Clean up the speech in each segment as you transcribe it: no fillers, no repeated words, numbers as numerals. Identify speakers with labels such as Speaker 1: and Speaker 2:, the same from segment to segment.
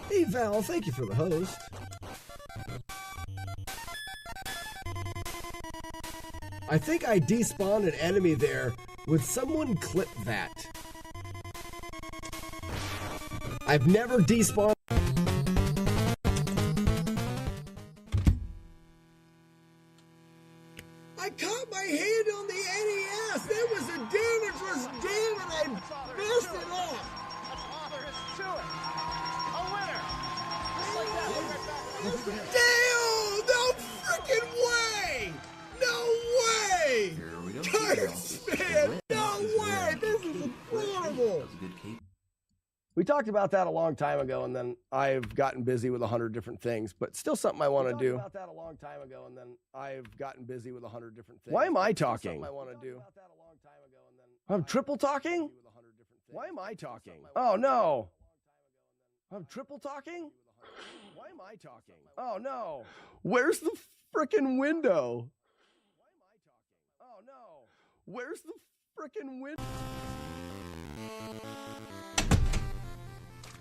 Speaker 1: Hey Val, thank you for the host. I think I despawned an enemy there. Would someone clip that? I've never despawned. I caught my hand on the NES. There was a damageless game and I messed it up.
Speaker 2: That's all there is to it. A winner. Just like that. We'll get back.
Speaker 1: Damn! No freaking way! No way!
Speaker 3: Here we go.
Speaker 1: Curse, man! No way! This is incredible! We talked about that a long time ago, and then I've gotten busy with 100 different things, but still something I want to do. We talked about that a long time ago, and then I've gotten busy with 100 different things. Why am I talking? I want to do. I'm triple talking? Why am I talking? Oh no! I'm triple talking? Why am I talking? Oh no! Where's the frickin' window? Why am I talking? Oh no! Where's the frickin' window?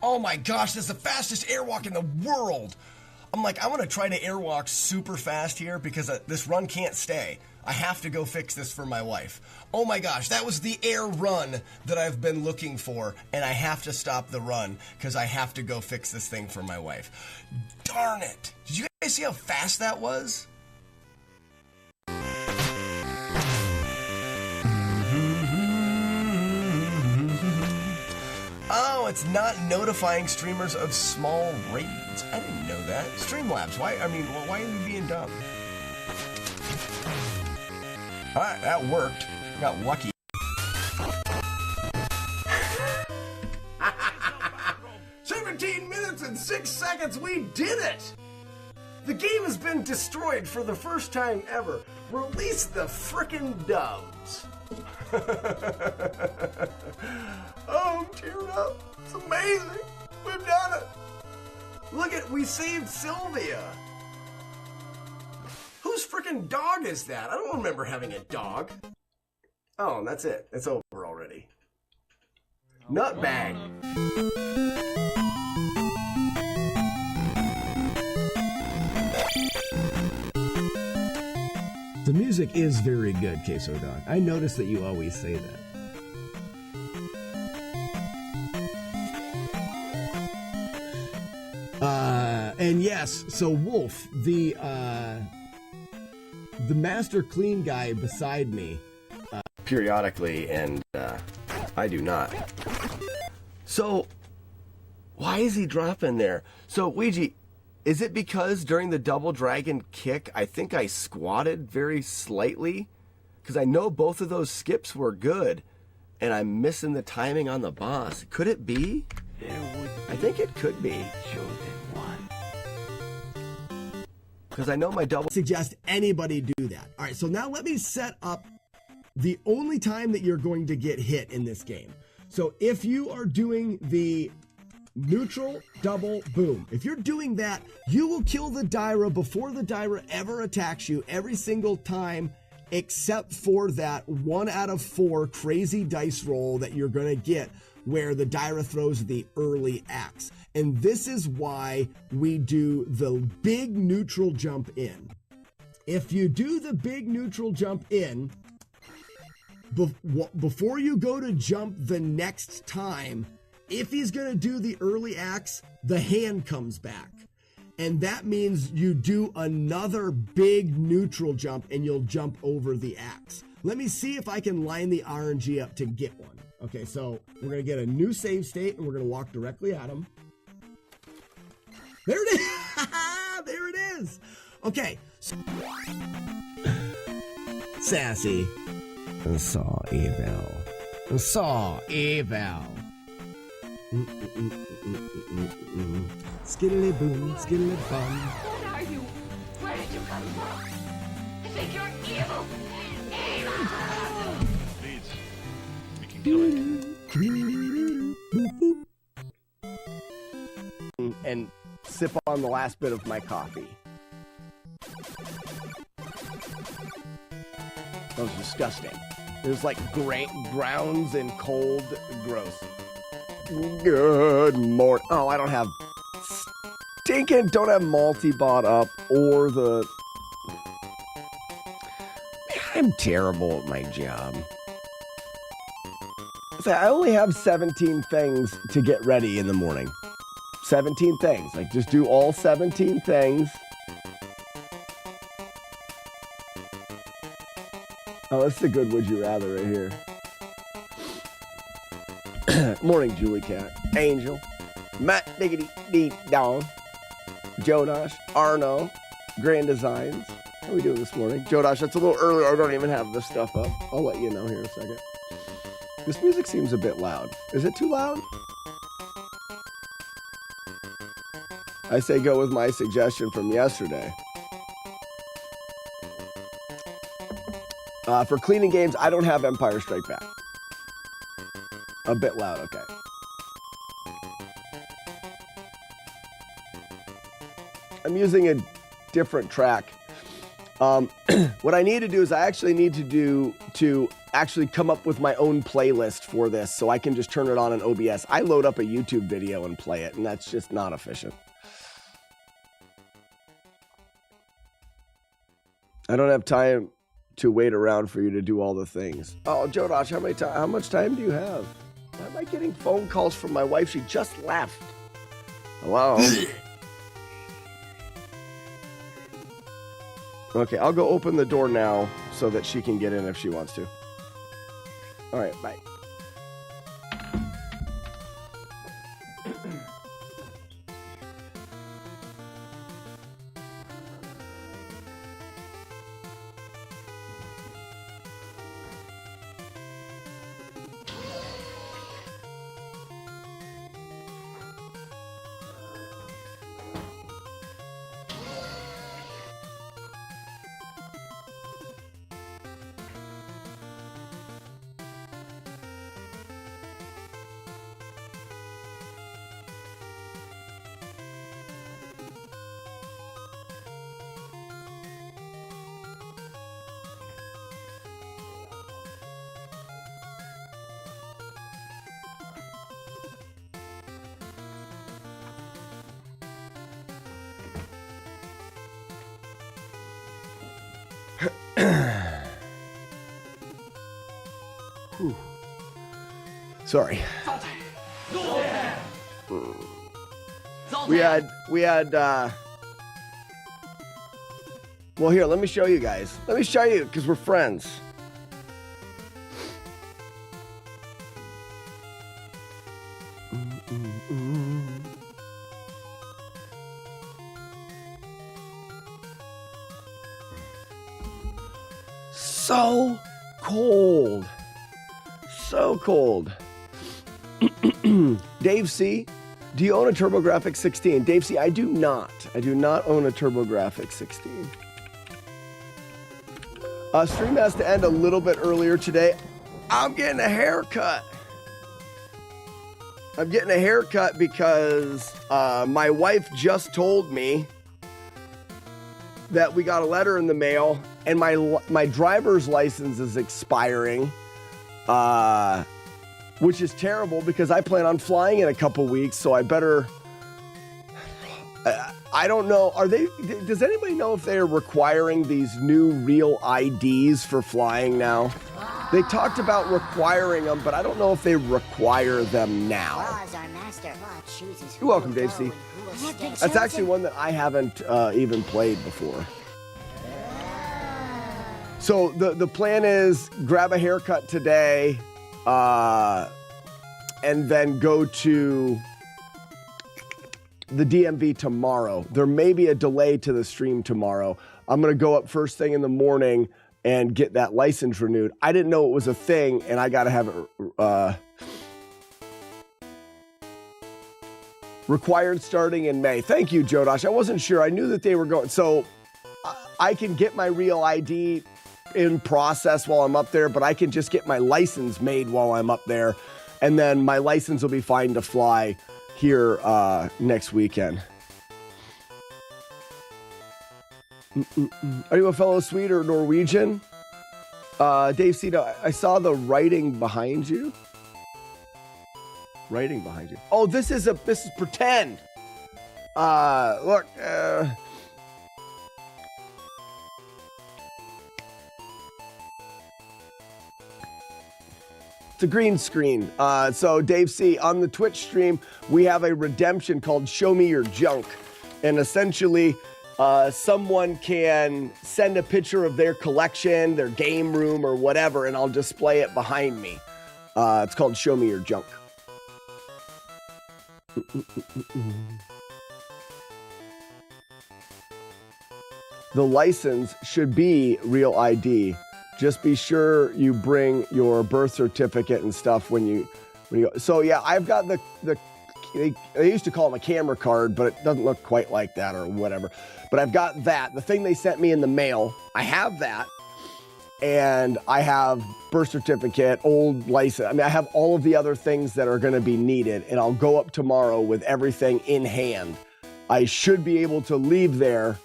Speaker 1: Oh my gosh, this is the fastest airwalk in the world. I'm like, I want to try to airwalk super fast here because this run can't stay. I have to go fix this for my wife. Oh my gosh, that was the air run that I've been looking for, and I have to stop the run because I have to go fix this thing for my wife. Darn it. Did you guys see how fast that was? Oh, it's not notifying streamers of small raids. I didn't know that. Streamlabs, why are you being dumb? Alright, that worked. Got lucky. 17 minutes and 6 seconds, we did it! The game has been destroyed for the first time ever. Release the frickin' dubs. Oh, I'm tearing up. It's amazing. We've done it. Look at, we saved Sylvia. Whose freaking dog is that? I don't remember having a dog. Oh, and that's it. It's over already. Nutbag. The music is very good, Queso Dog. I noticed that you always say that. And yes, so Wolf, the master clean guy beside me, periodically, and I do not. So, why is he dropping there? So, Ouija, is it because during the double dragon kick, I think I squatted very slightly? Because I know both of those skips were good, and I'm missing the timing on the boss. Could it be? I think it could be. Because I know my double... Suggest anybody do that. All right, so now let me set up the only time that you're going to get hit in this game. So if you are doing the neutral double boom, if you're doing that, you will kill the Dyra before the Dyra ever attacks you every single time, except for that 1 out of 4 crazy dice roll that you're going to get where the Dyra throws the early axe. And this is why we do the big neutral jump in. If you do the big neutral jump in, before you go to jump the next time, if he's going to do the early axe, the hand comes back. And that means you do another big neutral jump and you'll jump over the axe. Let me see if I can line the RNG up to get one. Okay, so we're going to get a new save state and we're going to walk directly at him. There it is! There it is! Okay. Sassy. Saw eval. Saw eval. Skiddly boom, skiddly bum.
Speaker 4: What are you? Where did you come from? I think you're evil. Evil!
Speaker 5: Leads. We can kill it.
Speaker 1: And sip on the last bit of my coffee. That was disgusting. It was like grounds and cold, gross. Good morning. Oh, I don't have stinking don't have multi-bot up or the... I'm terrible at my job. I only have 17 things to get ready in the morning. 17 things. Like, just do all 17 things. Oh, that's a good would you rather right here. Morning, Julie Cat. Angel. Matt Diggity Dee Dong. Jodash. Arno. Grand Designs. How are we doing this morning? Jodash, that's a little earlier. I don't even have this stuff up. I'll let you know here in a second. This music seems a bit loud. Is it too loud? I say go with my suggestion from yesterday. For cleaning games, I don't have Empire Strike Back. A bit loud, okay. I'm using a different track. What I need to do is I actually need to actually come up with my own playlist for this so I can just turn it on in OBS. I load up a YouTube video and play it, and that's just not efficient. I don't have time to wait around for you to do all the things. Oh, Jodosh, how much time do you have? Why am I getting phone calls from my wife? She just left. Hello? Okay, I'll go open the door now so that she can get in if she wants to. All right, bye. Sorry. We had well, here, let me show you guys. Let me show you, because we're friends. So cold. So cold. Dave C, do you own a TurboGrafx 16? Dave C, I do not. I do not own a TurboGrafx 16. Stream has to end a little bit earlier today. I'm getting a haircut. I'm getting a haircut because my wife just told me that we got a letter in the mail and my driver's license is expiring. Which is terrible because I plan on flying in a couple weeks, so I better... I don't know. Does anybody know if they're requiring these new real IDs for flying now? They talked about requiring them, but I don't know if they require them now. You're welcome, Dave C. That's actually one that I haven't even played before. So the plan is grab a haircut today, and then go to the DMV tomorrow. There may be a delay to the stream tomorrow. I'm going to go up first thing in the morning and get that license renewed. I didn't know it was a thing, and I got to have it required starting in May. Thank you, Jodosh. I wasn't sure. I knew that they were going. So I can get my real ID in process while I'm up there, but I can just get my license made while I'm up there, and then my license will be fine to fly here next weekend. Are you a fellow Swede or Norwegian? Dave Cito, I saw the writing behind you. Writing behind you. Oh, this is pretend. Look, it's a green screen. So Dave C, on the Twitch stream, we have a redemption called Show Me Your Junk. And essentially, someone can send a picture of their collection, their game room or whatever, and I'll display it behind me. It's called Show Me Your Junk. The license should be real ID. Just be sure you bring your birth certificate and stuff when you go. So yeah, I've got the they used to call them a camera card, but it doesn't look quite like that or whatever. But I've got that. The thing they sent me in the mail, I have that. And I have birth certificate, old license. I mean, I have all of the other things that are going to be needed, and I'll go up tomorrow with everything in hand. I should be able to leave there.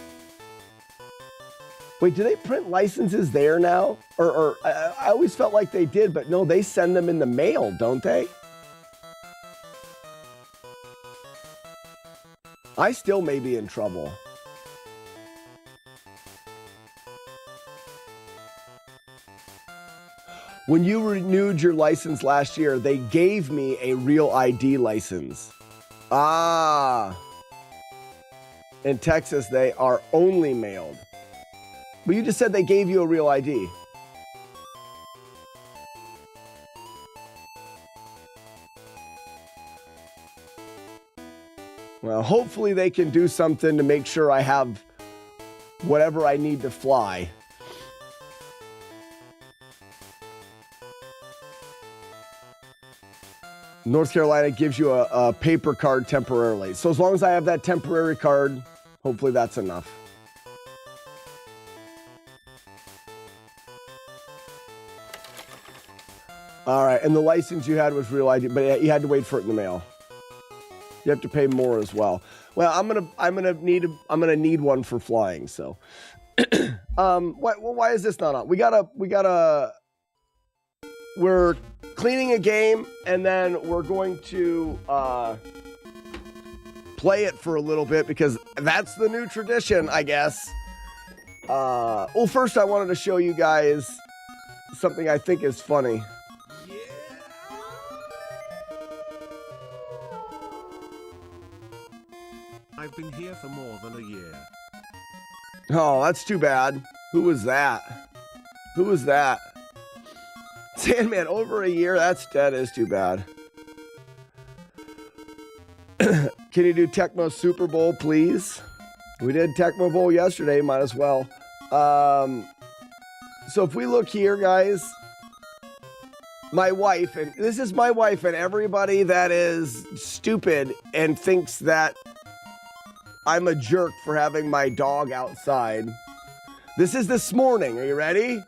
Speaker 1: Wait, do they print licenses there now? Or I always felt like they did, but no, they send them in the mail, don't they? I still may be in trouble. When you renewed your license last year, they gave me a real ID license. Ah. In Texas, they are only mailed. But you just said they gave you a real ID. Well, hopefully they can do something to make sure I have whatever I need to fly. North Carolina gives you a paper card temporarily. So as long as I have that temporary card, hopefully that's enough. All right, and the license you had was real ID, but you had to wait for it in the mail. You have to pay more as well. Well, I'm gonna need one for flying. So, why is this not on? We're cleaning a game, and then we're going to play it for a little bit because that's the new tradition, I guess. Well, first I wanted to show you guys something I think is funny.
Speaker 3: I've been here for more than a year.
Speaker 1: Oh, that's too bad. Who was that? Who was that? Sandman, over a year? That is too bad. Can you do Tecmo Super Bowl, please? We did Tecmo Bowl yesterday, might as well. So if we look here, guys, my wife, and this is my wife, and everybody that is stupid and thinks that I'm a jerk for having my dog outside. This is this morning. Are you ready?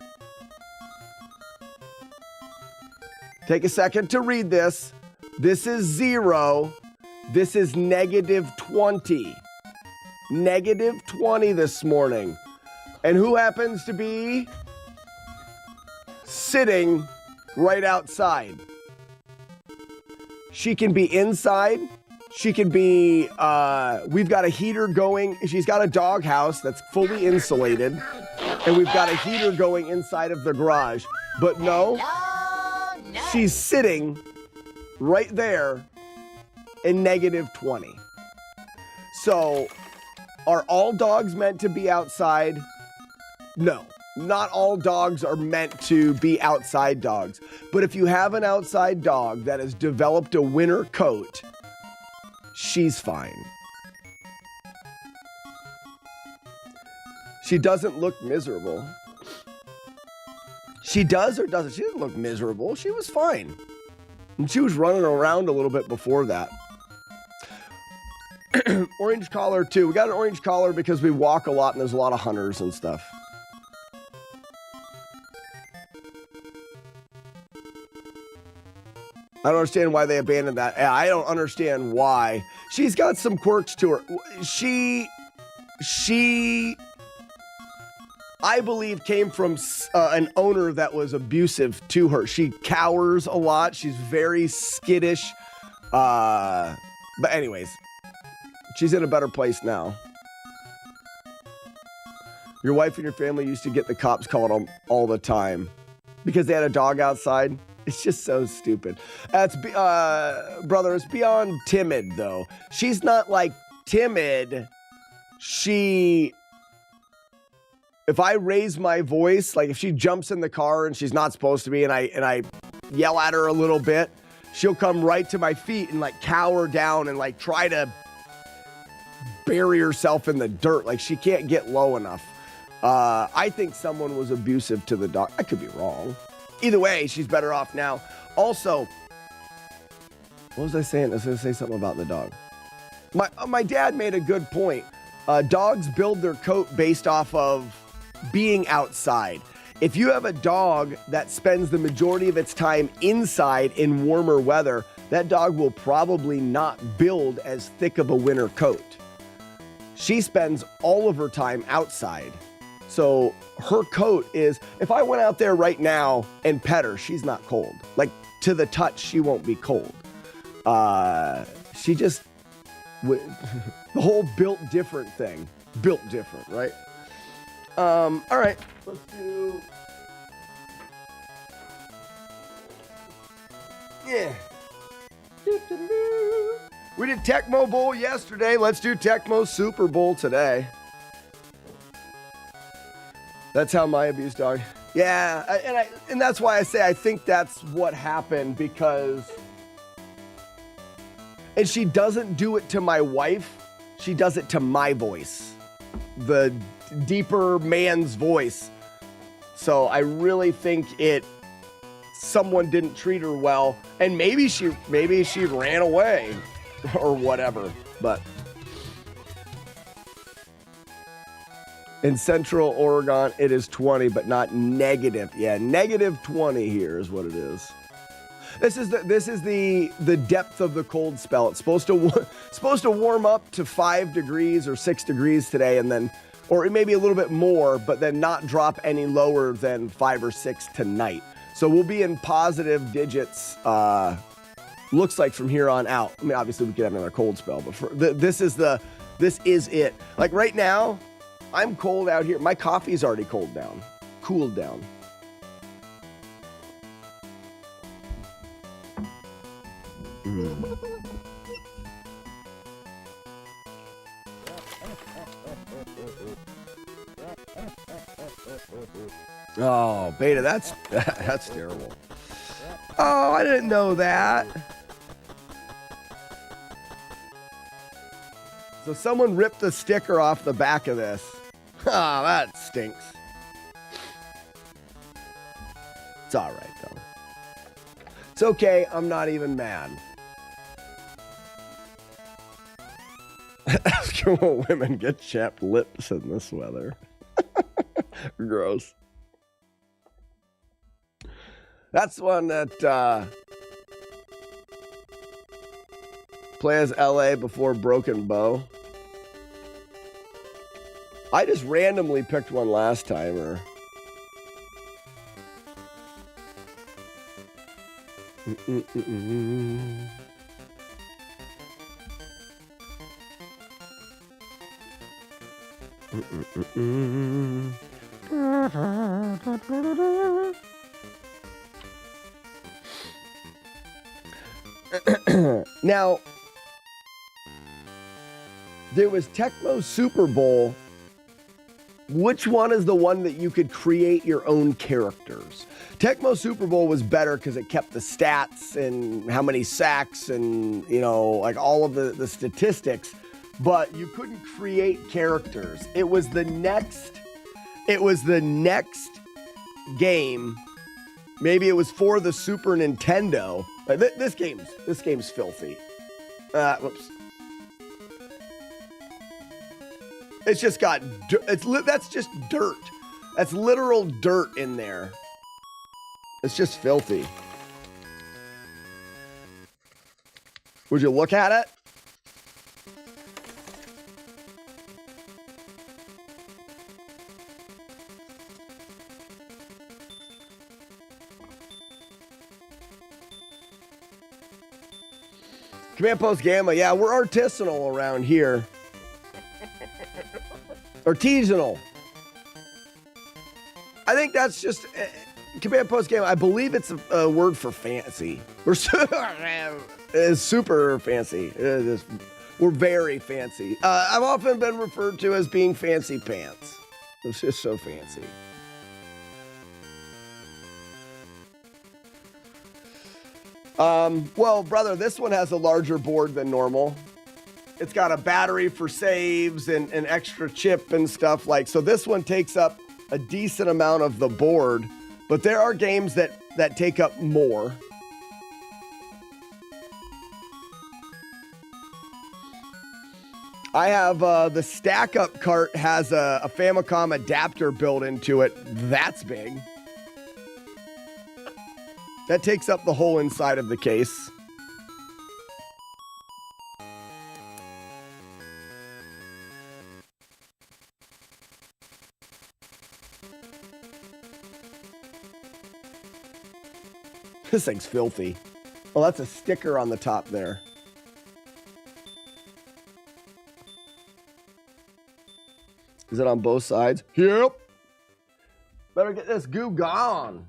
Speaker 1: Take a second to read this. This is 0. This is -20. -20 this morning. And who happens to be sitting right outside? She can be inside. She can be, we've got a heater going. She's got a dog house that's fully insulated. And we've got a heater going inside of the garage. But no, she's sitting right there in -20. So, are all dogs meant to be outside? No, not all dogs are meant to be outside dogs. But if you have an outside dog that has developed a winter coat, she's fine. She doesn't look miserable. She does or doesn't? She didn't look miserable. She was fine. And she was running around a little bit before that. Orange collar too. We got an orange collar because we walk a lot and there's a lot of hunters and stuff. I don't understand why they abandoned that. I don't understand why. She's got some quirks to her. She, I believe, came from an owner that was abusive to her. She cowers a lot. She's very skittish. But anyways, She's in a better place now. Your wife and your family used to get the cops called on all the time because they had a dog outside. It's just so stupid. Brother, it's beyond timid, though. She's not like timid. If I raise my voice, like if she jumps in the car and she's not supposed to be, and I yell at her a little bit, she'll come right to my feet and like cower down and like try to bury herself in the dirt. Like she can't get low enough. I think someone was abusive to the dog. I could be wrong. Either way, she's better off now. Also, what was I saying? I was going to say something about the dog. My dad made a good point. Dogs build their coat based off of being outside. If you have a dog that spends the majority of its time inside in warmer weather, that dog will probably not build as thick of a winter coat. She spends all of her time outside. So her coat is, if I went out there right now and pet her, she's not cold. Like to the touch, she won't be cold. She just, the whole built different thing. Built different, right? All right, let's do, yeah. We did Tecmo Bowl yesterday. Let's do Tecmo Super Bowl today. That's how my abuse dog. Yeah, and that's why I say I think that's what happened, because, and she doesn't do it to my wife. She does it to my voice, the deeper man's voice. So I really think someone didn't treat her well, and maybe she ran away or whatever, but. In Central Oregon, it is 20, but not negative. Yeah, negative 20 here is what it is. This is the depth of the cold spell. It's supposed to warm up to 5 degrees or 6 degrees today, and then, or maybe a little bit more, but then not drop any lower than 5 or 6 tonight. So we'll be in positive digits. Looks like from here on out. I mean, obviously we could have another cold spell, but this is it. Like right now. I'm cold out here. My coffee's already cooled down. Oh, Beta, that's terrible. Oh, I didn't know that. So someone ripped the sticker off the back of this. Oh, that stinks. It's all right, though. It's okay. I'm not even mad. Ask will women get chapped lips in this weather. Gross. That's one that play as LA before Broken Bow. I just randomly picked one last time, or now there was Tecmo Super Bowl. Which one is the one that you could create your own characters? Tecmo Super Bowl was better because it kept the stats and how many sacks and, you know, like all of the statistics, but you couldn't create characters. It was the next game. Maybe it was for the Super Nintendo. This game's filthy. Whoops. It's just got, that's just dirt. That's literal dirt in there. It's just filthy. Would you look at it? Command Post Gamma. Yeah, we're artisanal around here. Artisanal. I think that's just Command Post Gamma. I believe it's a word for fancy. It's super fancy. We're very fancy. I've often been referred to as being fancy pants. It's just so fancy. Well, brother, this one has a larger board than normal. It's got a battery for saves and an extra chip and stuff like. So this one takes up a decent amount of the board, but there are games that take up more. I have the Stack Up cart has a Famicom adapter built into it. That's big. That takes up the whole inside of the case. This thing's filthy. Oh, that's a sticker on the top there. Is it on both sides? Yep. Better get this goo gone.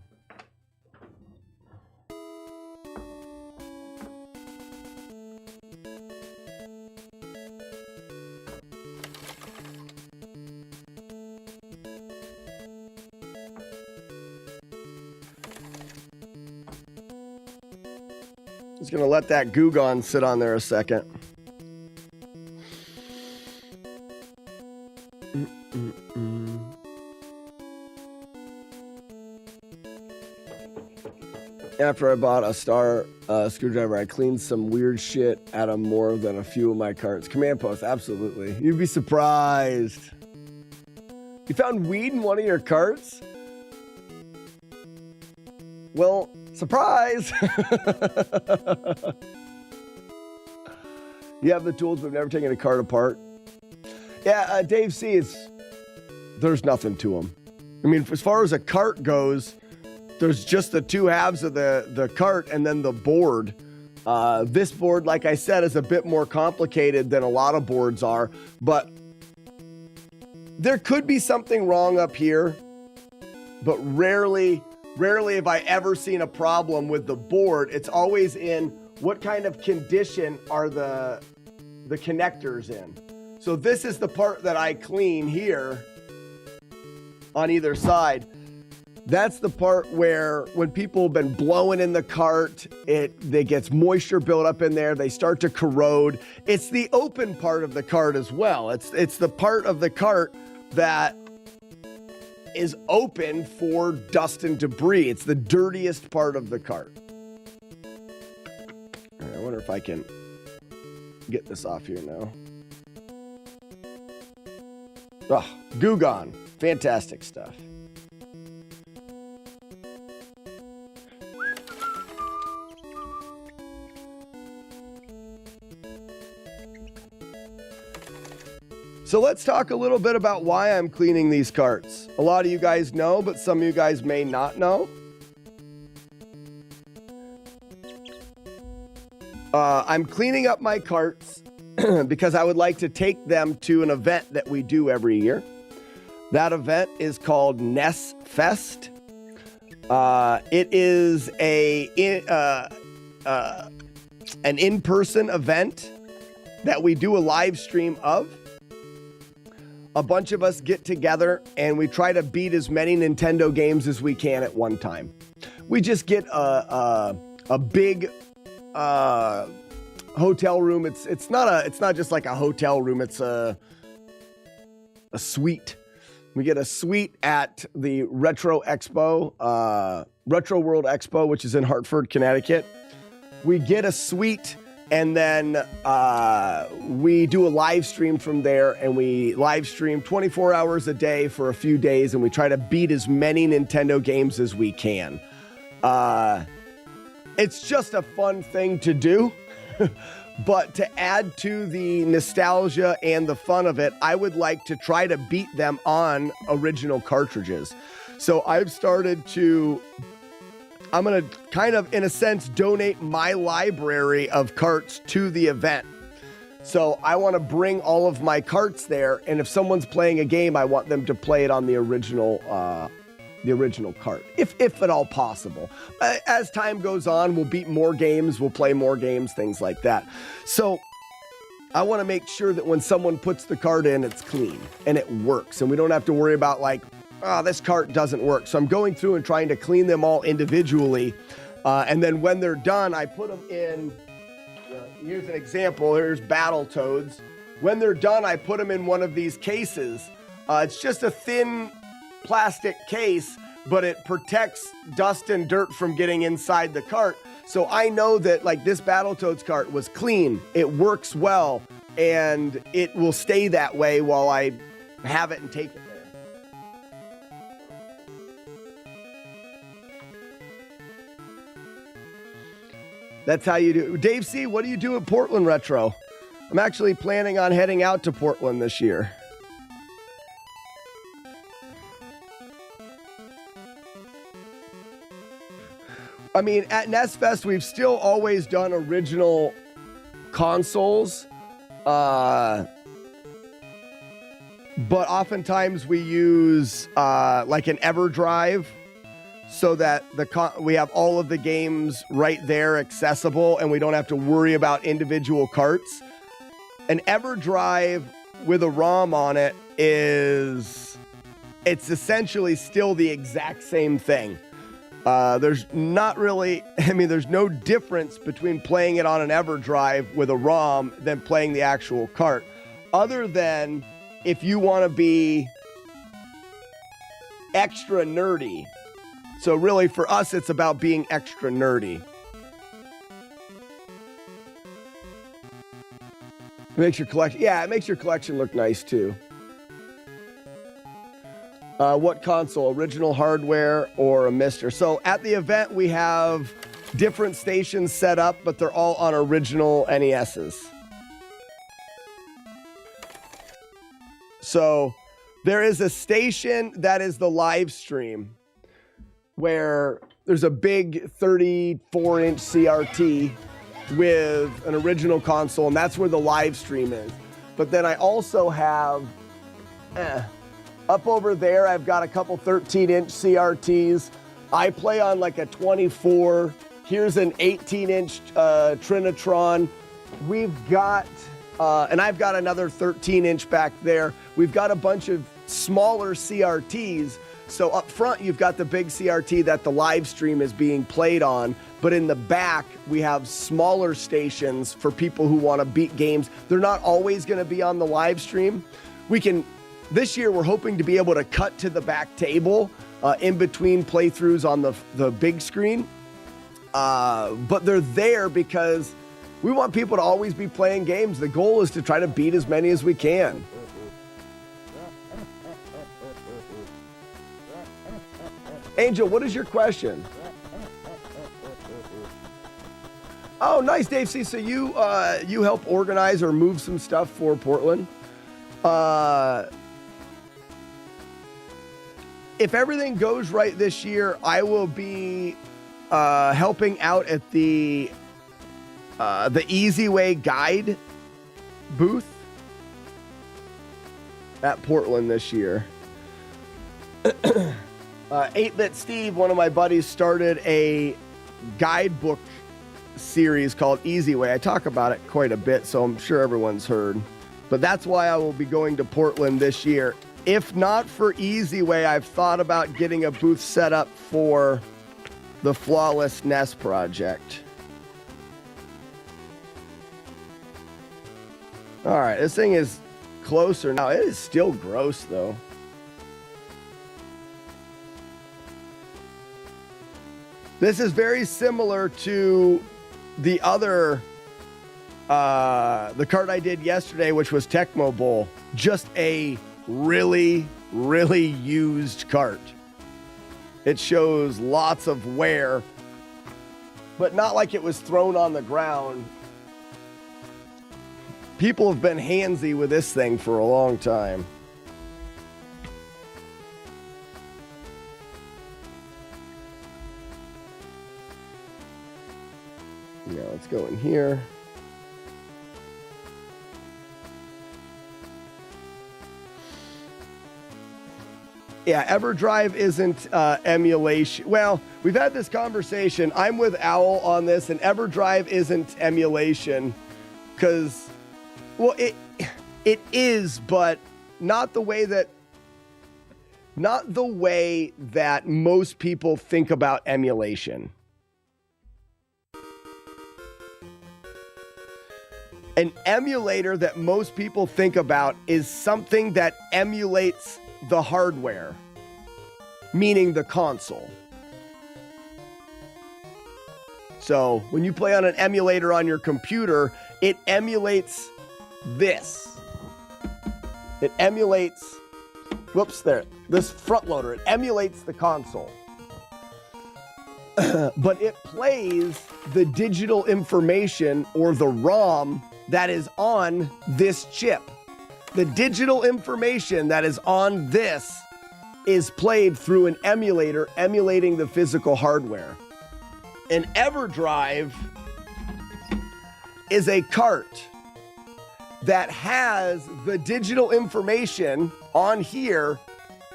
Speaker 1: Just gonna let that goo gone sit on there a second. After I bought a star screwdriver, I cleaned some weird shit out of more than a few of my carts. Command Post, absolutely. You'd be surprised. You found weed in one of your carts? Well, surprise! You have the tools, but never taken a cart apart. Yeah, Dave C, there's nothing to them. I mean, as far as a cart goes, there's just the two halves of the cart and then the board. This board, like I said, is a bit more complicated than a lot of boards are, but there could be something wrong up here, but rarely have I ever seen a problem with the board. It's always in what kind of condition are the connectors in. So this is the part that I clean here on either side. That's the part where when people have been blowing in the cart, it gets moisture built up in there. They start to corrode. It's the open part of the cart as well. It's the part of the cart that is open for dust and debris. It's the dirtiest part of the cart. I wonder if I can get this off here now. Oh, goo gone. Fantastic stuff. So let's talk a little bit about why I'm cleaning these carts. A lot of you guys know, but some of you guys may not know. I'm cleaning up my carts because I would like to take them to an event that we do every year. That event is called NES Fest. It is an in-person event that we do a live stream of. A bunch of us get together and we try to beat as many Nintendo games as we can at one time. We just get a big hotel room. It's not just like a hotel room. It's a suite. We get a suite at the Retro World Expo, which is in Hartford, Connecticut. We get a suite. And then we do a live stream from there, and we live stream 24 hours a day for a few days, and we try to beat as many Nintendo games as we can. It's just a fun thing to do, but to add to the nostalgia and the fun of it, I would like to try to beat them on original cartridges. So I've started to I'm going to kind of, in a sense, donate my library of carts to the event. So I want to bring all of my carts there, and if someone's playing a game, I want them to play it on the original cart, if at all possible. As time goes on, we'll beat more games, we'll play more games, things like that. So I want to make sure that when someone puts the cart in, it's clean and it works, and we don't have to worry about like, oh, this cart doesn't work. So I'm going through and trying to clean them all individually, and then when they're done, I put them in. Here's an example. Here's Battletoads. When they're done, I put them in one of these cases. It's just a thin plastic case, but it protects dust and dirt from getting inside the cart. So I know that like this Battletoads cart was clean, it works well, and it will stay that way while I have it and take it there. That's how you do it. Dave C., what do you do at Portland Retro? I'm actually planning on heading out to Portland this year. I mean, at NES Fest, we've still always done original consoles. But oftentimes we use like an EverDrive, so that we have all of the games right there accessible and we don't have to worry about individual carts. An EverDrive with a ROM on it it's essentially still the exact same thing. There's not really, there's no difference between playing it on an EverDrive with a ROM than playing the actual cart. Other than if you want to be extra nerdy. So really, for us, it's about being extra nerdy. It makes your collection look nice too. What console? Original hardware or a Mister? So at the event, we have different stations set up, but they're all on original NESs. So there is a station that is the live stream, where there's a big 34-inch CRT with an original console, and that's where the live stream is. But then I also have, up over there, I've got a couple 13-inch CRTs. I play on like a 24. Here's an 18-inch Trinitron. We've got, and I've got another 13-inch back there. We've got a bunch of smaller CRTs. So up front, you've got the big CRT that the live stream is being played on. But in the back, we have smaller stations for people who want to beat games. They're not always going to be on the live stream. This year, we're hoping to be able to cut to the back table in between playthroughs on the big screen. But they're there because we want people to always be playing games. The goal is to try to beat as many as we can. Angel, what is your question? Oh, nice, Dave C. So you help organize or move some stuff for Portland. If everything goes right this year, I will be helping out at the Easy Way Guide booth at Portland this year. 8-Bit Steve, one of my buddies, started a guidebook series called Easy Way. I talk about it quite a bit, so I'm sure everyone's heard. But that's why I will be going to Portland this year. If not for Easy Way, I've thought about getting a booth set up for the FlawlessNES project. All right, this thing is closer now. It is still gross, though. This is very similar to the other, the cart I did yesterday, which was Tecmo Bowl. Just a really, really used cart. It shows lots of wear, but not like it was thrown on the ground. People have been handsy with this thing for a long time. Let's go in here. Yeah, EverDrive isn't emulation. Well, we've had this conversation. I'm with Owl on this, and EverDrive isn't emulation because, well, it is, but not the way that most people think about emulation. An emulator that most people think about is something that emulates the hardware, meaning the console. So when you play on an emulator on your computer, it emulates this. It emulates, this front loader. It emulates the console. But it plays the digital information or the ROM that is on this chip. The digital information that is on this is played through an emulator emulating the physical hardware. An EverDrive is a cart that has the digital information on here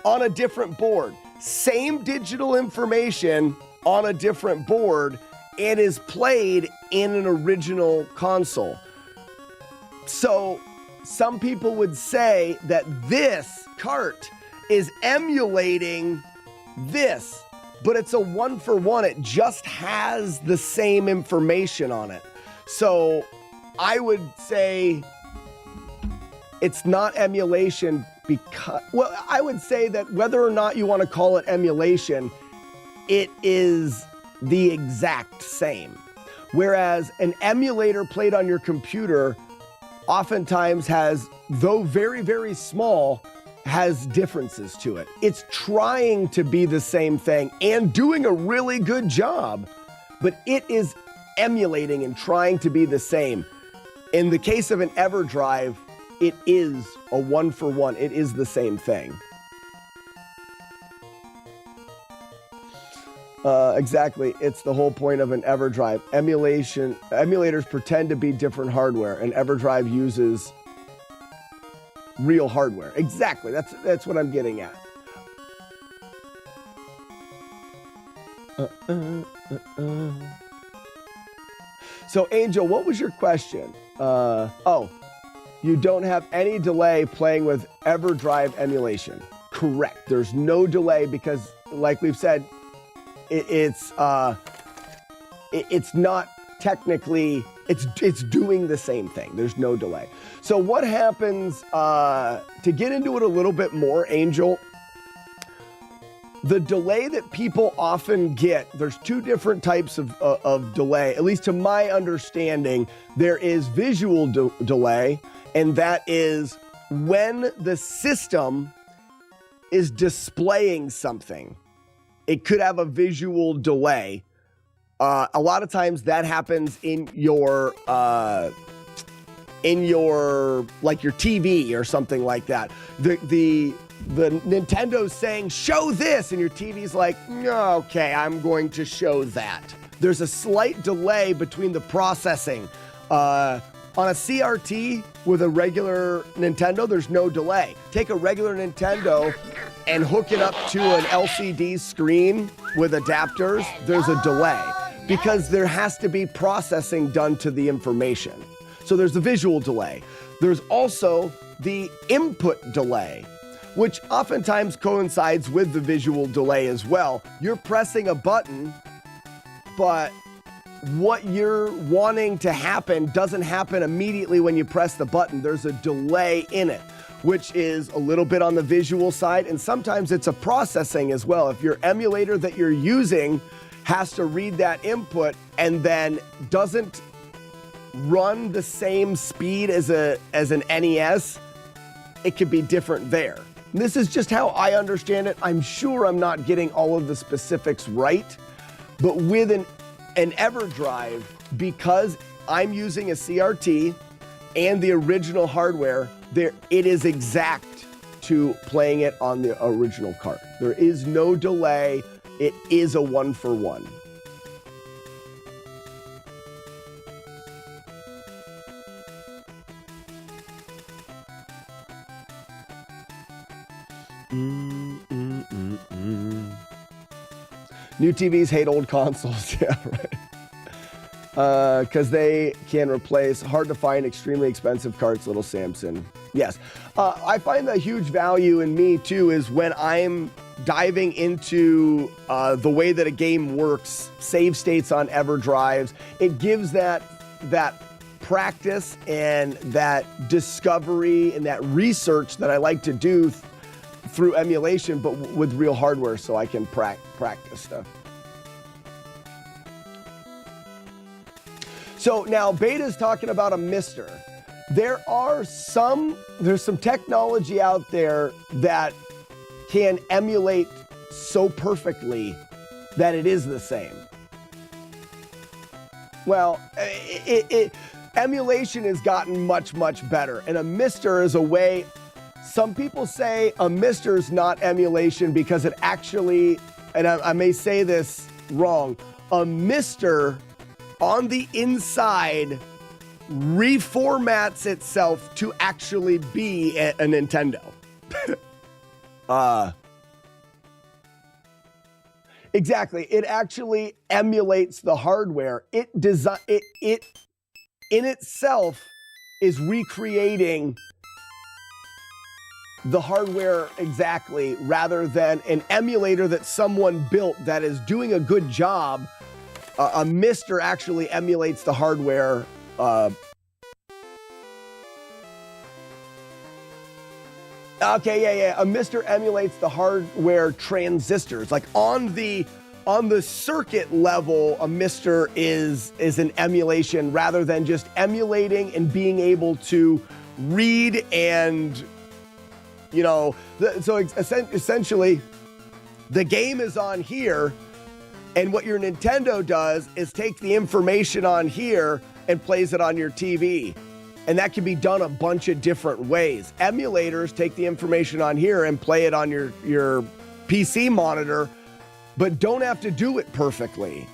Speaker 1: on a different board. Same digital information on a different board and is played in an original console. So some people would say that this cart is emulating this, but it's a one-for-one. It just has the same information on it. So I would say it's not emulation because, well, I would say that whether or not you want to call it emulation, it is the exact same. Whereas an emulator played on your computer oftentimes has, though very, very small, has differences to it. It's trying to be the same thing and doing a really good job, but it is emulating and trying to be the same. In the case of an EverDrive, it is a one-for-one. It is the same thing. Exactly. It's the whole point of an EverDrive. Emulators pretend to be different hardware, and EverDrive uses real hardware. Exactly. That's what I'm getting at. So, Angel, what was your question? You don't have any delay playing with EverDrive emulation. Correct. There's no delay because, like we've said, it's not technically, it's doing the same thing. There's no delay. So what happens, to get into it a little bit more, Angel, the delay that people often get, there's two different types of delay, at least to my understanding. There is visual delay, and that is when the system is displaying something. It could have a visual delay. A lot of times that happens in your like your TV or something like that. The Nintendo's saying, show this, and your TV's like, okay, I'm going to show that. There's a slight delay between the processing. On a CRT with a regular Nintendo, there's no delay. Take a regular Nintendo and hook it up to an LCD screen with adapters, there's a delay because there has to be processing done to the information. So there's the visual delay. There's also the input delay, which oftentimes coincides with the visual delay as well. You're pressing a button, but what you're wanting to happen doesn't happen immediately when you press the button. There's a delay in it, which is a little bit on the visual side, and sometimes it's a processing as well. If your emulator that you're using has to read that input and then doesn't run the same speed as an NES, it could be different there. And this is just how I understand it. I'm sure I'm not getting all of the specifics right, but with an EverDrive, because I'm using a CRT and the original hardware, it is exact to playing it on the original cart. There is no delay. It is a one-for-one. New TVs hate old consoles. Yeah, right. Because they can replace hard to find, extremely expensive carts, little Samson. Yes. I find the huge value in me too is when I'm diving into the way that a game works, save states on EverDrives. It gives that practice and that discovery and that research that I like to do through emulation, but with real hardware, so I can practice stuff. So now Beta's talking about a mister. There's some technology out there that can emulate so perfectly that it is the same. Well, emulation has gotten much, much better. And a mister is a way, some people say a mister is not emulation because it actually, and I may say this wrong, a mister on the inside reformats itself to actually be a Nintendo. Exactly. It actually emulates the hardware. It in itself is recreating the hardware exactly, rather than an emulator that someone built that is doing a good job. A mister actually emulates the hardware. A mister emulates the hardware transistors. Like on the circuit level, a mister is an emulation rather than just emulating and being able to read and, you know, so essentially the game is on here, and what your Nintendo does is take the information on here and plays it on your TV. And that can be done a bunch of different ways. Emulators take the information on here and play it on your PC monitor, but don't have to do it perfectly.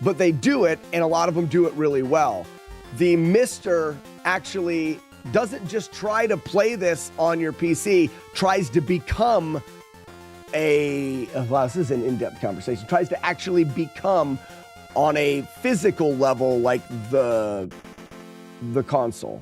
Speaker 1: But they do it, and a lot of them do it really well. The mister actually doesn't just try to play this on your PC, tries to become this is an in-depth conversation, tries to actually become on a physical level like the console.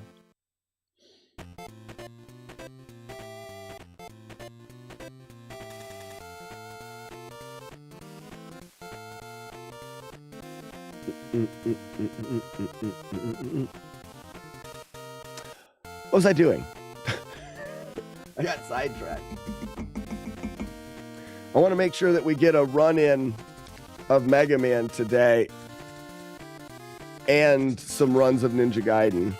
Speaker 1: What was I doing? I got sidetracked. I want to make sure that we get a run-in of Mega Man today and some runs of Ninja Gaiden.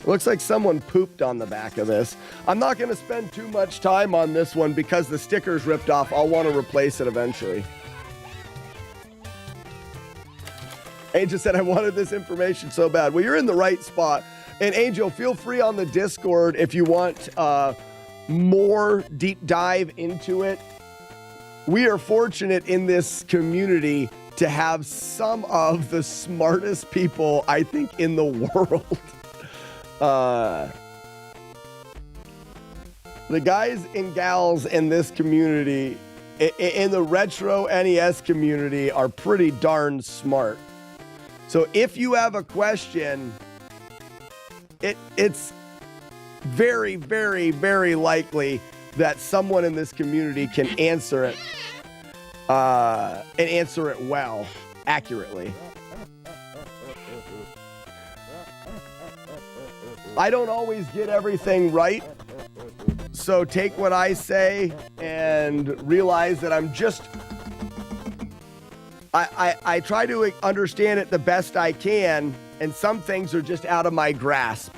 Speaker 1: It looks like someone pooped on the back of this. I'm not going to spend too much time on this one because the sticker's ripped off. I'll want to replace it eventually. Angel said, I wanted this information so bad. Well, you're in the right spot. And Angel, feel free on the Discord if you want more deep dive into it. We are fortunate in this community to have some of the smartest people, I think, in the world. The guys and gals in this community, in the retro NES community, are pretty darn smart. So if you have a question, it's very, very, very likely that someone in this community can answer it and answer it well, accurately. I don't always get everything right, so take what I say and realize that I'm just... I try to understand it the best I can, and some things are just out of my grasp.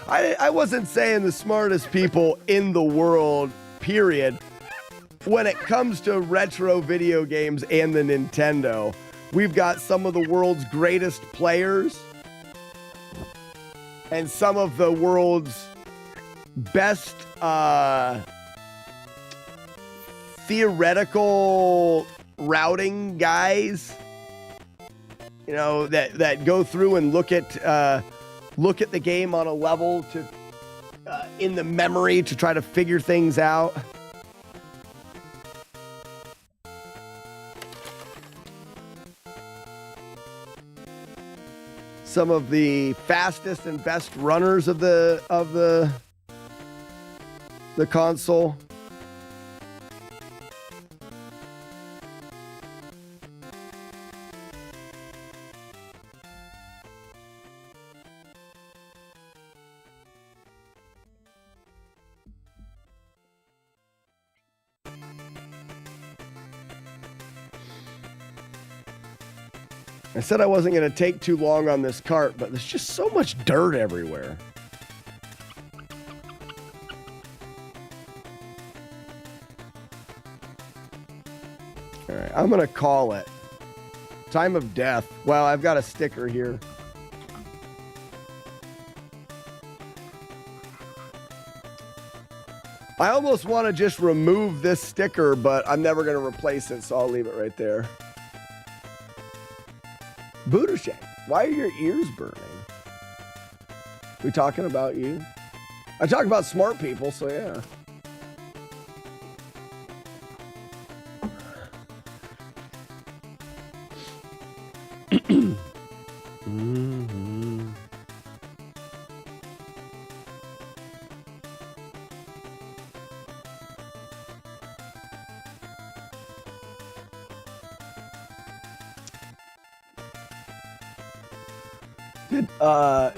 Speaker 1: I wasn't saying the smartest people in the world, period. When it comes to retro video games and the Nintendo, we've got some of the world's greatest players and some of the world's best theoretical routing guys, you know, that go through and look at the game on a level to in the memory to try to figure things out. Some of the fastest and best runners of the console. I said I wasn't going to take too long on this cart, but there's just so much dirt everywhere. All right, I'm going to call it. Time of death. Well, I've got a sticker here. I almost want to just remove this sticker, but I'm never going to replace it, so I'll leave it right there. Buddha Shank, why are your ears burning? We talking about you? I talk about smart people, so yeah. Mm-hmm.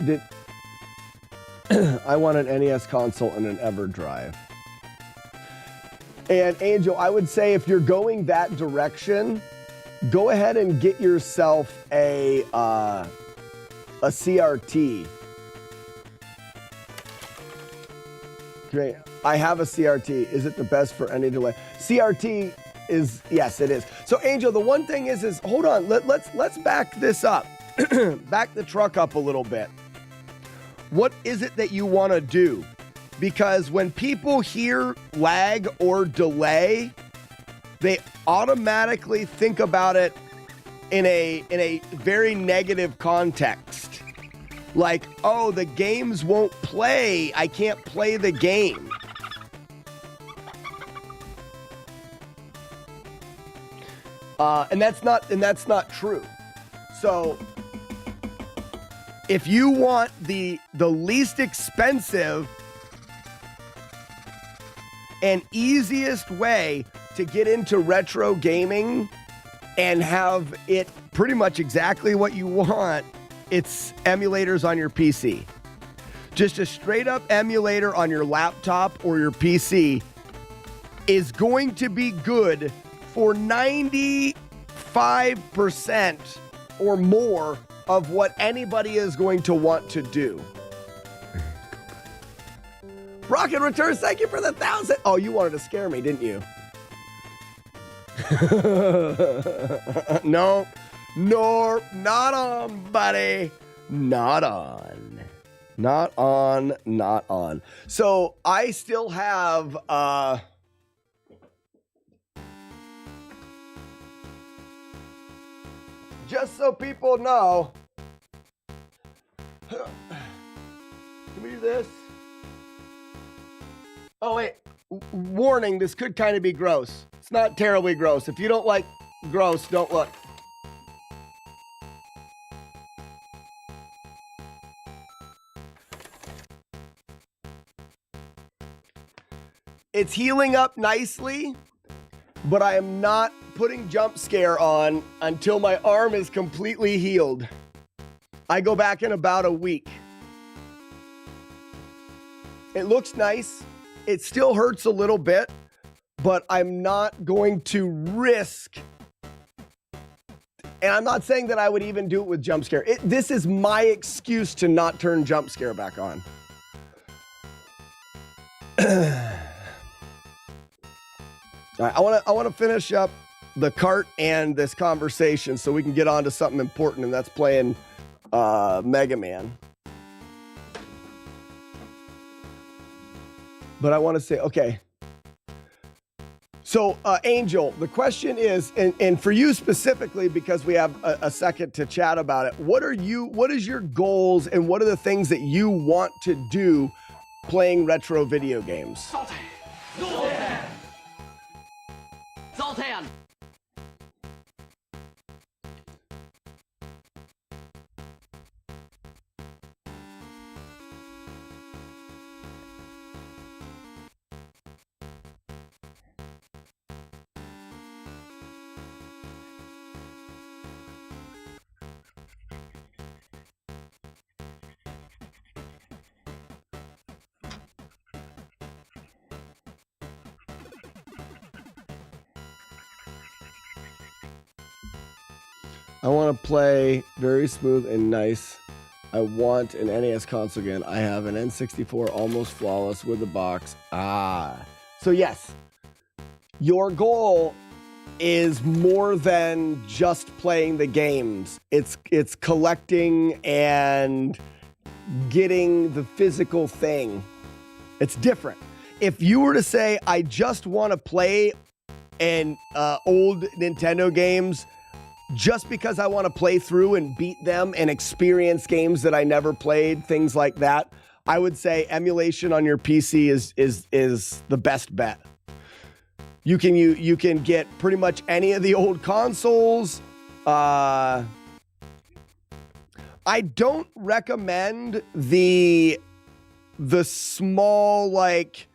Speaker 1: Did I want an NES console and an EverDrive. And Angel, I would say if you're going that direction, go ahead and get yourself a CRT. Okay, I have a CRT. Is it the best for any delay? CRT is, yes, it is. So Angel, the one thing is hold on, let's back this up. Back the truck up a little bit. What is it that you want to do? Because when people hear lag or delay, they automatically think about it in a very negative context. Like, oh, the games won't play. I can't play the game. And that's not true. So if you want the least expensive and easiest way to get into retro gaming and have it pretty much exactly what you want, it's emulators on your PC. Just a straight up emulator on your laptop or your PC is going to be good for 95% or more of what anybody is going to want to do. Rocket Returns, thank you for the 1,000. Oh, you wanted to scare me, didn't you? No, not on, buddy. Not on. So I still have, just so people know, can we do this? Oh, wait. Warning, this could kind of be gross. It's not terribly gross. If you don't like gross, don't look. It's healing up nicely, but I am not putting jump scare on until my arm is completely healed. I go back in about a week. It looks nice. It still hurts a little bit, but I'm not going to risk. And I'm not saying that I would even do it with jump scare. This is my excuse to not turn jump scare back on. All right, I want to finish up the cart and this conversation so we can get on to something important, and that's playing Mega Man. But I want to say, okay. So, Angel, the question is, and for you specifically, because we have a second to chat about it, what is your goals and what are the things that you want to do playing retro video games?
Speaker 6: Zoltan! Zoltan!
Speaker 1: I want to play very smooth and nice. I want an NES console again. I have an N64 almost flawless with a box. So yes, your goal is more than just playing the games. It's collecting and getting the physical thing. It's different. If you were to say, I just want to play an old Nintendo games just because I want to play through and beat them and experience games that I never played, things like that, I would say emulation on your PC is the best bet. You can get pretty much any of the old consoles. I don't recommend the small like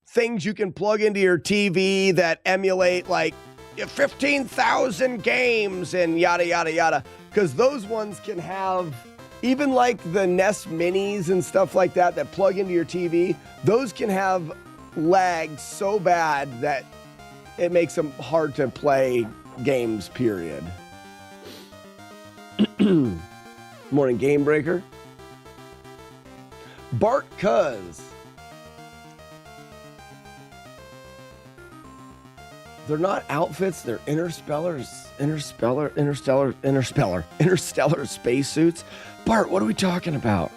Speaker 1: things you can plug into your TV that emulate like 15,000 games and yada, yada, yada. Because those ones can have, even like the NES minis and stuff like that plug into your TV, those can have lag so bad that it makes them hard to play games, period. Morning, Game Breaker. Bart Cuz. They're not outfits, they're interstellar spacesuits. Bart, what are we talking about?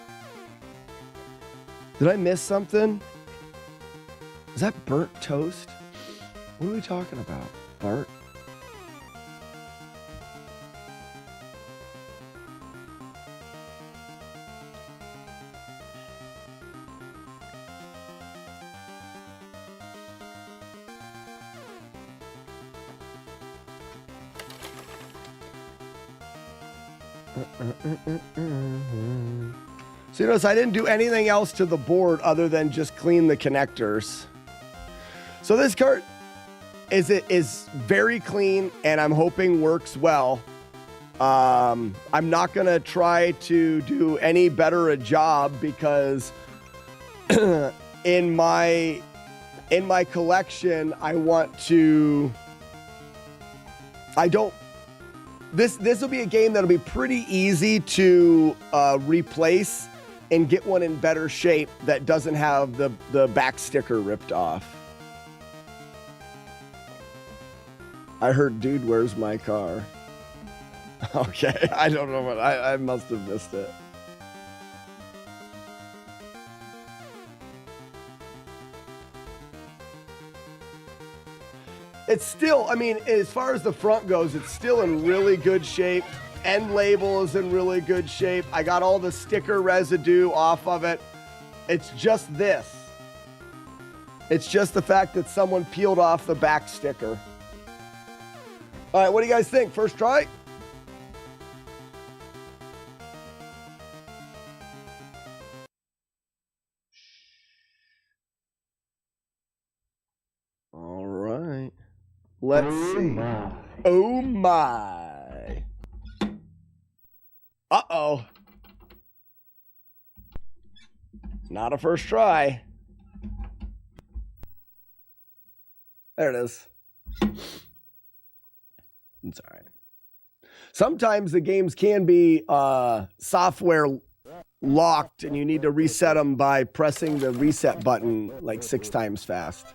Speaker 1: Did I miss something? Is that burnt toast? What are we talking about, Bart? So you notice I didn't do anything else to the board other than just clean the connectors. So this cart is very clean and I'm hoping works well. I'm not gonna try to do any better a job because in my collection This will be a game that'll be pretty easy to replace and get one in better shape that doesn't have the back sticker ripped off. I heard, dude, where's my car? Okay, I don't know what, I must have missed it. It's still, I mean, as far as the front goes, it's still in really good shape. End label is in really good shape. I got all the sticker residue off of it. It's just this. It's just the fact that someone peeled off the back sticker. All right, what do you guys think? First try? All right. Let's see. Oh my. Uh-oh. Not a first try. There it is. It's all right. Sometimes the games can be software locked and you need to reset them by pressing the reset button like 6 times fast.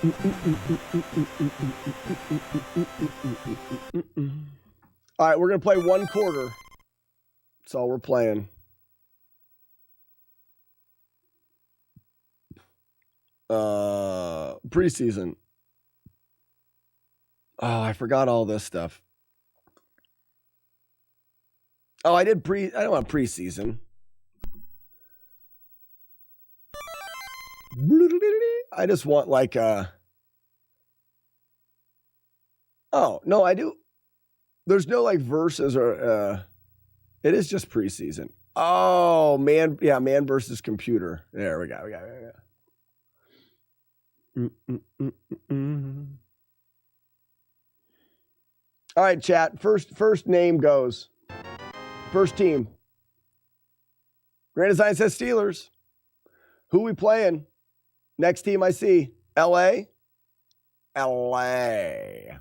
Speaker 1: All right, we're going to play 1/4. That's all we're playing. Preseason. Oh, I forgot all this stuff. Oh, I don't want preseason. I just want like oh, no, I do. There's no like verses or it is just preseason. Oh, man, yeah, man versus computer. There we go. All right, chat. First name goes. First team. Grand Design says Steelers. Who we playing? Next team I see. LA. LA.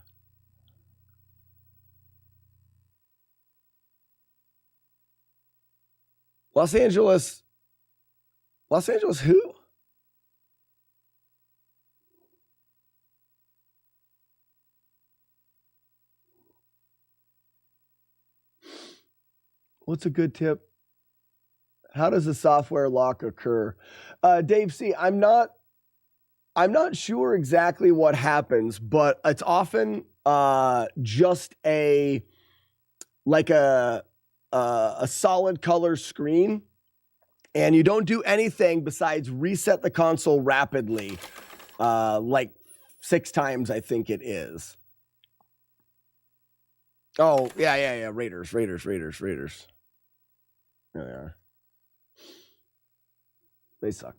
Speaker 1: Los Angeles. Los Angeles who? What's a good tip? How does a software lock occur? Dave C., I'm not sure exactly what happens, but it's often just a solid color screen, and you don't do anything besides reset the console rapidly, like 6 times, I think it is. Oh, yeah. Raiders. There they are. They suck.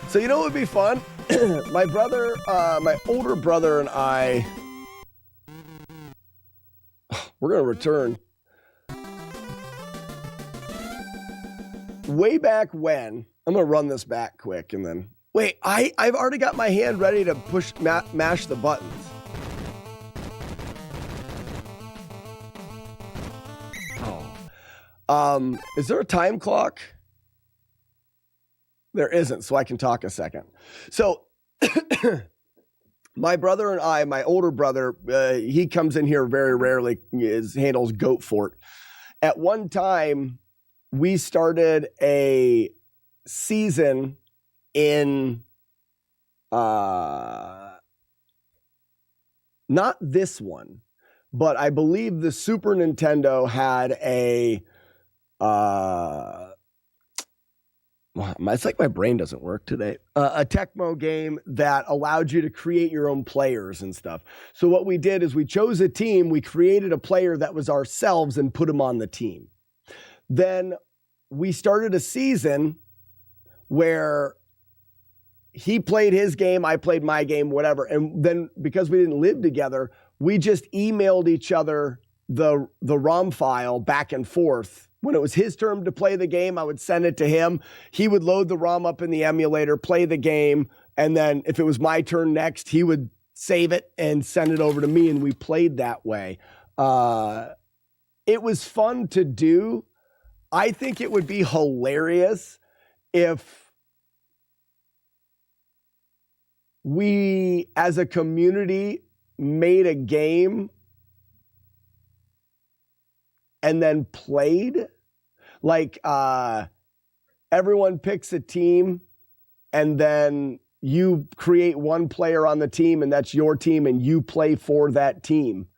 Speaker 1: So you know what would be fun? My brother, my older brother and I, we're going to return. Way back when, I'm going to run this back quick and then, wait, I've already got my hand ready to mash the buttons. Is there a time clock? There isn't, so I can talk a second. So my brother and I, my older brother, he comes in here very rarely, handles Goat Fort. At one time, we started a season in, not this one, but I believe the Super Nintendo had a, it's like my brain doesn't work today. A Tecmo game that allowed you to create your own players and stuff. So what we did is we chose a team, we created a player that was ourselves and put him on the team. Then we started a season where he played his game, I played my game, whatever. And then because we didn't live together, we just emailed each other the ROM file back and forth. When it was his turn to play the game, I would send it to him. He would load the ROM up in the emulator, play the game, and then if it was my turn next, he would save it and send it over to me, and we played that way. It was fun to do. I think it would be hilarious if we, as a community, made a game and then played. Like everyone picks a team and then you create one player on the team and that's your team and you play for that team.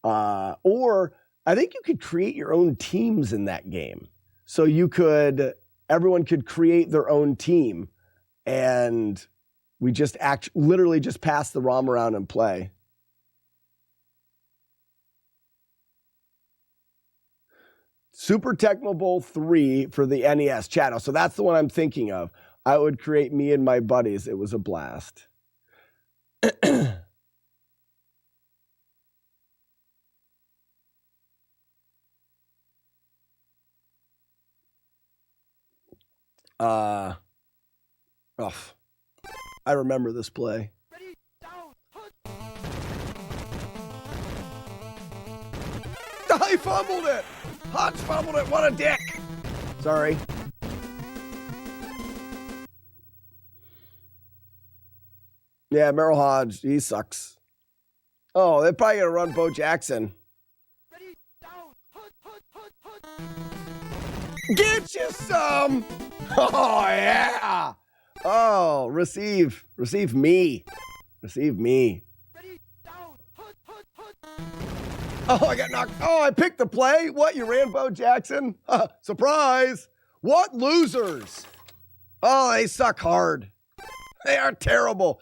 Speaker 1: Or I think you could create your own teams in that game. So everyone could create their own team and we just literally just pass the ROM around and play. Super Tecmo Bowl 3 for the NES channel. So that's the one I'm thinking of. I would create me and my buddies. It was a blast. I remember this play. I fumbled it. Hodge fumbled it. What a dick. Sorry. Yeah, Merrill Hodge. He sucks. Oh, they're probably going to run Bo Jackson. Get you some. Oh, yeah. Oh, receive me. Receive me. Oh, I got knocked. Oh, I picked the play. What, you ran Bo Jackson? Surprise. What losers? Oh, they suck hard. They are terrible.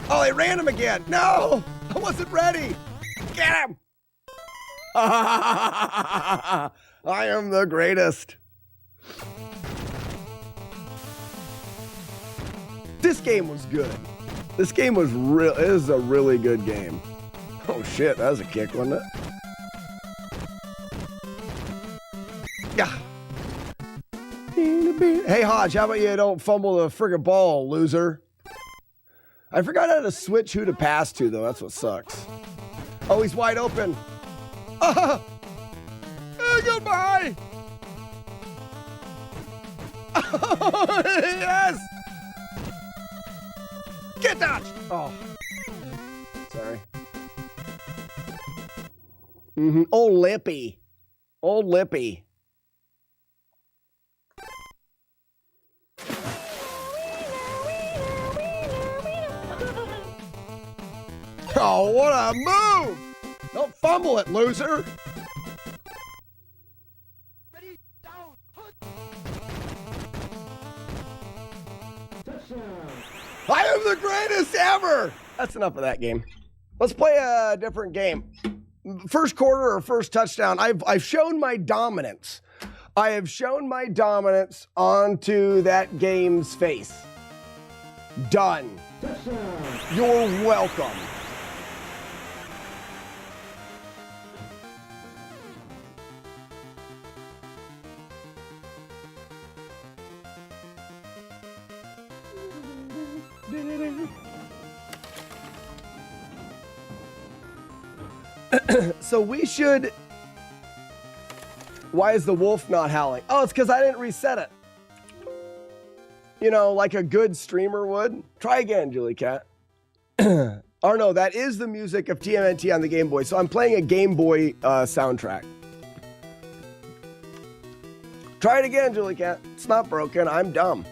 Speaker 1: Oh, they ran him again. No, I wasn't ready. Get him. I am the greatest. This game was good. This game was real. It is a really good game. Oh shit, that was a kick, wasn't it? Yeah. Hey Hodge, how about you don't fumble the friggin' ball, loser? I forgot how to switch who to pass to, though. That's what sucks. Oh, he's wide open. Goodbye. Oh, yes. Get dodged. Oh, sorry. Old Lippy. Old Lippy. Oh, what a move! Don't fumble it, loser! I am the greatest ever! That's enough of that game. Let's play a different game. First quarter or first touchdown. I've shown my dominance. I have shown my dominance onto that game's face. Done. You're welcome. So we should... Why is the wolf not howling? Oh, it's because I didn't reset it. You know, like a good streamer would. Try again, Julie Cat. Oh no, that is the music of TMNT on the Game Boy. So I'm playing a Game Boy soundtrack. Try it again, Julie Cat. It's not broken. I'm dumb.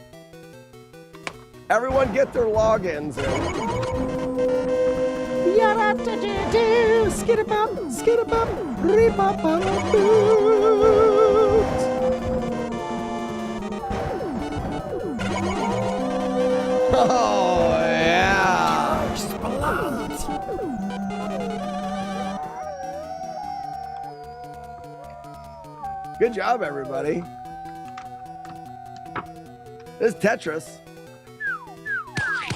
Speaker 1: Everyone get their logins in. Skidabum, skidabum, ree-bop-bop, oh, yeah. Good job, everybody. This is Tetris.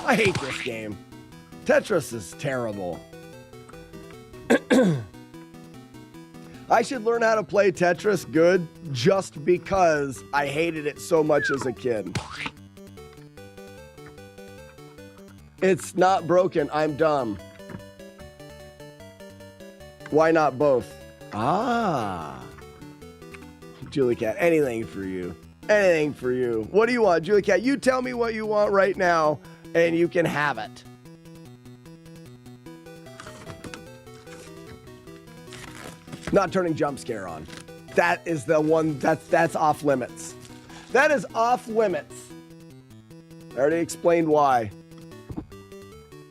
Speaker 1: I hate this game. Tetris is terrible. I should learn how to play Tetris good just because I hated it so much as a kid. It's not broken. I'm dumb. Why not both? Ah. Julie Cat, anything for you. Anything for you. What do you want, Julie Cat? You tell me what you want right now, and you can have it. Not turning jump scare on. That is the one that's off limits. That is off limits. I already explained why.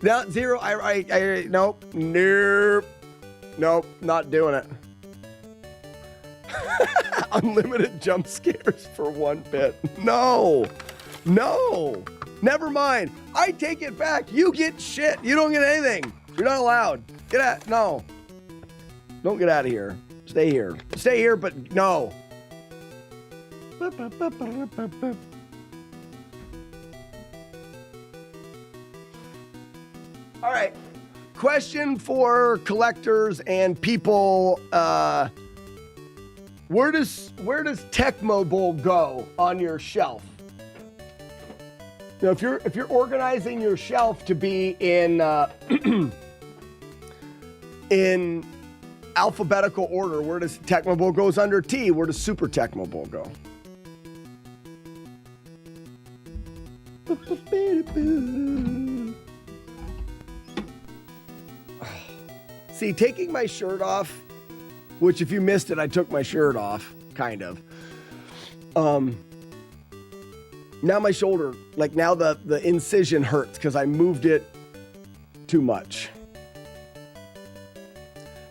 Speaker 1: No, zero. Nope. Nope. Not doing it. Unlimited jump scares for 1 bit. No. Never mind. I take it back. You get shit. You don't get anything. You're not allowed. Get out. No. Don't get out of here. Stay here. Stay here, but no. All right. Question for collectors and people. Where does Tecmo Bowl go on your shelf? You know, if you're organizing your shelf to be in in alphabetical order, where does Tecmo Bowl goes under T? Where does Super Tecmo Bowl go? See, taking my shirt off which if you missed it, I took my shirt off, kind of. Now my shoulder, like now the incision hurts because I moved it too much.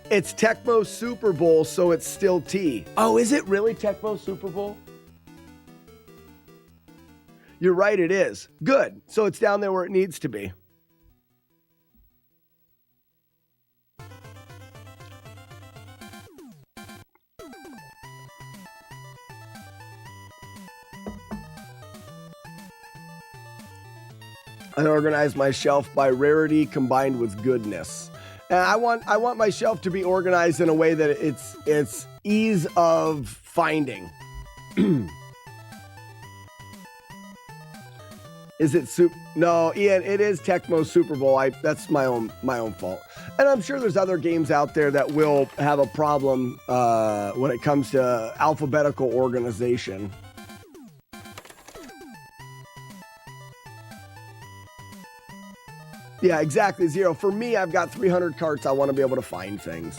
Speaker 1: It's Tecmo Super Bowl, so it's still T. Oh, is it really Tecmo Super Bowl? You're right, it is. Good. So it's down there where it needs to be. I organize my shelf by rarity combined with goodness. And I want my shelf to be organized in a way that it's ease of finding. Is it No, Ian, it is Tecmo Super Bowl. That's my own fault. And I'm sure there's other games out there that will have a problem when it comes to alphabetical organization. Yeah, exactly, Zero. For me, I've got 300 carts. I want to be able to find things.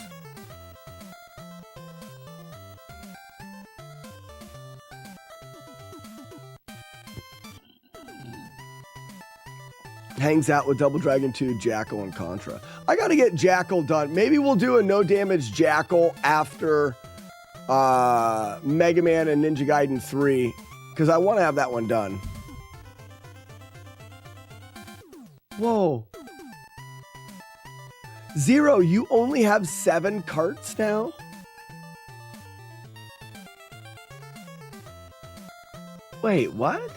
Speaker 1: Hangs out with Double Dragon 2, Jackal, and Contra. I got to get Jackal done. Maybe we'll do a no damage Jackal after Mega Man and Ninja Gaiden 3, because I want to have that one done. Whoa. Zero, you only have 7 carts now? Wait, what?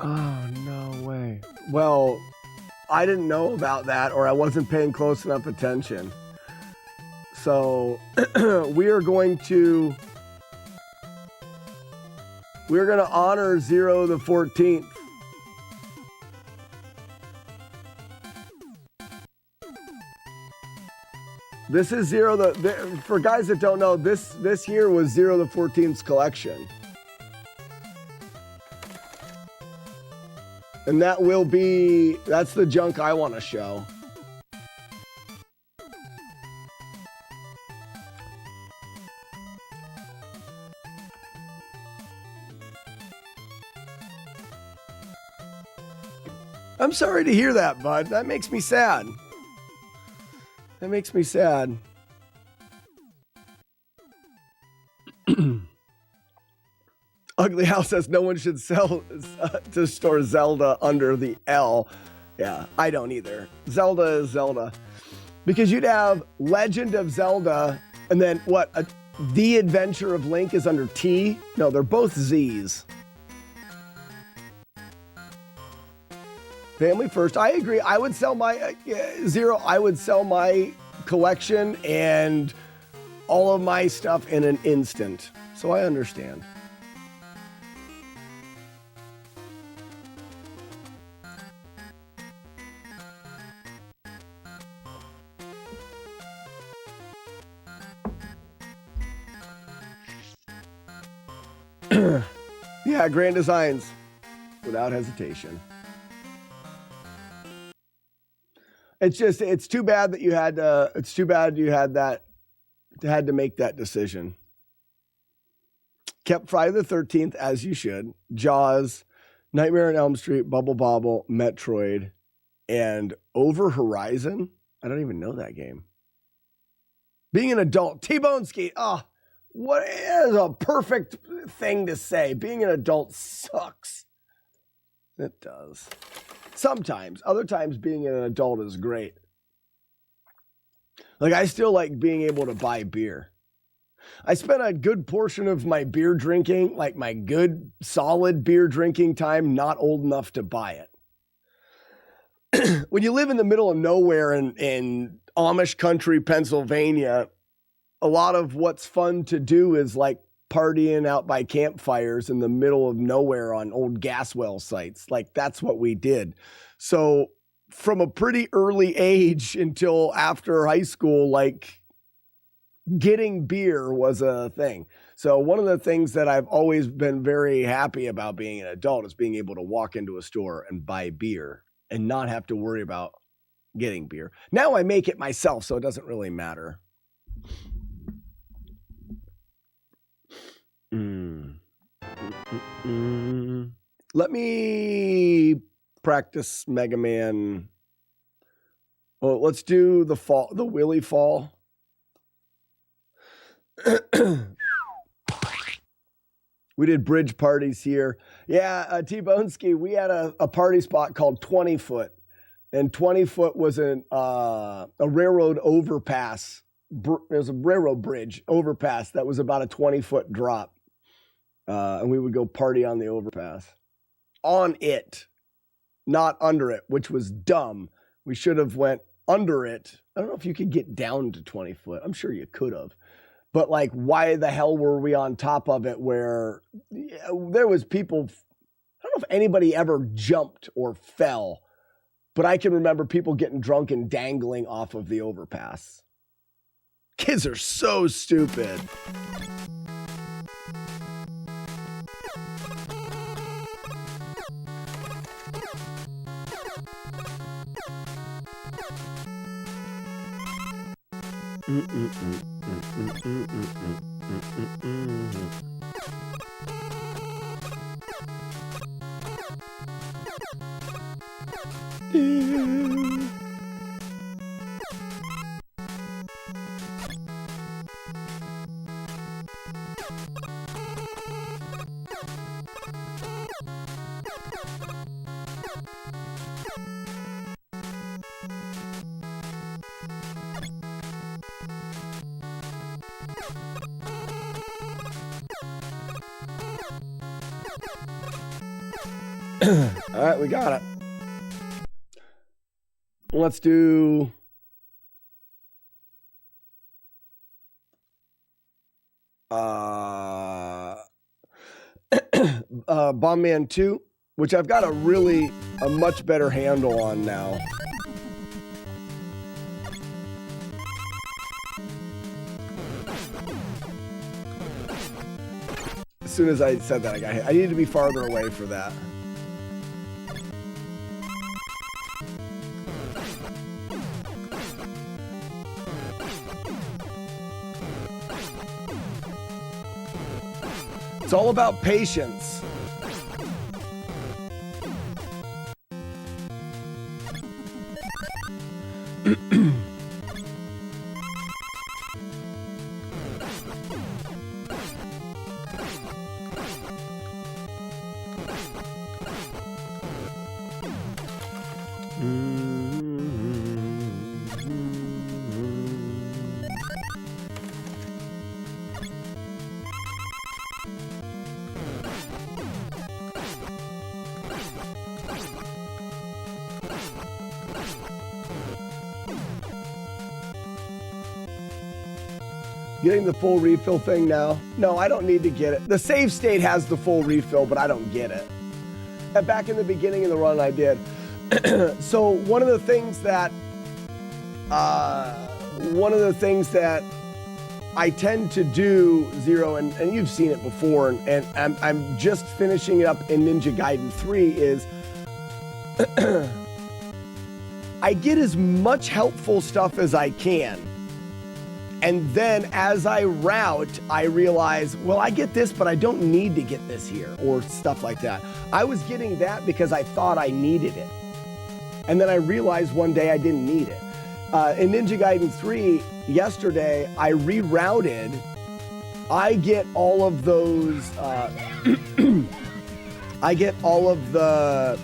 Speaker 1: Oh, no way. Well, I didn't know about that, or I wasn't paying close enough attention. So we are going to honor Zero the 14th. This is Zero for guys that don't know, this here was Zero the 14th's collection. And that's the junk I want to show. I'm sorry to hear that, bud. That makes me sad. That makes me sad. Ugly House says no one should sell to store Zelda under the L. Yeah, I don't either. Zelda is Zelda. Because you'd have Legend of Zelda, and then what? The Adventure of Link is under T? No, they're both Z's. Family first. I agree. I would sell my Zero. I would sell my collection and all of my stuff in an instant. So I understand. Yeah, Grand Designs, without hesitation. It's too bad that you had to make that decision. Kept Friday the 13th as you should. Jaws, Nightmare on Elm Street, Bubble Bobble, Metroid, and Over Horizon. I don't even know that game. Being an adult, T-Bone Ski. Oh, what is a perfect thing to say? Being an adult sucks. It does. Sometimes. Other times being an adult is great. Like, I still like being able to buy beer. I spent a good portion of my beer drinking, like my good, solid beer drinking time, not old enough to buy it. when you live in the middle of nowhere in Amish country, Pennsylvania, a lot of what's fun to do is like partying out by campfires in the middle of nowhere on old gas well sites. Like that's what we did. So from a pretty early age until after high school, like getting beer was a thing. So one of the things that I've always been very happy about being an adult is being able to walk into a store and buy beer and not have to worry about getting beer. Now I make it myself, so it doesn't really matter. Let me practice Mega Man. Well, let's do the Willy Fall. We did bridge parties here. Yeah, T-Boneski, we had a party spot called 20 Foot. And 20 Foot was a railroad overpass. There's a railroad bridge overpass that was about a 20-foot drop. And we would go party on the overpass. On it, not under it, which was dumb. We should have went under it. I don't know if you could get down to 20 foot. I'm sure you could have. But like, why the hell were we on top of it where there was people, I don't know if anybody ever jumped or fell, but I can remember people getting drunk and dangling off of the overpass. Kids are so stupid. All right, we got it. Let's do Bomberman 2, which I've got a much better handle on now. As soon as I said that, I got hit. I needed to be farther away for that. It's all about patience. Getting the full refill thing now? No, I don't need to get it. The save state has the full refill, but I don't get it. And back in the beginning of the run, I did. So one of the things that I tend to do, Zero, and you've seen it before, and I'm just finishing it up in Ninja Gaiden 3, is I get as much helpful stuff as I can. And then as I route, I realize, well, I get this, but I don't need to get this here, or stuff like that. I was getting that because I thought I needed it. And then I realized one day I didn't need it. In Ninja Gaiden 3, yesterday, I rerouted. I get all of those, I get all of the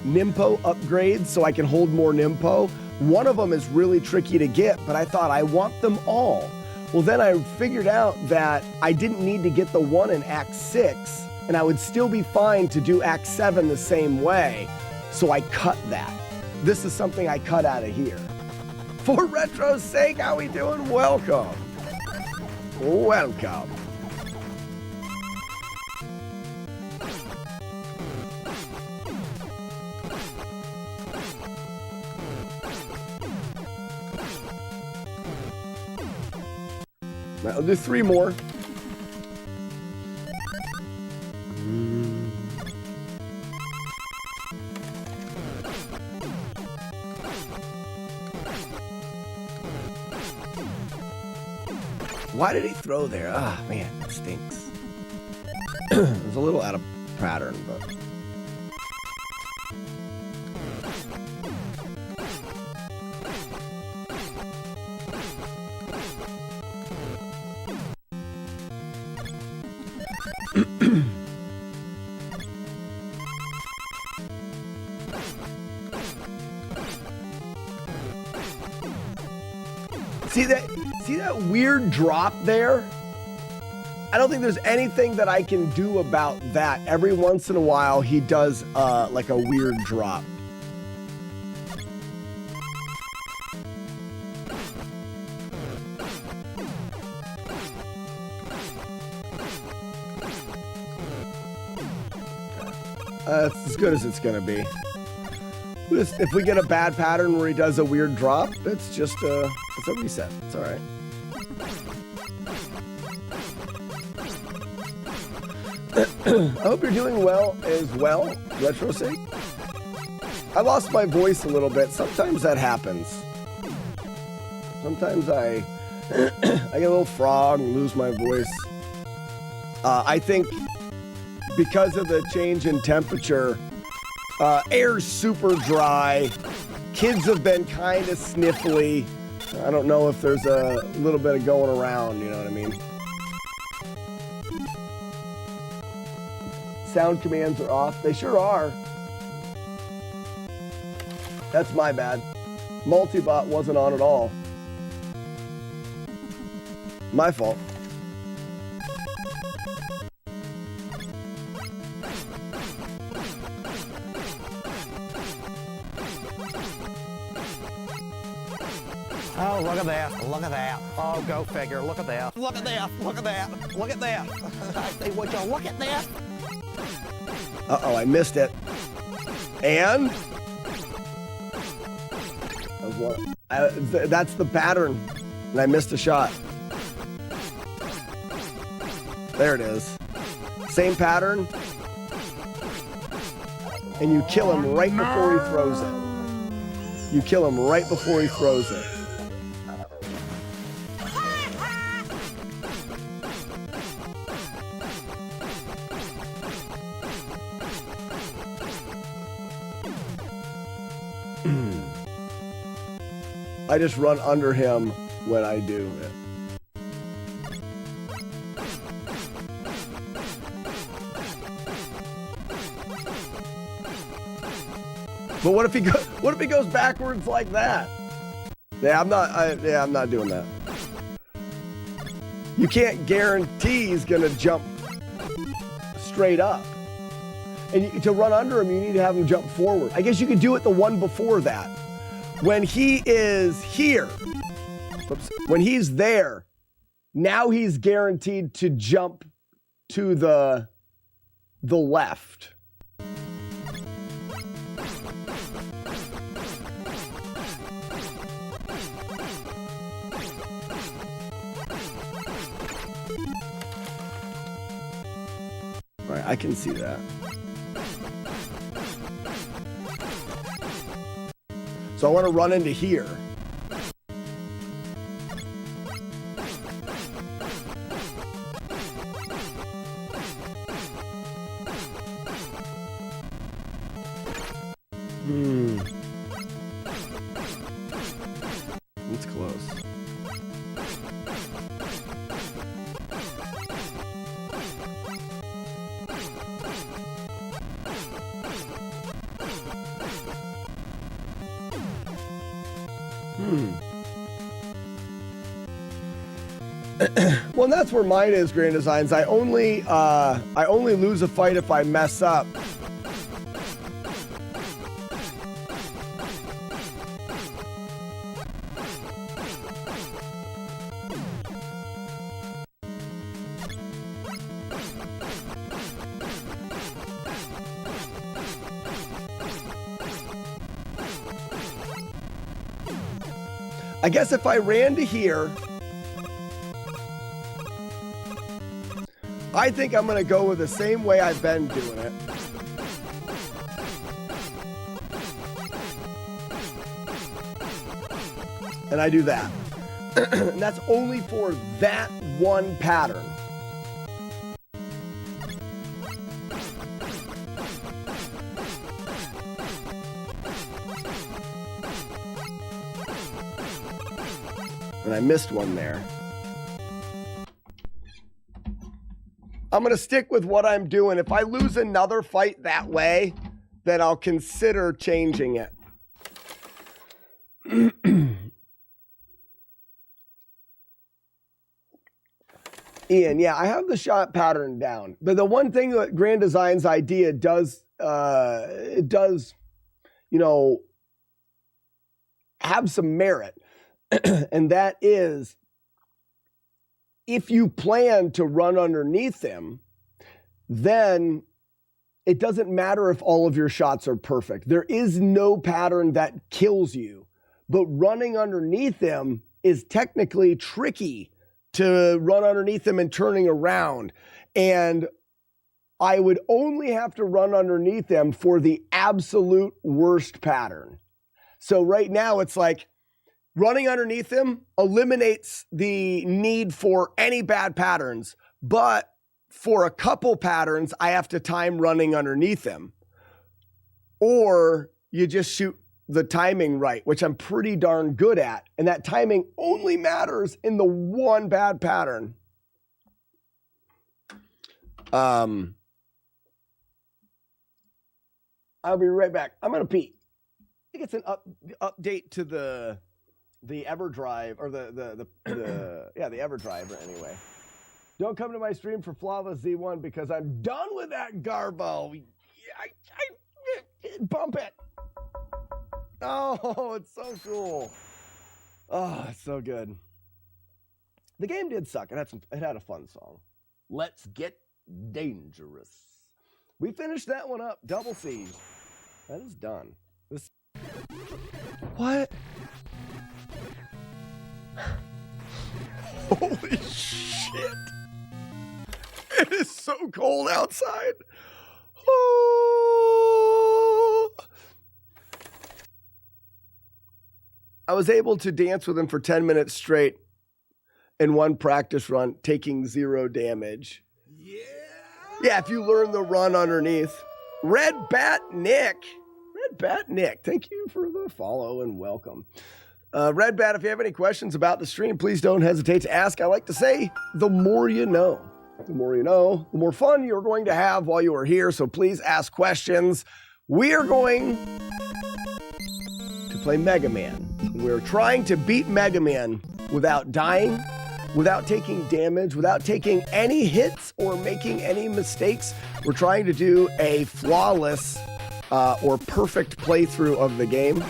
Speaker 1: Nimpo upgrades so I can hold more Nimpo. One of them is really tricky to get, but I thought I want them all. Well, then I figured out that I didn't need to get the one in Act 6, and I would still be fine to do Act 7 the same way. So I cut that. this is something I cut out of here. For retro's sake, how we doing? Welcome. Welcome. I'll do 3 more. Why did he throw there? Ah, man, it stinks. It was a little out of pattern, but... See that weird drop there? I don't think there's anything that I can do about that. Every once in a while, he does like a weird drop. That's as good as it's gonna be. If we get a bad pattern where he does a weird drop, it's just it's a reset. It's all right. I hope you're doing well as well, RetroSync. I lost my voice a little bit. Sometimes that happens. Sometimes I get a little frog and lose my voice. I think because of the change in temperature, air's super dry. Kids have been kind of sniffly. I don't know if there's a little bit of going around, you know what I mean? Sound commands are off. They sure are. That's my bad. Multibot wasn't on at all. My fault.
Speaker 2: Oh, look at that. Look at that. Oh, go figure. Look at that. Look at that. Look at that. Look at that. I say, would you look at that?
Speaker 1: Uh-oh, I missed it. And? That's the pattern. And I missed a shot. There it is. Same pattern. And you kill him right before he throws it. You kill him right before he throws it. I just run under him when I do it. But what if he goes backwards like that? Yeah, I'm not doing that. You can't guarantee he's gonna jump straight up. And to run under him, you need to have him jump forward. I guess you could do it the one before that. When he is here, when he's there, now he's guaranteed to jump to the left. All right, I can see that. So I want to run into here. It's close. Well, and that's where mine is, Grand Designs. I only lose a fight if I mess up. I guess if I ran to here, I think I'm going to go with the same way I've been doing it. And I do that. And that's only for that one pattern. And I missed one there. I'm going to stick with what I'm doing. If I lose another fight that way, then I'll consider changing it. Ian, yeah, I have the shot pattern down. But the one thing that Grand Design's idea does, it does, you know, have some merit. And that is, if you plan to run underneath them, then it doesn't matter if all of your shots are perfect. There is no pattern that kills you, but running underneath them is technically tricky to run underneath them and turning around. And I would only have to run underneath them for the absolute worst pattern. So right now it's like, running underneath them eliminates the need for any bad patterns, but for a couple patterns, I have to time running underneath them. Or you just shoot the timing right, which I'm pretty darn good at. And that timing only matters in the one bad pattern. I'll be right back. I'm going to pee. I think it's an update to the EverDrive, or the EverDrive anyway. Don't come to my stream for Flawless Z1 because I'm done with that garbo. Bump it. Oh, it's so cool. Oh, it's so good. The game did suck. It had a fun song. Let's Get Dangerous. We finished that one up. Double C. That is done. What? Holy shit. It is so cold outside. Oh. I was able to dance with him for 10 minutes straight in one practice run, taking 0 damage. Yeah. Yeah, if you learn the run underneath. Red Bat Nick, thank you for the follow and welcome. Red Bat, if you have any questions about the stream, please don't hesitate to ask. I like to say, the more you know. The more you know, the more fun you're going to have while you are here. So please ask questions. We are going to play Mega Man. We're trying to beat Mega Man without dying, without taking damage, without taking any hits or making any mistakes. We're trying to do a flawless or perfect playthrough of the game.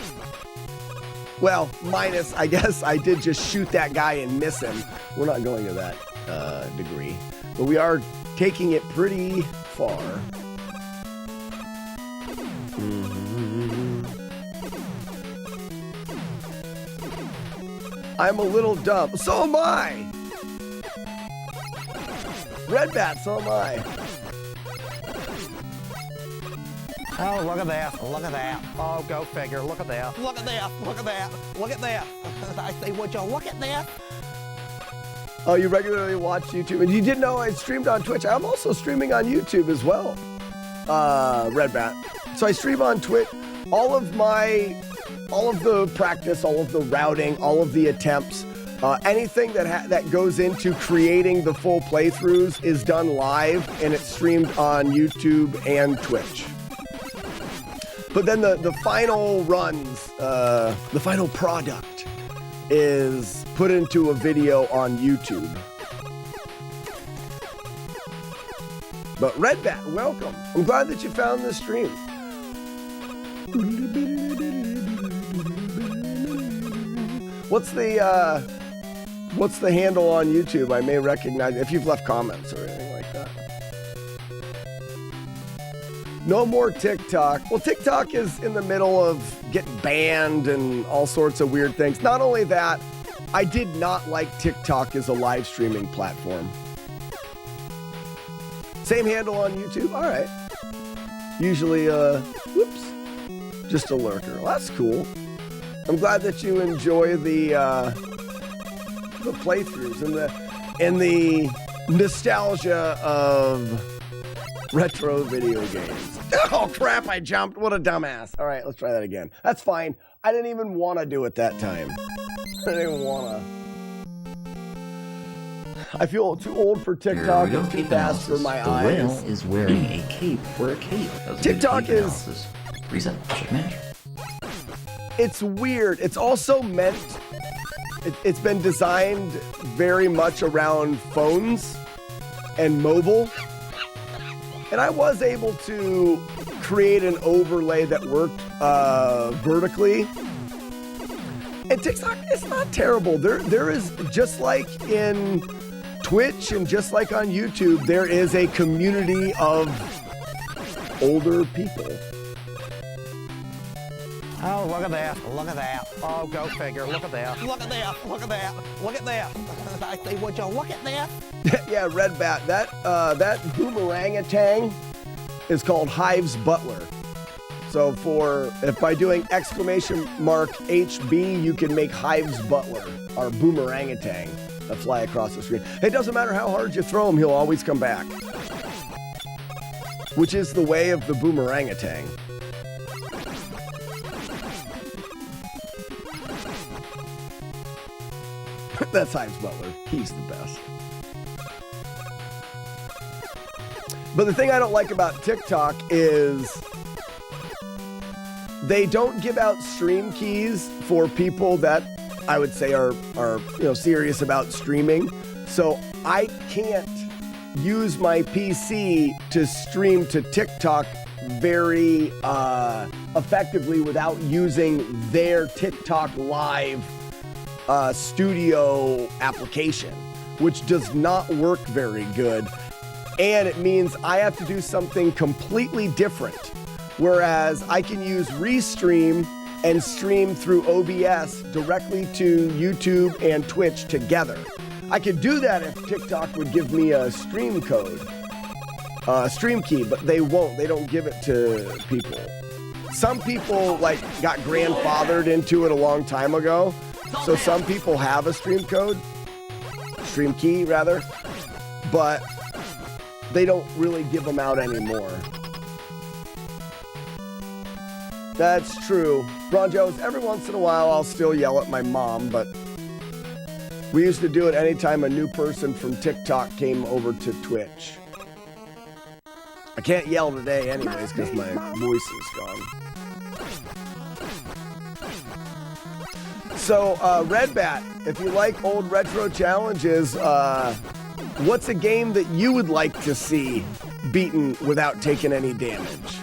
Speaker 1: Well, minus, I guess I did just shoot that guy and miss him. We're not going to that degree, but we are taking it pretty far. I'm a little dumb. So am I. Red Bat, so am I.
Speaker 2: Oh, look at that. Look at that. Oh, go figure. Look at that. Look at that. Look at that. Look at that. I say, would you look at that?
Speaker 1: Oh, you regularly watch YouTube. And you did know I streamed on Twitch. I'm also streaming on YouTube as well. Red Bat. So I stream on Twitch. All of the practice, all of the routing, all of the attempts, anything that goes into creating the full playthroughs is done live, and it's streamed on YouTube and Twitch. But then the final runs, the final product is put into a video on YouTube. But Red Bat, welcome. I'm glad that you found this stream. What's the handle on YouTube? I may recognize if you've left comments or anything like that. No more TikTok. Well, TikTok is in the middle of getting banned and all sorts of weird things. Not only that, I did not like TikTok as a live streaming platform. Same handle on YouTube? All right. Usually, whoops, just a lurker. Well, that's cool. I'm glad that you enjoy the playthroughs and the nostalgia of retro video games. Oh crap, I jumped. What a dumbass. All right, let's try that again. That's fine. I didn't even want to do it that time. I didn't even want to. I feel too old for TikTok. It's too fast for my eyes.
Speaker 7: The whale is wearing a cape for a cape.
Speaker 1: TikTok is...
Speaker 7: Reset. Check match.
Speaker 1: It's weird. It's also meant... It's been designed very much around phones and mobile. And I was able to create an overlay that worked vertically. And TikTok, it's not terrible. There is, just like in Twitch and just like on YouTube, there is a community of older people.
Speaker 2: Oh, look at that. Look at that. Oh, go figure. Look at that. Look at that. Look at that. Look at that. I say, would you look at that?
Speaker 1: Yeah, Red Bat. That boomerangatang is called Hive's Butler. So if by doing !HB, you can make Hive's Butler, our boomerangatang, that fly across the screen. It doesn't matter how hard you throw him, he'll always come back. Which is the way of the boomerangatang. That's Hive's Butler. He's the best. But the thing I don't like about TikTok is they don't give out stream keys for people that I would say are serious about streaming. So I can't use my PC to stream to TikTok very effectively without using their TikTok Live studio application, which does not work very good. And it means I have to do something completely different. Whereas I can use Restream and stream through OBS directly to YouTube and Twitch together. I could do that if TikTok would give me a stream code, stream key, but they won't. They don't give it to people. Some people got grandfathered into it a long time ago. So some people have a stream key rather, but they don't really give them out anymore. That's true. Bronjos, every once in a while I'll still yell at my mom, but we used to do it anytime a new person from TikTok came over to Twitch. I can't yell today anyways because my voice is gone. So, Red Bat, if you like old retro challenges, what's a game that you would like to see beaten without taking any damage?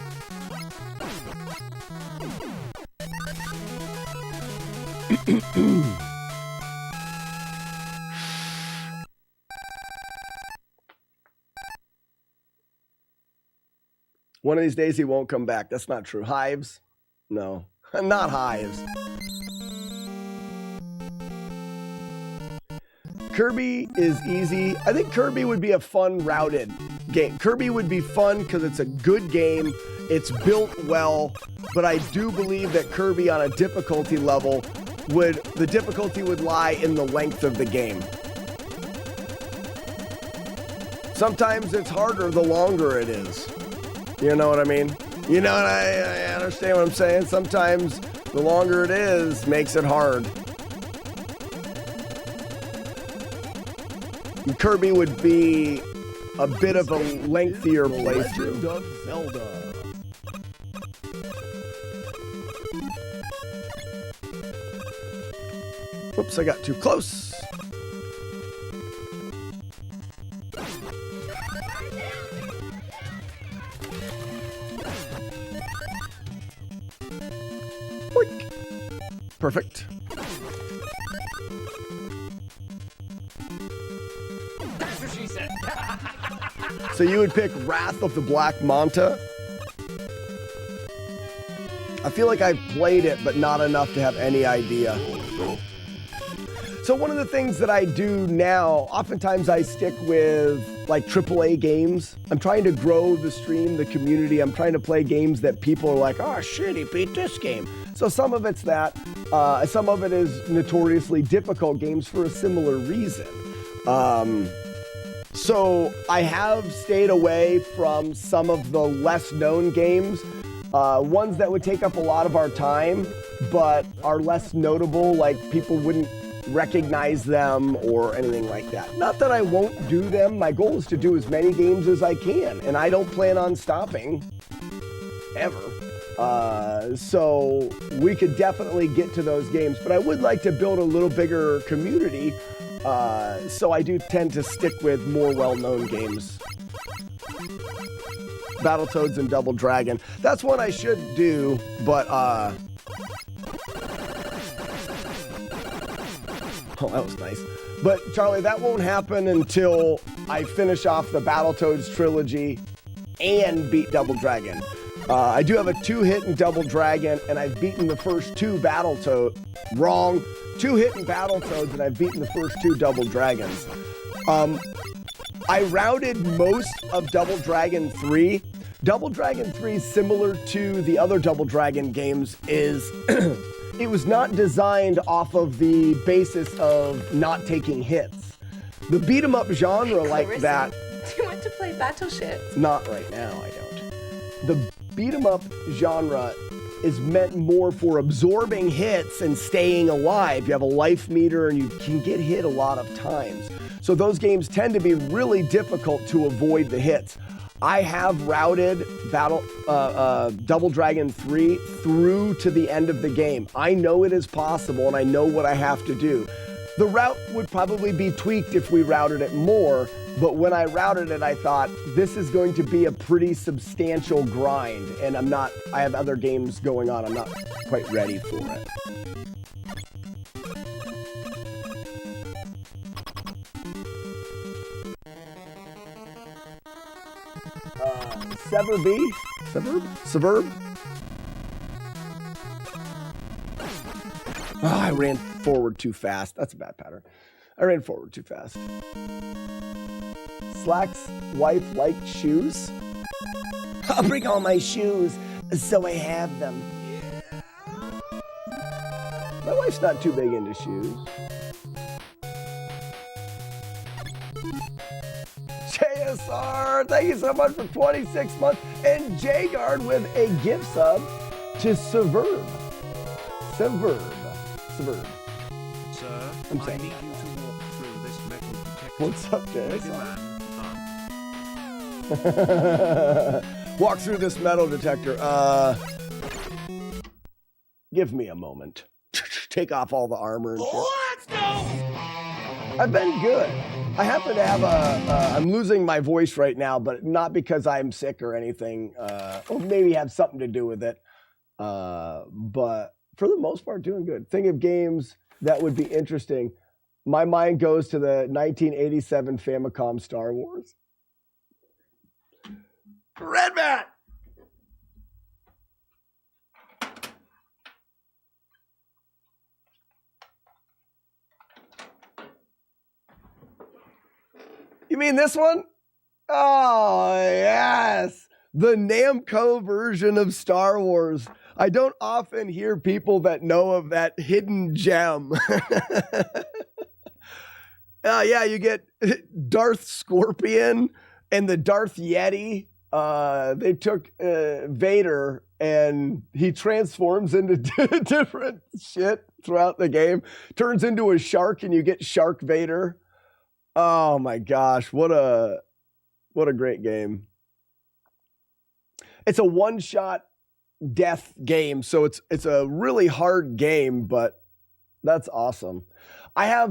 Speaker 1: One of these days he won't come back. That's not true. Hives? No, not Hives. Kirby is easy. I think Kirby would be a fun routed game. Kirby would be fun because it's a good game. It's built well, but I do believe that Kirby on a difficulty level the difficulty would lie in the length of the game. Sometimes it's harder the longer it is. You know what I mean? You know what I understand what I'm saying? Sometimes the longer it is makes it hard. And Kirby would be a bit of a lengthier playthrough.
Speaker 6: Legend of Zelda.
Speaker 1: Whoops, I got too close. Boink. Perfect.
Speaker 6: That's what she said.
Speaker 1: So you would pick Wrath of the Black Manta? I feel like I've played it, but not enough to have any idea. So one of the things that I do now, oftentimes I stick with like AAA games. I'm trying to grow the stream, the community. I'm trying to play games that people are like, oh shit, he beat this game. So some of it's that. Some of it is notoriously difficult games for a similar reason. So I have stayed away from some of the less known games, ones that would take up a lot of our time, but are less notable, like people wouldn't recognize them or anything like that. Not that I won't do them. My goal is to do as many games as I can, and I don't plan on stopping ever. So we could definitely get to those games, but I would like to build a little bigger community. So I do tend to stick with more well-known games. Battletoads and Double Dragon. That's one I should do, but oh, that was nice. But Charlie, that won't happen until I finish off the Battletoads trilogy and beat Double Dragon. I do have a 2-hit in Double Dragon, and I've beaten the first 2 Battletoads. Wrong. 2-hit in Battletoads, and I've beaten the first 2 Double Dragons. I routed most of Double Dragon 3. Double Dragon 3, similar to the other Double Dragon games, is it was not designed off of the basis of not taking hits. The beat 'em up genre like that.
Speaker 8: Do you want to play Battleship?
Speaker 1: Not right now, I don't. The beat 'em up genre is meant more for absorbing hits and staying alive. You have a life meter and you can get hit a lot of times. So those games tend to be really difficult to avoid the hits. I have routed Double Dragon 3 through to the end of the game. I know it is possible and I know what I have to do. The route would probably be tweaked if we routed it more, but when I routed it, I thought this is going to be a pretty substantial grind, and I have other games going on. I'm not quite ready for it. Suburb? Oh, I ran forward too fast. That's a bad pattern. I ran forward too fast. Slack's wife liked shoes. I'll bring all my shoes so I have them. My wife's not too big into shoes. JSR, thank you so much for 26 months. And Jgard with a gift sub to Suburb.
Speaker 3: Sir,
Speaker 1: I'm
Speaker 3: I
Speaker 1: saying
Speaker 3: need you to walk through this metal detector.
Speaker 1: What's up,
Speaker 3: Miniman,
Speaker 1: Walk through this metal detector. Give me a moment. Take off all the armor and shit.
Speaker 6: Let's go!
Speaker 1: I've been good. I happen to have I'm losing my voice right now, but not because I'm sick or anything. Or maybe have something to do with it. But for the most part, doing good. Think of games that would be interesting. My mind goes to the 1987 Famicom Star Wars. Red Man! You mean this one? Oh, yes. The Namco version of Star Wars. I don't often hear people that know of that hidden gem. Yeah, you get Darth Scorpion and the Darth Yeti. They took Vader and he transforms into different shit throughout the game. Turns into a shark and you get Shark Vader. Oh my gosh, what a great game. It's a one-shot death game, so it's a really hard game, but that's awesome. I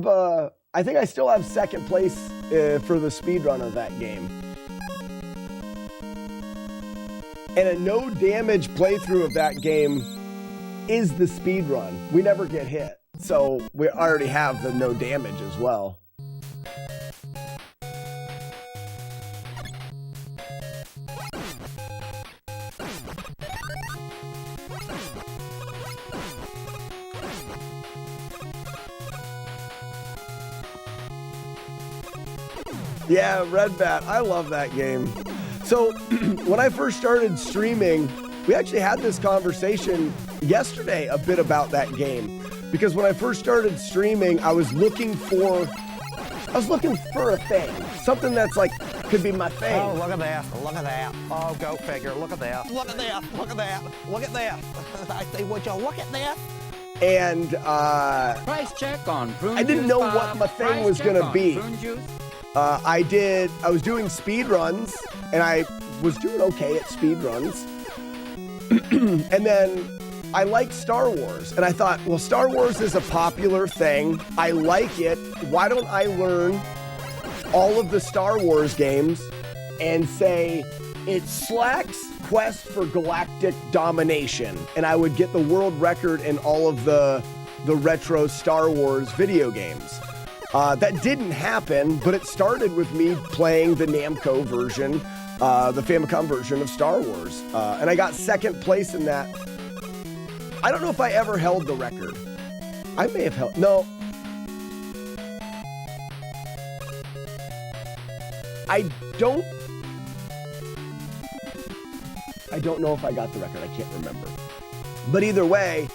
Speaker 1: think I still have second place for the speedrun of that game. And a no damage playthrough of that game is the speedrun. We never get hit, so we already have the no damage as well. Yeah, Red Bat. I love that game. So when I first started streaming, we actually had this conversation yesterday a bit about that game. Because when I first started streaming, I was looking for a thing. Something that's like, could be my thing.
Speaker 2: Oh, look at that. Look at that. Oh, go figure. Look at that. Look at that. Look at that. Look at that. I say, would you look at that?
Speaker 1: And
Speaker 6: Price check on prune
Speaker 1: I didn't
Speaker 6: juice,
Speaker 1: know
Speaker 6: Bob.
Speaker 1: what my thing
Speaker 6: Price
Speaker 1: was
Speaker 6: check
Speaker 1: gonna
Speaker 6: on
Speaker 1: be.
Speaker 6: prune juice.
Speaker 1: I was doing speed runs, and I was doing okay at speed runs. And then I liked Star Wars, and I thought, well, Star Wars is a popular thing. I like it. Why don't I learn all of the Star Wars games and say it's Slack's quest for galactic domination, and I would get the world record in all of the retro Star Wars video games. That didn't happen, but it started with me playing the Namco version, the Famicom version of Star Wars. And I got second place in that. I don't know if I ever held the record. I may have held, no. I don't know if I got the record. I can't remember. But either way,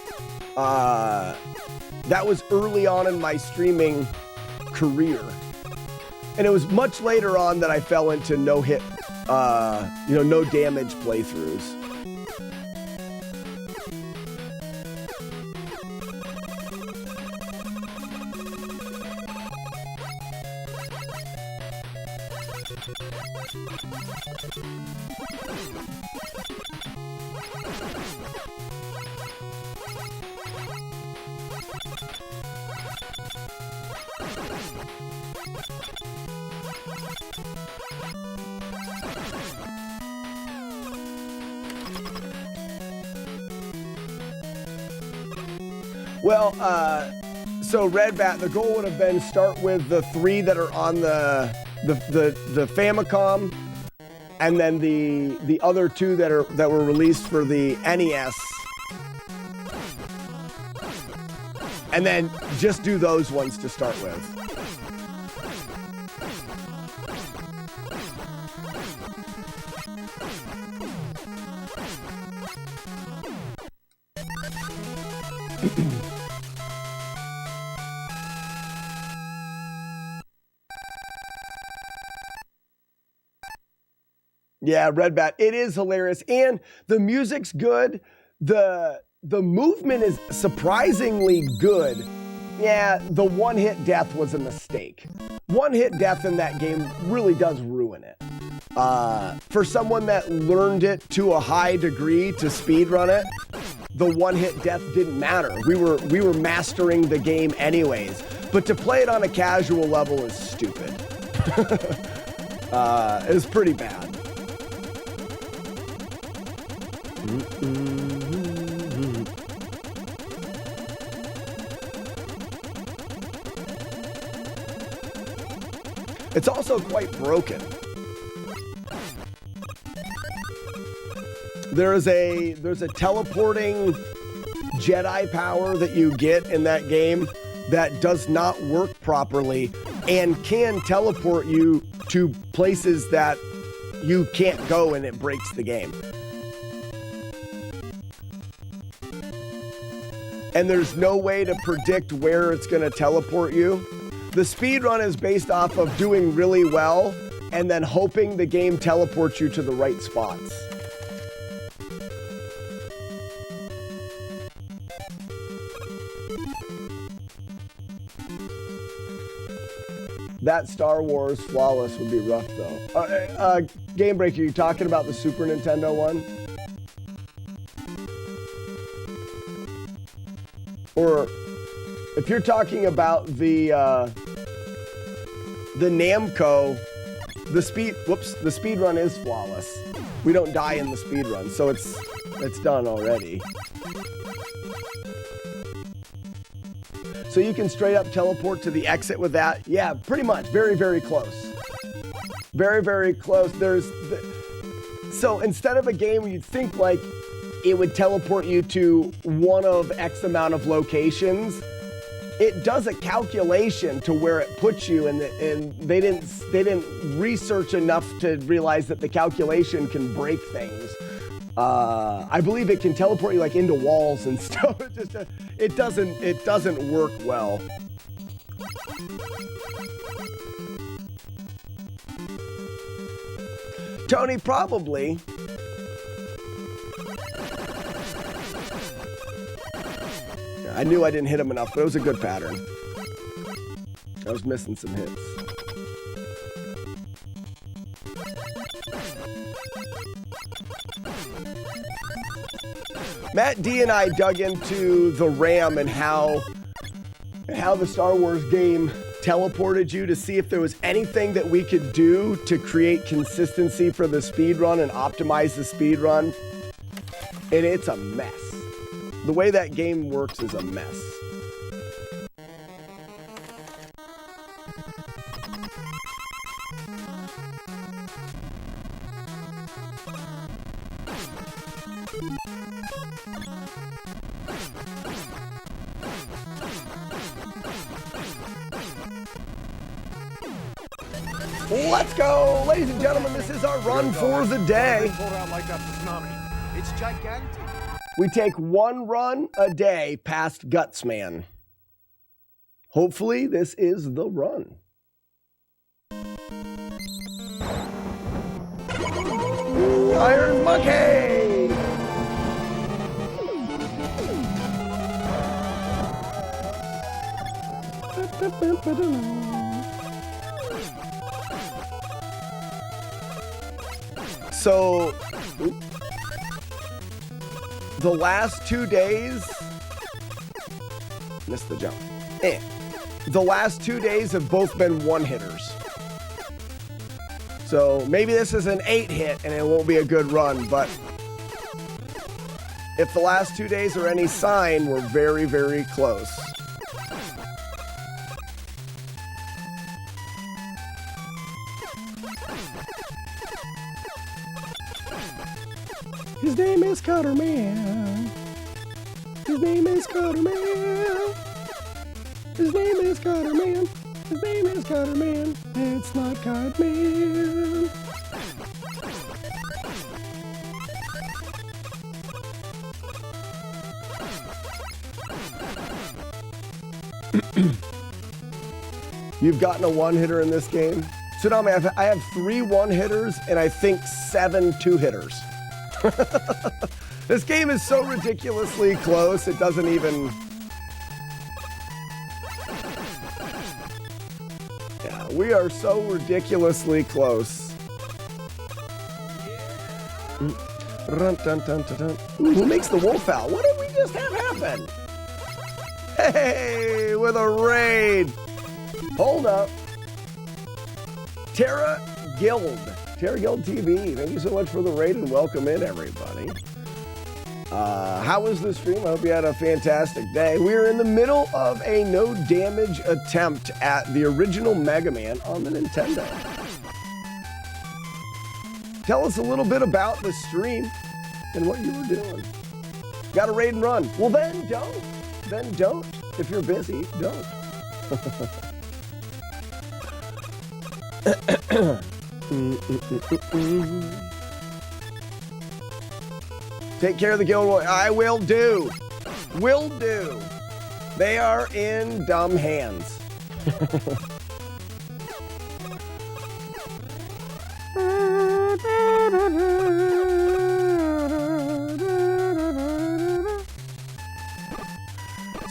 Speaker 1: that was early on in my streaming career. And it was much later on that I fell into no damage playthroughs. Well, so Red Bat, the goal would have been start with the 3 that are on the Famicom, and then the other 2 that were released for the NES, and then just do those ones to start with. Yeah, Red Bat, it is hilarious, and the music's good. The movement is surprisingly good. Yeah, the one-hit death was a mistake. One-hit death in that game really does ruin it. For someone that learned it to a high degree to speedrun it, the one-hit death didn't matter. We were mastering the game anyways. But to play it on a casual level is stupid. It's pretty bad. It's also quite broken. There's a teleporting Jedi power that you get in that game that does not work properly and can teleport you to places that you can't go, and it breaks the game. And there's no way to predict where it's going to teleport you. The speedrun is based off of doing really well and then hoping the game teleports you to the right spots. That Star Wars Flawless would be rough, though. Game Breaker, you talking about the Super Nintendo one? Or if you're talking about the Namco, the speed run is flawless. We don't die in the speed run, so it's done already. So you can straight up teleport to the exit with that. Yeah, pretty much. Very, very close. Very, very close. So instead of a game where you'd think like it would teleport you to one of X amount of locations, it does a calculation to where it puts you, and they didn't research enough to realize that the calculation can break things. I believe it can teleport you like into walls and stuff. It doesn't work well. Tony, probably. I knew I didn't hit him enough, but it was a good pattern. I was missing some hits. Matt D and I dug into the RAM and how the Star Wars game teleported you to see if there was anything that we could do to create consistency for the speedrun and optimize the speedrun. And it's a mess. The way that game works is a mess. Let's go, ladies and gentlemen. This is our run for the day.
Speaker 3: It's gigantic.
Speaker 1: We take one run a day past Gutsman. Hopefully, this is the run. Iron Monkey! So, the last 2 days, missed the jump. The last 2 days have both been one-hitters. So maybe this is an 8-hit and it won't be a good run, but if the last 2 days are any sign, we're very, very close. His name is Cutter Man. His name is Cutter Man. His name is Cutter Man. His name is Cutter Man. It's not Cut Man. You've gotten a one-hitter in this game? Tsunami, I have 3 one-hitters and I think 7 two-hitters. This game is so ridiculously close, it doesn't even... Yeah, we are so ridiculously close. Ooh, who makes the wolf owl? What did we just have happen? Hey, with a raid. Hold up. Terra Guild TV, thank you so much for the raid and welcome in, everybody. How was the stream? I hope you had a fantastic day. We're in the middle of a no damage attempt at the original Mega Man on the Nintendo. Tell us a little bit about the stream and what you were doing. Got a raid and run. Well, then don't. Then don't. If you're busy, don't. Take care of the Guild. I will do. Will do. They are in dumb hands.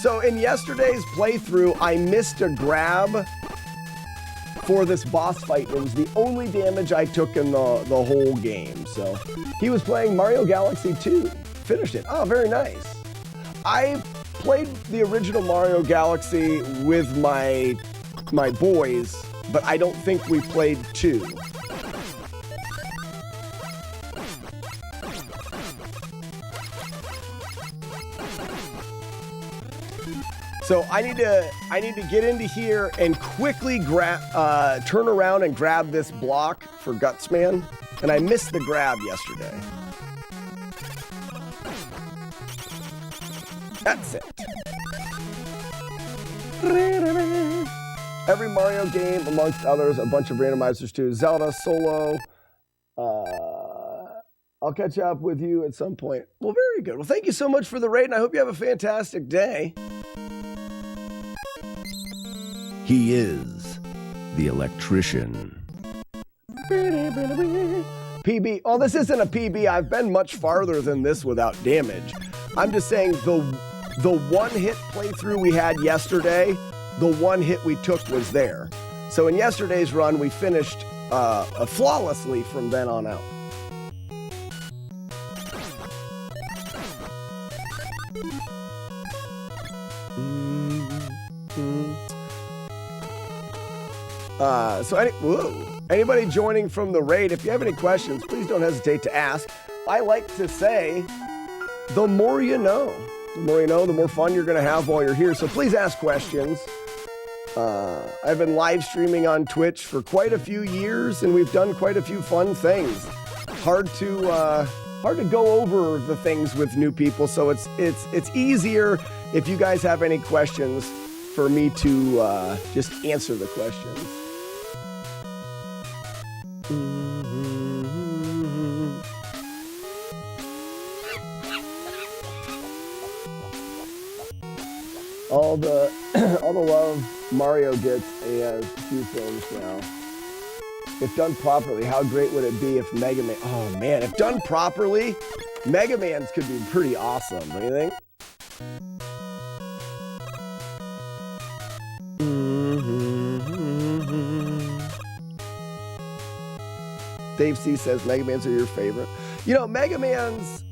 Speaker 1: So in yesterday's playthrough, I missed a grab for this boss fight. It was the only damage I took in the whole game. So he was playing Mario Galaxy 2. Finished it. Oh, very nice. I played the original Mario Galaxy with my boys, but I don't think we played 2. So I need to get into here and quickly turn around and grab this block for Gutsman, and I missed the grab yesterday. That's it. Every Mario game, amongst others, a bunch of randomizers too. Zelda, Solo. I'll catch up with you at some point. Well, very good. Well, thank you so much for the raid, and I hope you have a fantastic day. He is the electrician. PB. Oh, this isn't a PB. I've been much farther than this without damage. I'm just saying the one-hit playthrough we had yesterday, the one hit we took was there. So in yesterday's run, we finished flawlessly from then on out. Anybody joining from the raid, if you have any questions, please don't hesitate to ask. I like to say, the more you know. The more you know, the more fun you're going to have while you're here. So please ask questions. I've been live streaming on Twitch for quite a few years, and we've done quite a few fun things. Hard to go over the things with new people, so it's easier if you guys have any questions for me to just answer the questions. All the love Mario gets as few films now. If done properly, how great would it be if Mega Man... Oh man, if done properly, Mega Man's could be pretty awesome, don't you think? Dave C says Mega Mans are your favorite. You know, Mega Man's...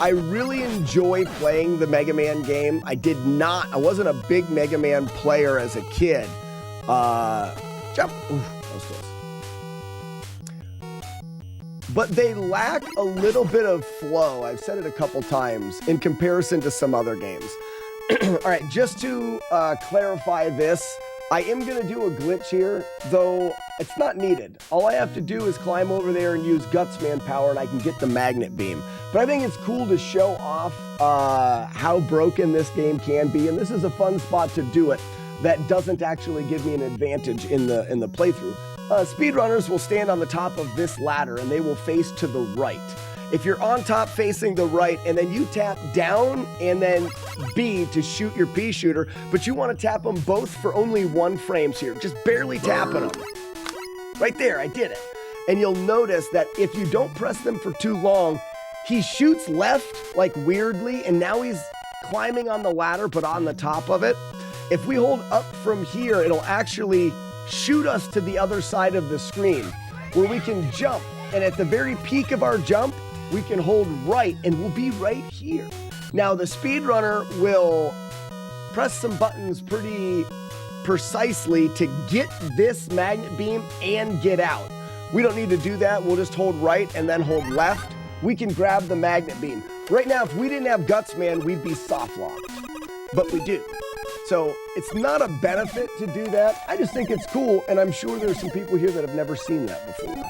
Speaker 1: I really enjoy playing the Mega Man game. I wasn't a big Mega Man player as a kid. Jump. Ooh, that was close. But they lack a little bit of flow. I've said it a couple times in comparison to some other games. All right, just to clarify this, I am going to do a glitch here, though it's not needed. All I have to do is climb over there and use Gutsman power, and I can get the magnet beam. But I think it's cool to show off how broken this game can be, and this is a fun spot to do it that doesn't actually give me an advantage in the playthrough. Speedrunners will stand on the top of this ladder, and they will face to the right. If you're on top facing the right, and then you tap down and then B to shoot your pea shooter, but you want to tap them both for only 1 frame here, just barely tapping them. Right there, I did it. And you'll notice that if you don't press them for too long, he shoots left, like weirdly, and now he's climbing on the ladder, but on the top of it. If we hold up from here, it'll actually shoot us to the other side of the screen, where we can jump. And at the very peak of our jump, we can hold right, and we'll be right here. Now, the speedrunner will press some buttons pretty precisely to get this magnet beam and get out. We don't need to do that. We'll just hold right and then hold left. We can grab the magnet beam. Right now, if we didn't have Gutsman, we'd be soft locked, but we do. So it's not a benefit to do that. I just think it's cool, and I'm sure there's some people here that have never seen that before.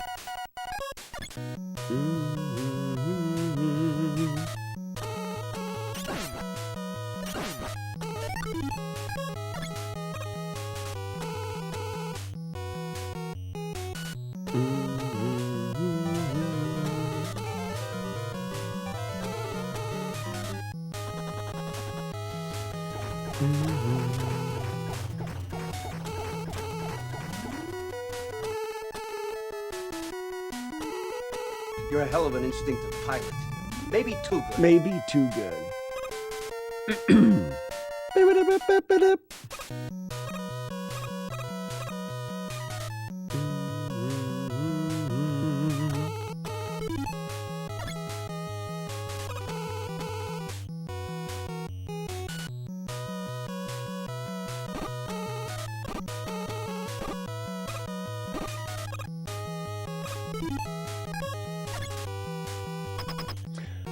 Speaker 9: You're a hell of an instinctive pilot. Maybe too good.
Speaker 1: Maybe too good.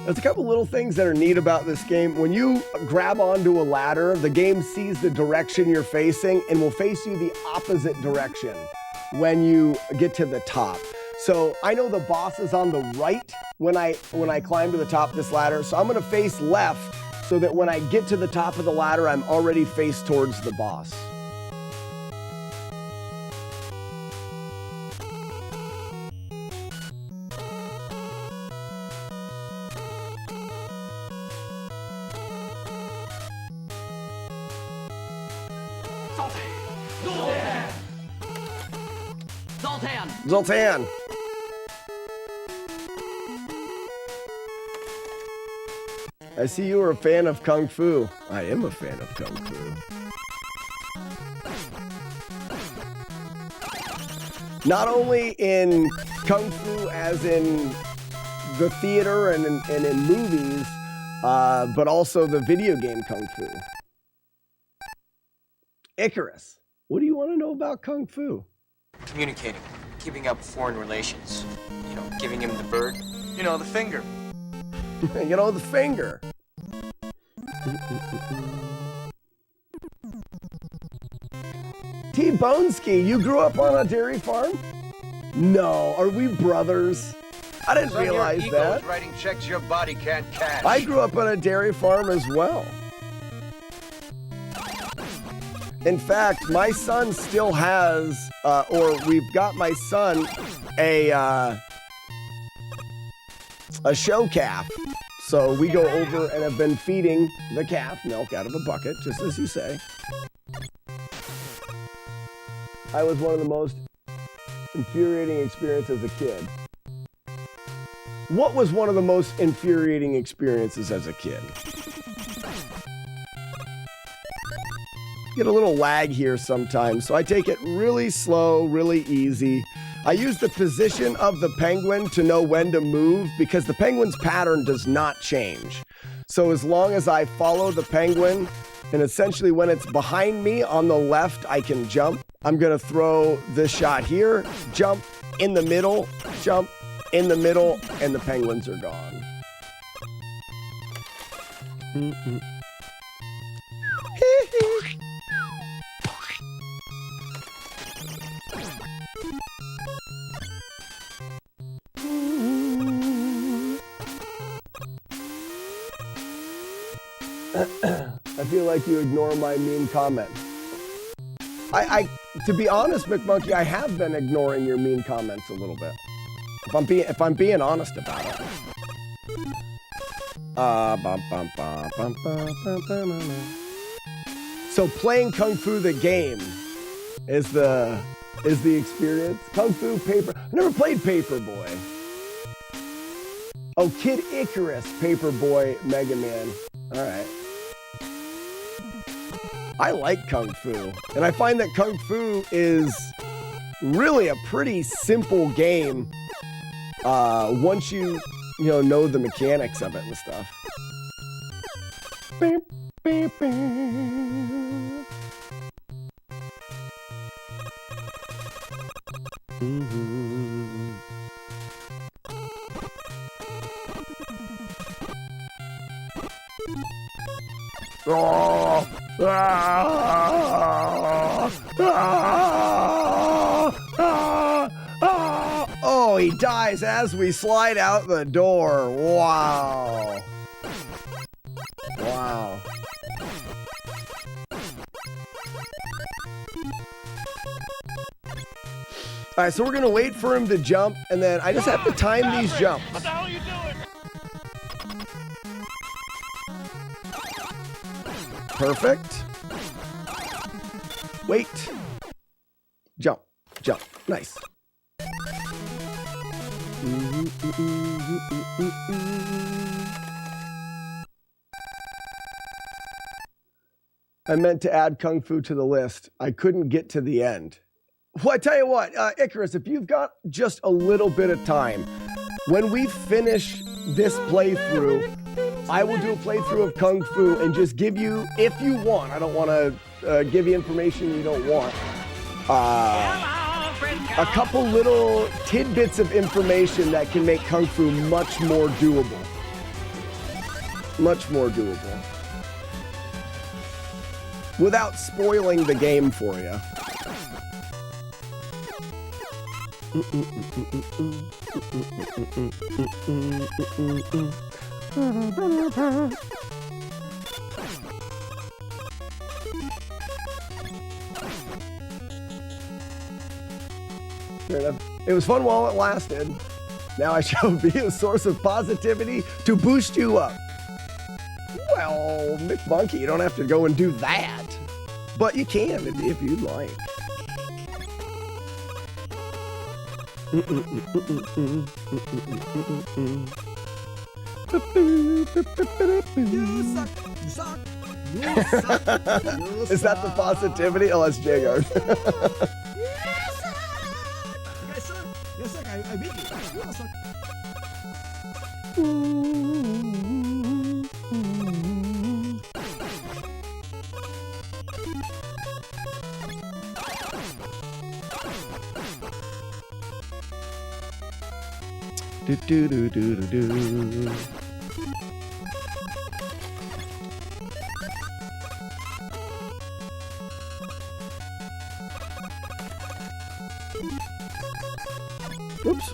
Speaker 1: There's a couple little things that are neat about this game. When you grab onto a ladder, the game sees the direction you're facing and will face you the opposite direction when you get to the top. So I know the boss is on the right when I climb to the top of this ladder, so I'm gonna face left so that when I get to the top of the ladder, I'm already face towards the boss. Zoltan! I see you are a fan of Kung Fu. I am a fan of Kung Fu. Not only in Kung Fu as in the theater and in movies, but also the video game Kung Fu. Icarus, what do you want to know about Kung Fu?
Speaker 10: Communicating, keeping up foreign relations. You know, giving him the bird. You know, the finger.
Speaker 1: You know, the finger. T-Boneski, you grew up on a dairy farm? No, are we brothers? I didn't realize
Speaker 3: your
Speaker 1: that.
Speaker 3: Writing checks your body can't cash.
Speaker 1: I grew up on a dairy farm as well. In fact, my son still has, or we've got my son a show calf. So we go over and have been feeding the calf milk out of a bucket, just as you say. I was one of the most infuriating experiences as a kid. What was one of the most infuriating experiences as a kid? Get a little lag here sometimes, so I take it really slow, really easy. I use the position of the penguin to know when to move because the penguin's pattern does not change. So as long as I follow the penguin, and essentially when it's behind me on the left, I can jump. I'm gonna throw this shot here, jump in the middle, jump in the middle, and the penguins are gone. I feel like you ignore my mean comment. To be honest, McMonkey, I have been ignoring your mean comments a little bit. If I'm being honest about it. So playing Kung Fu the game is the experience. Kung Fu Paper. I never played Paperboy. Oh, Kid Icarus, Paperboy, Mega Man. All right. I like Kung Fu, and I find that Kung Fu is really a pretty simple game once you know the mechanics of it and stuff. Oh, he dies as we slide out the door. Wow. Wow. All right, so we're gonna wait for him to jump, and then I just have to time these jumps.
Speaker 5: What the hell are you doing?
Speaker 1: Perfect. Wait. Jump. Jump. Nice. I meant to add Kung Fu to the list. I couldn't get to the end. Well, I tell you what, Icarus, if you've got just a little bit of time, when we finish this playthrough, I will do a playthrough of Kung Fu and just give you, if you want, I don't want to give you information you don't want, a couple little tidbits of information that can make Kung Fu much more doable. Much more doable. Without spoiling the game for you. Fair enough. It was fun while it lasted. Now I shall be a source of positivity to boost you up. Well, McMonkey, you don't have to go and do that. But you can if you'd like. You suck. You suck. You suck. You Is that the positivity? Oh, that's Jagard. You suck. I beat you. You all suck. Do do do do do do. Oops.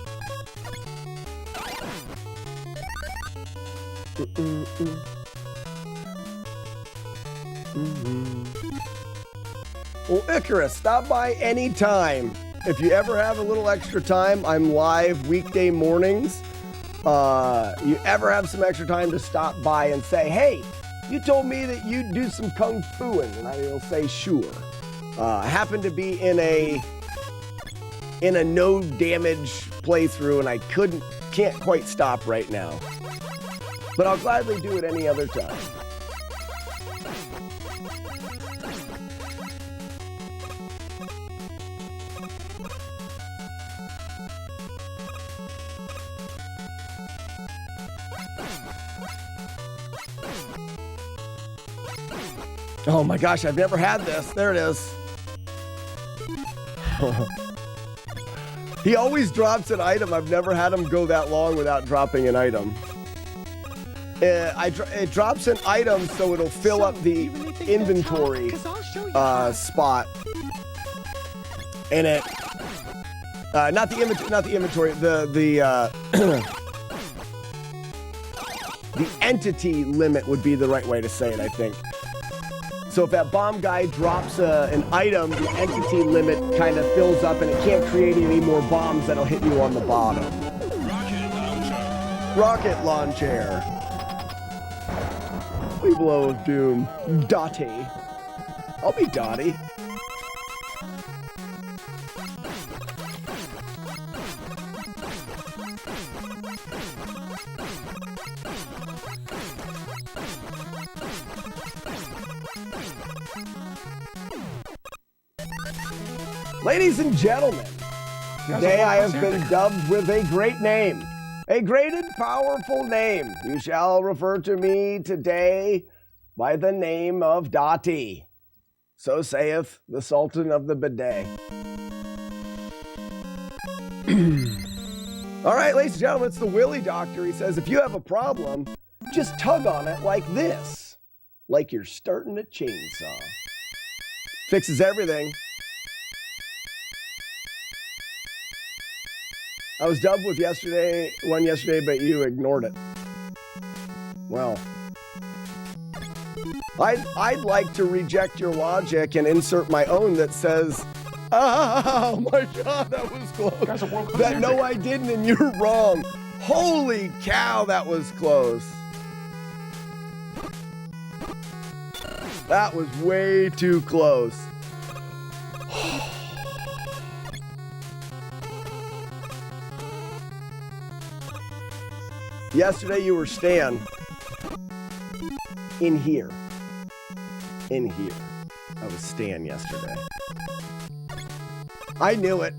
Speaker 1: Well, Icarus, stop by anytime. If you ever have a little extra time, I'm live weekday mornings. You ever have some extra time to stop by and say, hey, you told me that you'd do some kung fuing, and I will say sure. I happen to be in a no damage playthrough, and I can't quite stop right now. But I'll gladly do it any other time. Oh my gosh, I've never had this. There it is. He always drops an item. I've never had him go that long without dropping an item. It drops an item so it'll fill up the inventory spot. And it, not the inventory, the entity limit would be the right way to say it, I think. So if that bomb guy drops an item, the entity limit kind of fills up and it can't create any more bombs that'll hit you on the bottom. Rocket launcher. Blow of doom. Dottie. I'll be Dottie. Ladies and gentlemen, today I have been dubbed with a great name. A great and powerful name. You shall refer to me today by the name of Dottie. So saith the Sultan of the Bidet. All right, ladies and gentlemen, it's the Willy Doctor. He says, if you have a problem, just tug on it like this. Like you're starting a chainsaw. Fixes everything. I was dubbed with one yesterday, but you ignored it. Well, I'd like to reject your logic and insert my own that says, oh my God, that was close. That no, I didn't, and you're wrong. Holy cow, that was close. That was way too close. Yesterday you were Stan. In here. In here. I was Stan yesterday. I knew it.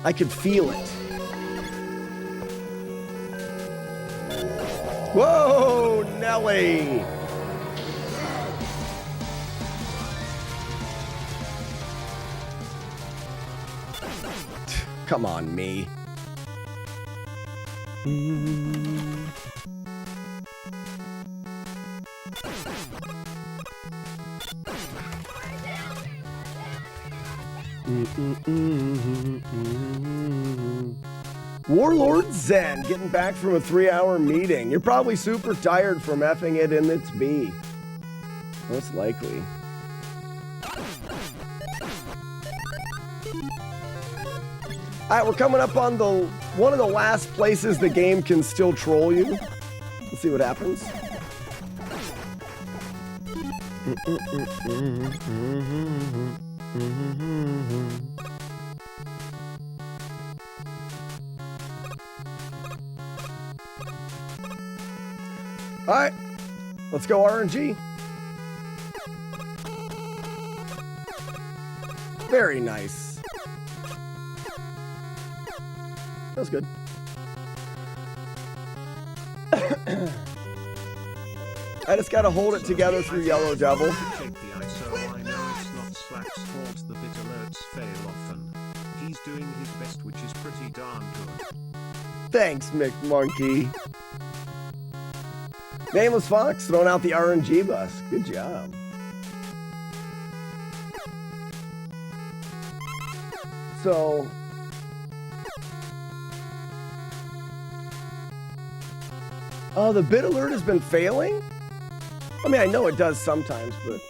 Speaker 1: I could feel it. Whoa, Nelly! Come on, me. Warlord Zen getting back from a 3-hour meeting. You're probably super tired from effing it in its B. Most likely. Alright, we're coming up on the one of the last places the game can still troll you. Let's see what happens. Alright, let's go RNG. Very nice. That was good. I just gotta hold it together through Yellow Devil.
Speaker 11: Check the ISO. I know it's not Slack's fault the bit alerts fail often. He's doing his best, which is pretty darn good.
Speaker 1: Thanks, McMonkey. Nameless Fox throwing out the RNG bus. Good job. So, oh, the bit alert has been failing? I mean, I know it does sometimes, but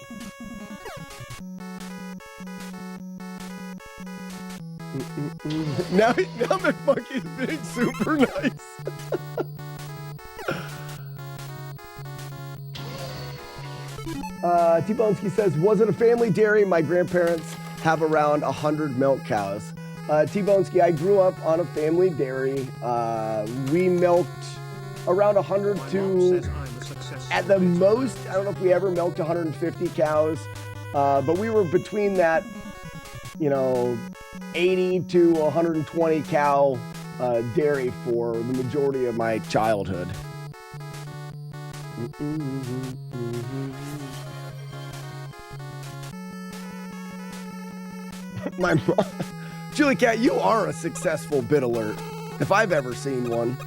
Speaker 1: now McMonkey's being super nice. T-Bonesky says, was it a family dairy? My grandparents have around 100 milk cows. T-Bonesky, I grew up on a family dairy. We milked around 100 to, at the most, I don't know if we ever milked 150 cows, but we were between that, you know, 80 to 120 cow dairy for the majority of my childhood. My mom, Julie Cat, you are a successful bit alert, if I've ever seen one.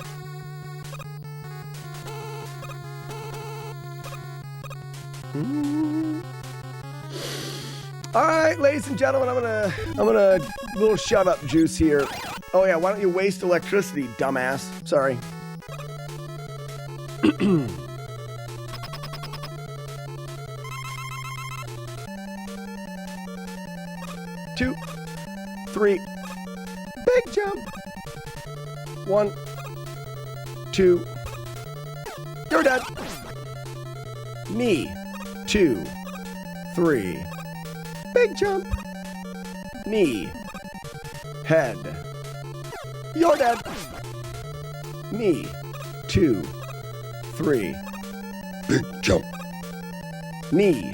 Speaker 1: All right, ladies and gentlemen, I'm gonna little shut up juice here. Oh yeah, why don't you waste electricity, dumbass? Sorry. 2, 3, big jump. 1, 2, you're dead. Knee, 2, 3, big jump. Knee, head, you're dead. Knee, 2, 3, big jump. Knee,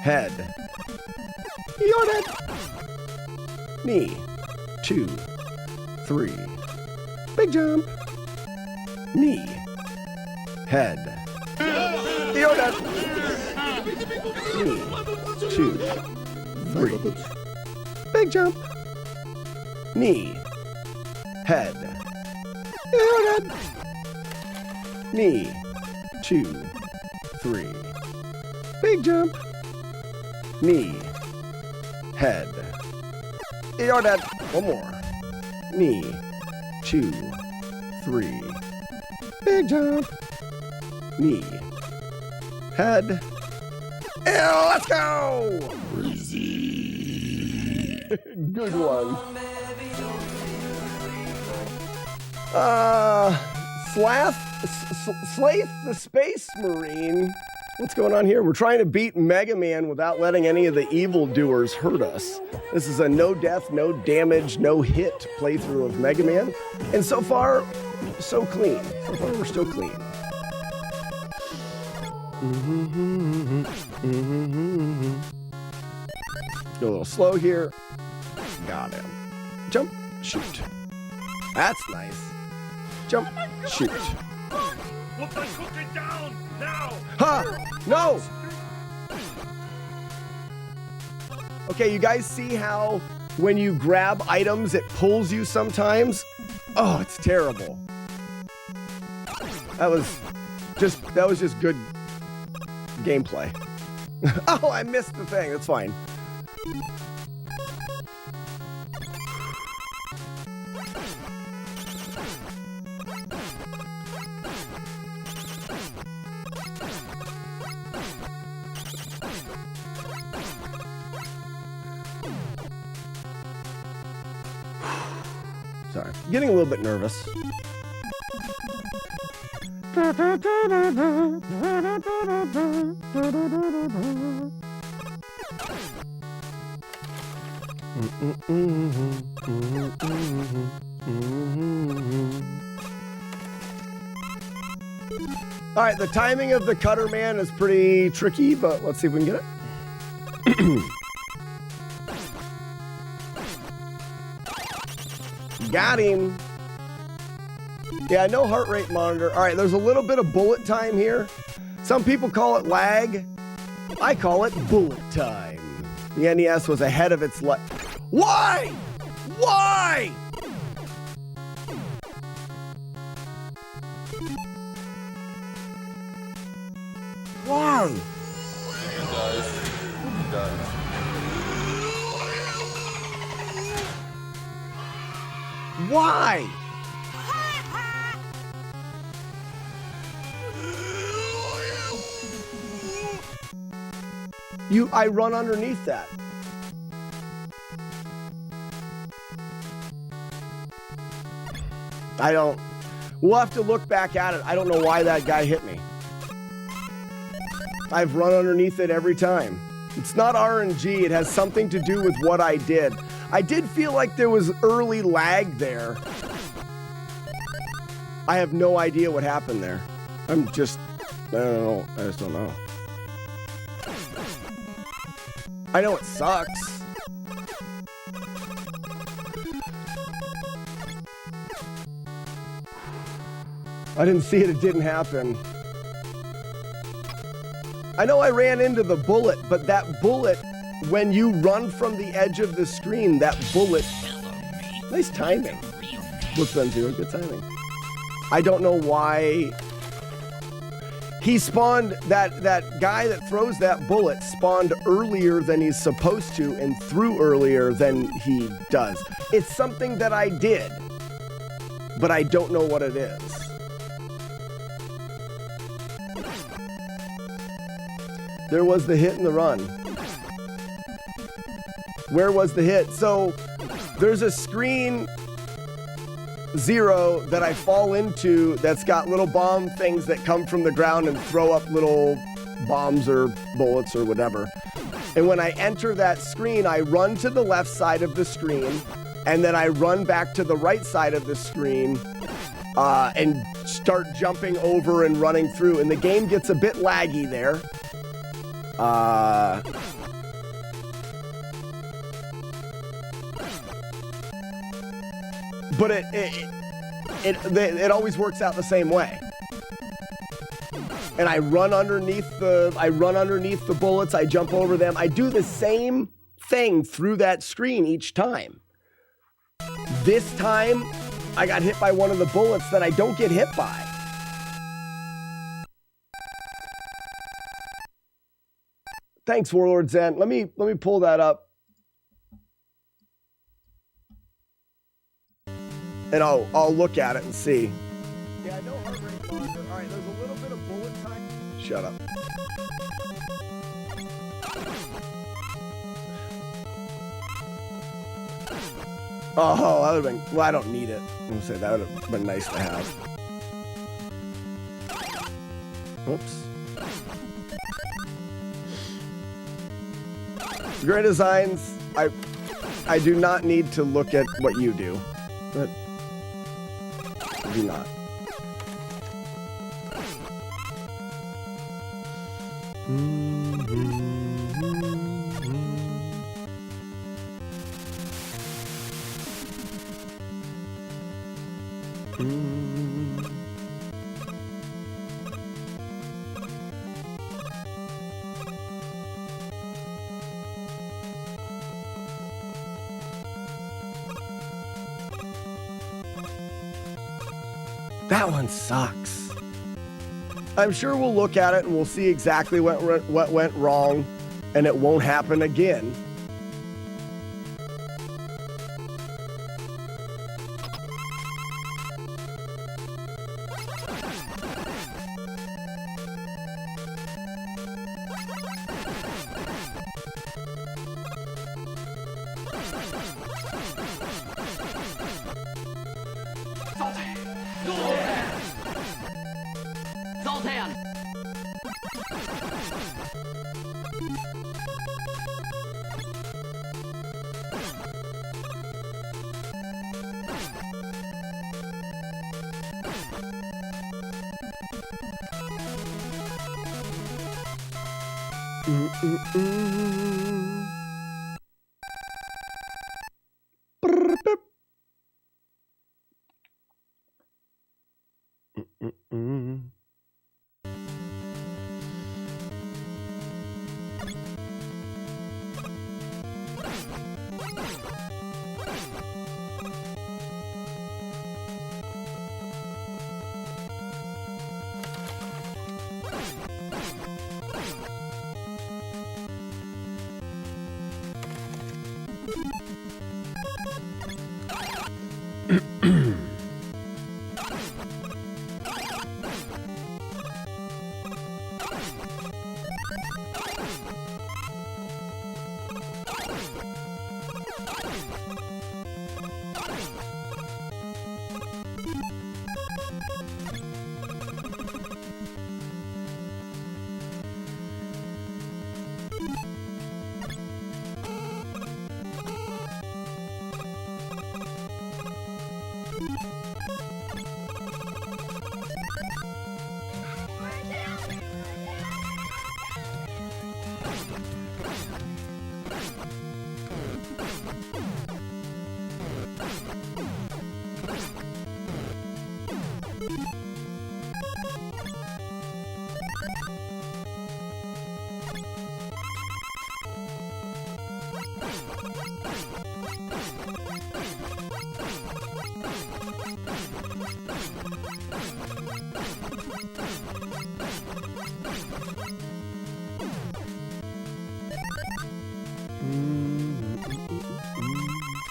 Speaker 1: head, you're dead. Knee, 2, 3, big jump. Knee, head, you're dead. Knee, 2, 3, big jump. Knee, head, you're dead. Knee, 2, 3, big jump. Knee, head, you're dead. One more. Knee, 2, 3, big jump. Knee, head, let's go. Good one. Slaith the Space Marine. What's going on here? We're trying to beat Mega Man without letting any of the evildoers hurt us. This is a no death, no damage, no hit playthrough of Mega Man. And so far, so clean. So far, we're still clean. Go a little slow here. Got him. Jump, shoot. That's nice. Jump, shoot.
Speaker 11: Put the cookie down now!
Speaker 1: Ha! No! Okay, you guys see how when you grab items, it pulls you sometimes? Oh, it's terrible. That was just good gameplay. Oh, I missed the thing. That's fine. Sorry. Getting a little bit nervous. All right, the timing of the cutter man is pretty tricky, but let's see if we can get it. Got him. Yeah, no heart rate monitor. All right, there's a little bit of bullet time here. Some people call it lag. I call it bullet time. The NES was ahead of its life. Why? Why? Why? Why? I run underneath that. We'll have to look back at it. I don't know why that guy hit me. I've run underneath it every time. It's not RNG. It has something to do with what I did. I did feel like there was early lag there. I have no idea what happened there. I don't know. I just don't know. I know it sucks. I didn't see it. It didn't happen. I know I ran into the bullet, but that bullet, when you run from the edge of the screen, that bullet... Nice timing. Looks on zero. Good timing. I don't know why... He spawned, that guy that throws that bullet spawned earlier than he's supposed to and threw earlier than he does. It's something that I did, but I don't know what it is. There was the hit and the run. Where was the hit? So there's a screen 0 that I fall into that's got little bomb things that come from the ground and throw up little bombs or bullets or whatever. And when I enter that screen, I run to the left side of the screen, and then I run back to the right side of the screen and start jumping over and running through. And the game gets a bit laggy there. But it always works out the same way. And I run underneath the bullets. I jump over them. I do the same thing through that screen each time. This time, I got hit by one of the bullets that I don't get hit by. Thanks, Warlord Zen. Let me pull that up. And I'll look at it and see. Yeah, I know heart rate monitor. All right, there's a little bit of bullet time. Shut up. Oh, that would have been... Well, I don't need it. I'm going to say that would have been nice to have. Oops. Great designs. I do not need to look at what you do. But do not. That one sucks. I'm sure we'll look at it and we'll see exactly what went wrong, and it won't happen again.
Speaker 4: Devil's hand.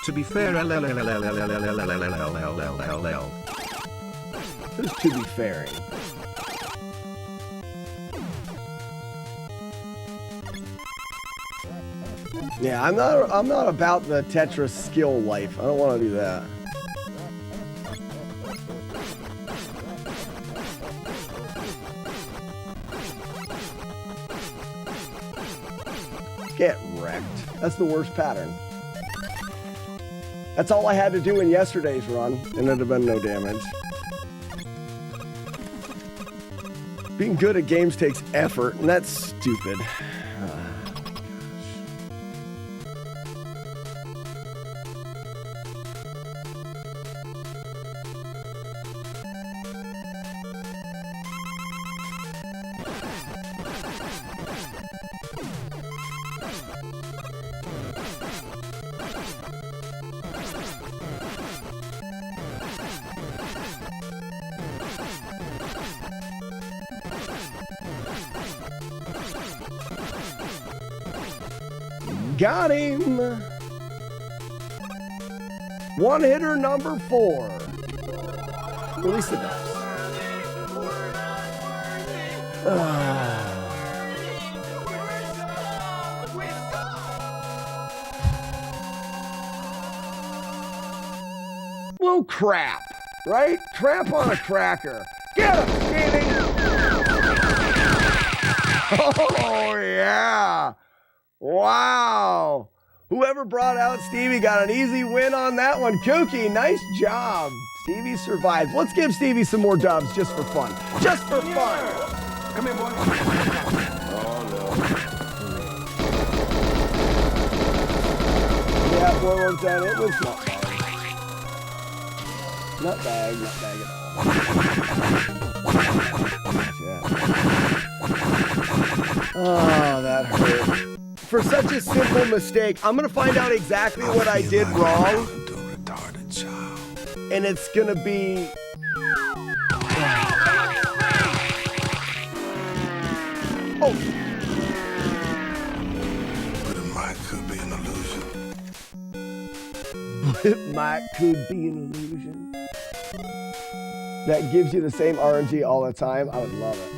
Speaker 11: To be fair,
Speaker 1: Who's to be fairing? Yeah, I'm not about the Tetris skill life. I don't want to do that. Get wrecked. That's the worst pattern. That's all I had to do in yesterday's run, and it'd have been no damage. Being good at games takes effort, and that's stupid. Got him! One hitter number 4. Release the dice. Well, crap, right? Crap on a cracker. Get him, Stevie! Oh, yeah! Wow! Whoever brought out Stevie got an easy win on that one. Kooky, nice job. Stevie survived. Let's give Stevie some more dubs just for fun. Just for fun.
Speaker 9: Come here, boy.
Speaker 1: Oh, no. Yeah, 417, it was nutbag. Nutbag at all. Oh, that hurt. For such a simple mistake, I'm going to find out exactly what I did wrong. And it's going to be... Oh!
Speaker 12: But it might could be an illusion.
Speaker 1: It might could be an illusion. That gives you the same RNG all the time. I would love it.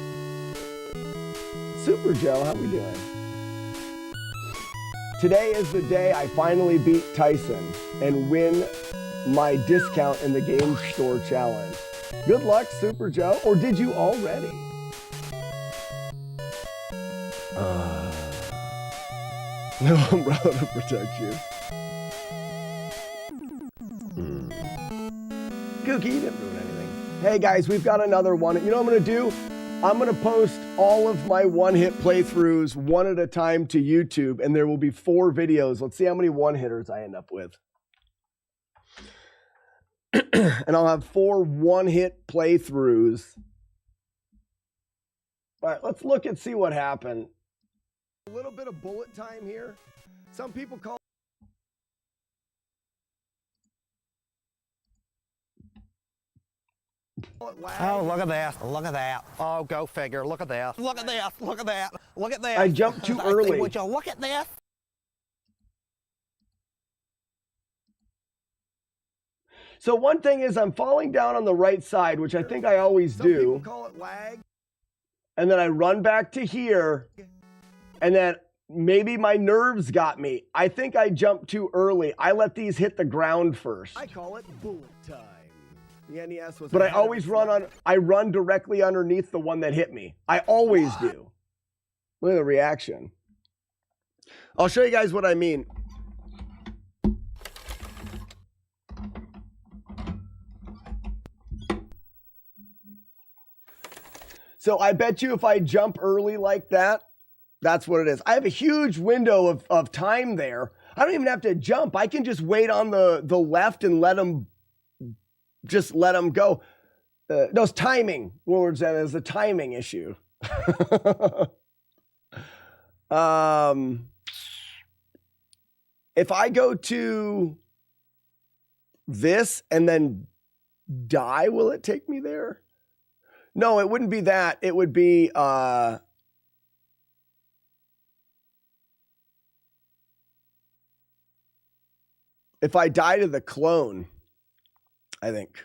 Speaker 1: Super Joe, how we doing? Today is the day I finally beat Tyson and win my discount in the game store challenge. Good luck, Super Joe. Or did you already? No umbrella to protect you. Gookie, you didn't ruin anything. Hey guys, we've got another one. You know what I'm gonna do? I'm gonna post all of my one-hit playthroughs one at a time to YouTube, and there will be 4 videos. Let's see how many one-hitters I end up with. And I'll have 4 one-hit playthroughs. All right, let's look and see what happened. A little bit of bullet time here. Some people call
Speaker 2: Oh, look at that. Look at that. Oh, go figure. Look at this. Look at this. Look at that. Look at this.
Speaker 1: I jumped too early.
Speaker 2: Would you look at this?
Speaker 1: So one thing is I'm falling down on the right side, which I think I always do. Some people call it lag. And then I run back to here. And then maybe my nerves got me. I think I jumped too early. I let these hit the ground first. I call it bullet time. The NES was. But I always run directly underneath the one that hit me. I always do. Look at the reaction. I'll show you guys what I mean. So I bet you if I jump early like that, that's what it is. I have a huge window of time there. I don't even have to jump. I can just wait on the left and let them go. No, it's timing. Words that is a timing issue. If I go to this and then die, will it take me there? No, it wouldn't be that. It would be if I die to the clone, I think.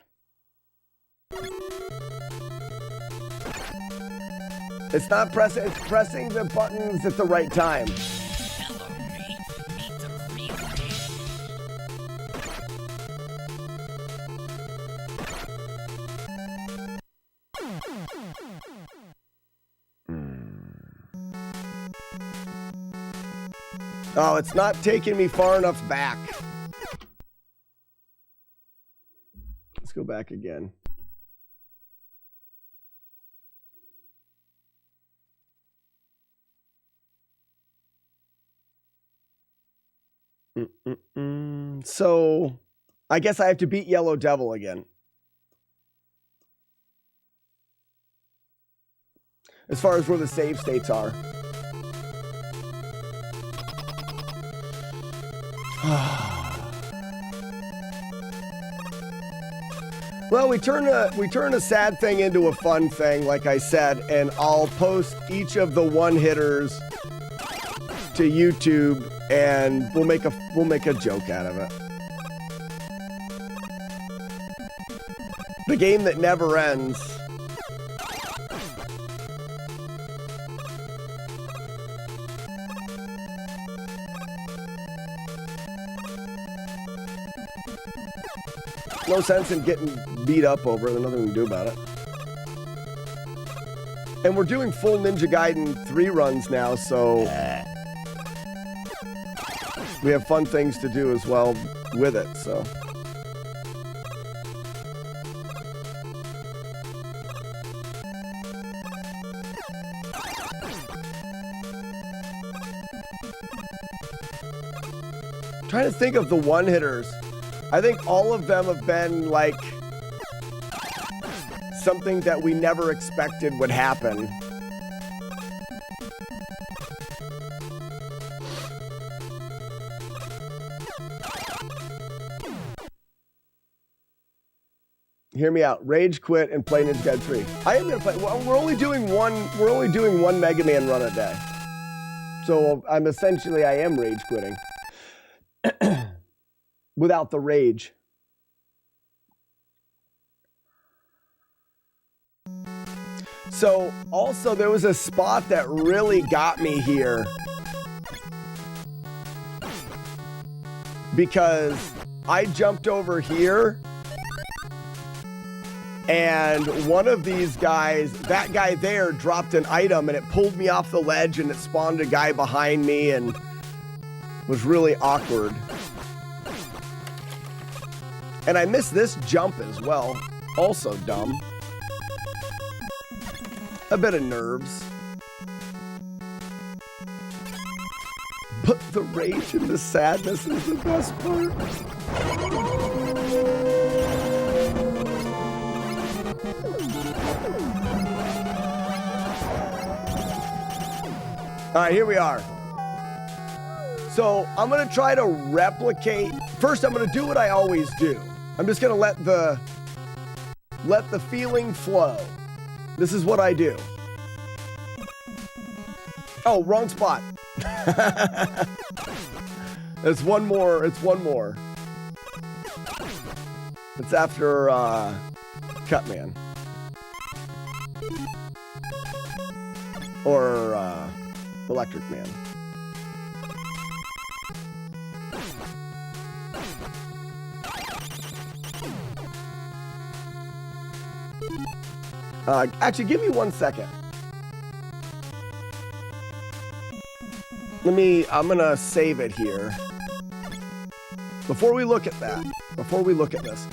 Speaker 1: It's not pressing, it's pressing the buttons at the right time. Oh, it's not taking me far enough back. Let's go back again. So, I guess I have to beat Yellow Devil again. As far as where the save states are. Well, we turn a sad thing into a fun thing, like I said, and I'll post each of the one-hitters to YouTube, and we'll make a joke out of it. The game that never ends. No sense in getting beat up over it. There's nothing we can do about it. And we're doing full Ninja Gaiden 3 runs now, so we have fun things to do as well with it, so. Trying to think of the one-hitters. I think all of them have been like something that we never expected would happen. Hear me out. Rage quit and play Ninja Gaiden 3. I am gonna play. Well, we're only doing one Mega Man run a day. So I am rage quitting. Without the rage. So also there was a spot that really got me here because I jumped over here And one of these guys, that guy there, dropped an item and it pulled me off the ledge and it spawned a guy behind me and was really awkward. And I missed this jump as well. Also dumb. A bit of nerves. But the rage and the sadness is the best part. All right, here we are. So I'm going to try to replicate. First, I'm going to do what I always do. I'm just going to let the feeling flow. This is what I do. Oh, wrong spot. It's one more. It's one more. It's after Cutman. Or Electric Man. Actually, give me 1 second. I'm gonna save it here. Before we look at that, before we look at this,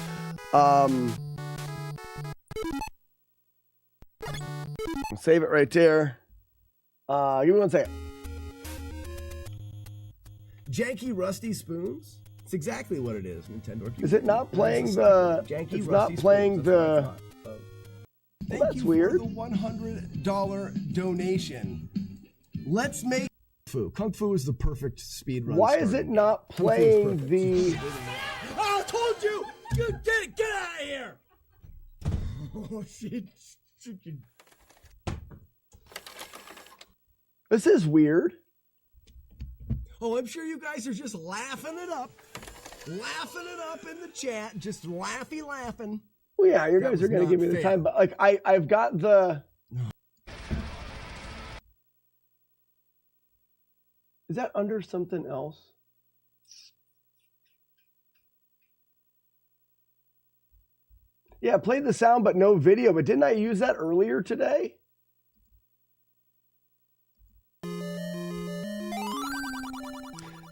Speaker 1: save it right there. Give me 1 second. Janky Rusty Spoons? It's exactly what it is, Nintendo. Is it not playing the... Janky it's not playing the... Well, that's weird. Thank you for the $100 donation. Let's make... Kung Fu is the perfect speed run. Why is it not playing the... Oh, I told you! Get out of here! Oh, shit. This is weird. Oh, I'm sure you guys are just laughing it up. Laughing it up in the chat. Just laughing. Well, yeah, you guys are going to give me the time, but like I've got the... Is that under something else? Yeah, I played the sound but no video, but didn't I use that earlier today?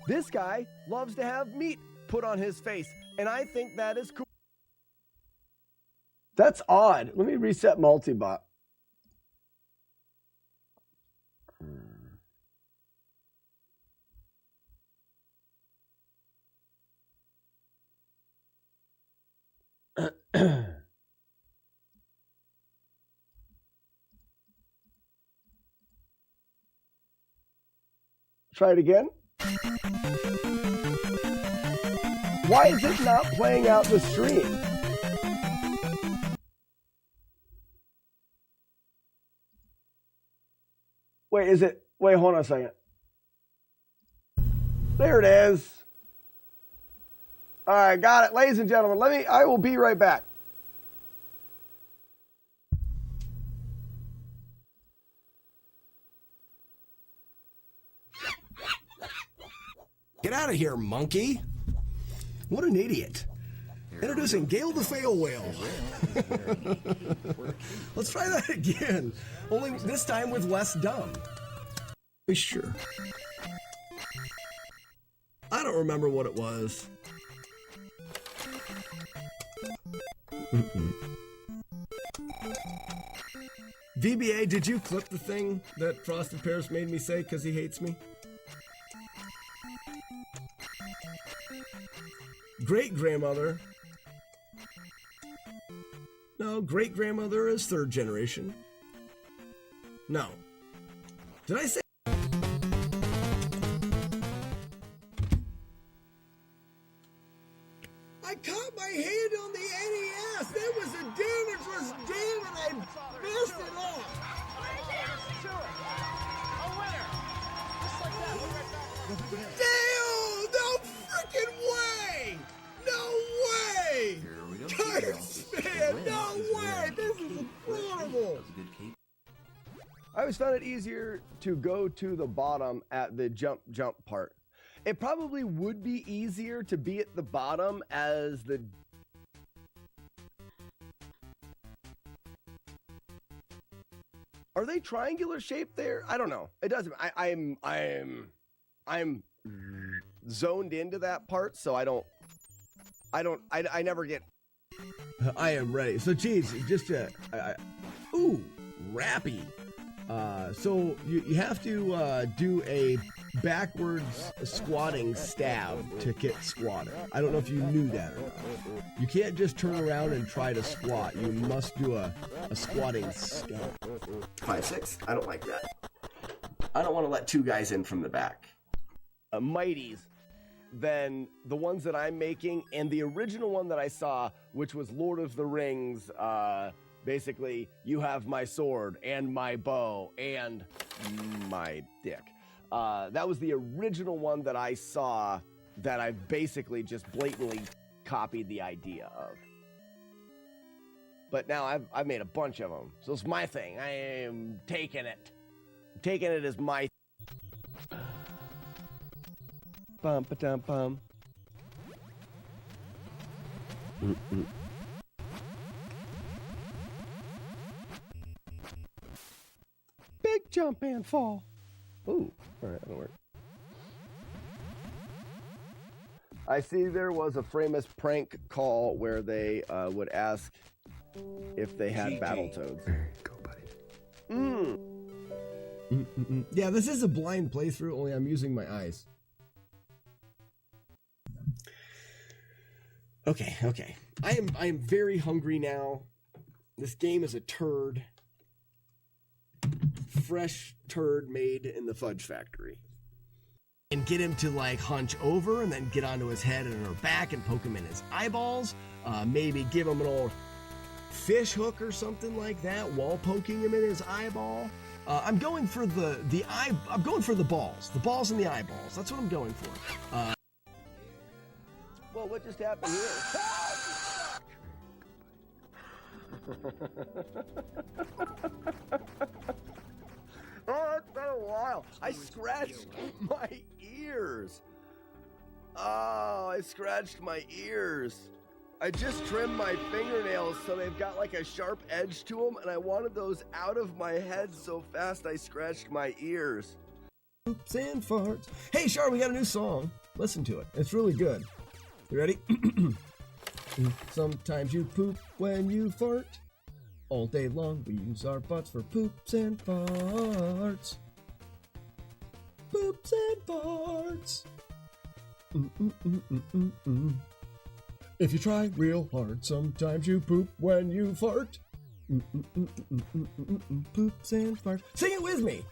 Speaker 1: This guy loves to have meat put on his face, and I think that is cool. That's odd. Let me reset multibot. Try it again. Why is it not playing out the stream? Wait, is it? Wait, hold on a second. There it is. All right, got it. Ladies and gentlemen, I will be right back. Get out of here, monkey. What an idiot. Introducing Gale the Fail Whale. Let's try that again. Only this time with less dumb. Sure. I don't remember what it was. VBA, did you clip the thing that Frosted Paris made me say because he hates me? Great-grandmother. No, great-grandmother is third generation. No. Did I say? I caught my hand on the NES. That was a damageless game and I messed it up. Damn! No freaking way! No way! Curse, man! No way! This is incredible! I always found it easier to go to the bottom at the jump part. It probably would be easier to be at the bottom as the... Are they triangular shaped there? I don't know. It doesn't. I'm zoned into that part, so I never get. I am ready. So, geez, just ooh, rappy. So you have to do a backwards squatting stab to get squatted. I don't know if you knew that or not. You can't just turn around and try to squat. You must do a squatting stab. 5-6. I don't like that. I don't want to let two guys in from the back. Mighties than the ones that I'm making, and the original one that I saw, which was Lord of the Rings. Basically, you have my sword and my bow and my dick. That was the original one that I saw that I basically just blatantly copied the idea of. But now I've made a bunch of them, so it's my thing. I am taking it. I'm taking it as my. Bum ba dum bum. Big jump and fall. Ooh, all right, that'll work. I see there was a famous prank call where they would ask if they had Battletoads. Go, buddy. Yeah, this is a blind playthrough, only I'm using my eyes. Okay. I am very hungry now. This game is a turd. Fresh turd made in the fudge factory. And get him to like hunch over and then get onto his head and her back and poke him in his eyeballs. Maybe give him an old fish hook or something like that while poking him in his eyeball. I'm going for I'm going for the balls. The balls and the eyeballs. That's what I'm going for. Well, what just happened here? Oh, it's been a while. I scratched my ears. Oh, I scratched my ears. I just trimmed my fingernails so they've got like a sharp edge to them, and I wanted those out of my head so fast I scratched my ears. Poops and farts. Hey, Char, we got a new song. Listen to it. It's really good. You ready? Sometimes you poop when you fart. All day long we use our butts for poops and farts. Poops and farts. If you try real hard, sometimes you poop when you fart. Poops and farts. Sing it with me.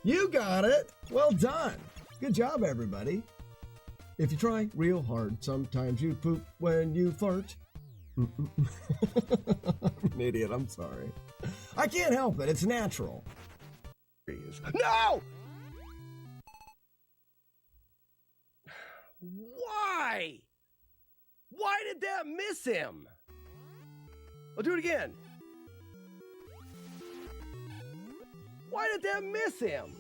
Speaker 1: You got it. Well done. Good job, everybody. If you try real hard, sometimes you poop when you fart. I'm an idiot, I'm sorry. I can't help it, it's natural. No! Why? Why did that miss him? I'll do it again. Why did that miss him?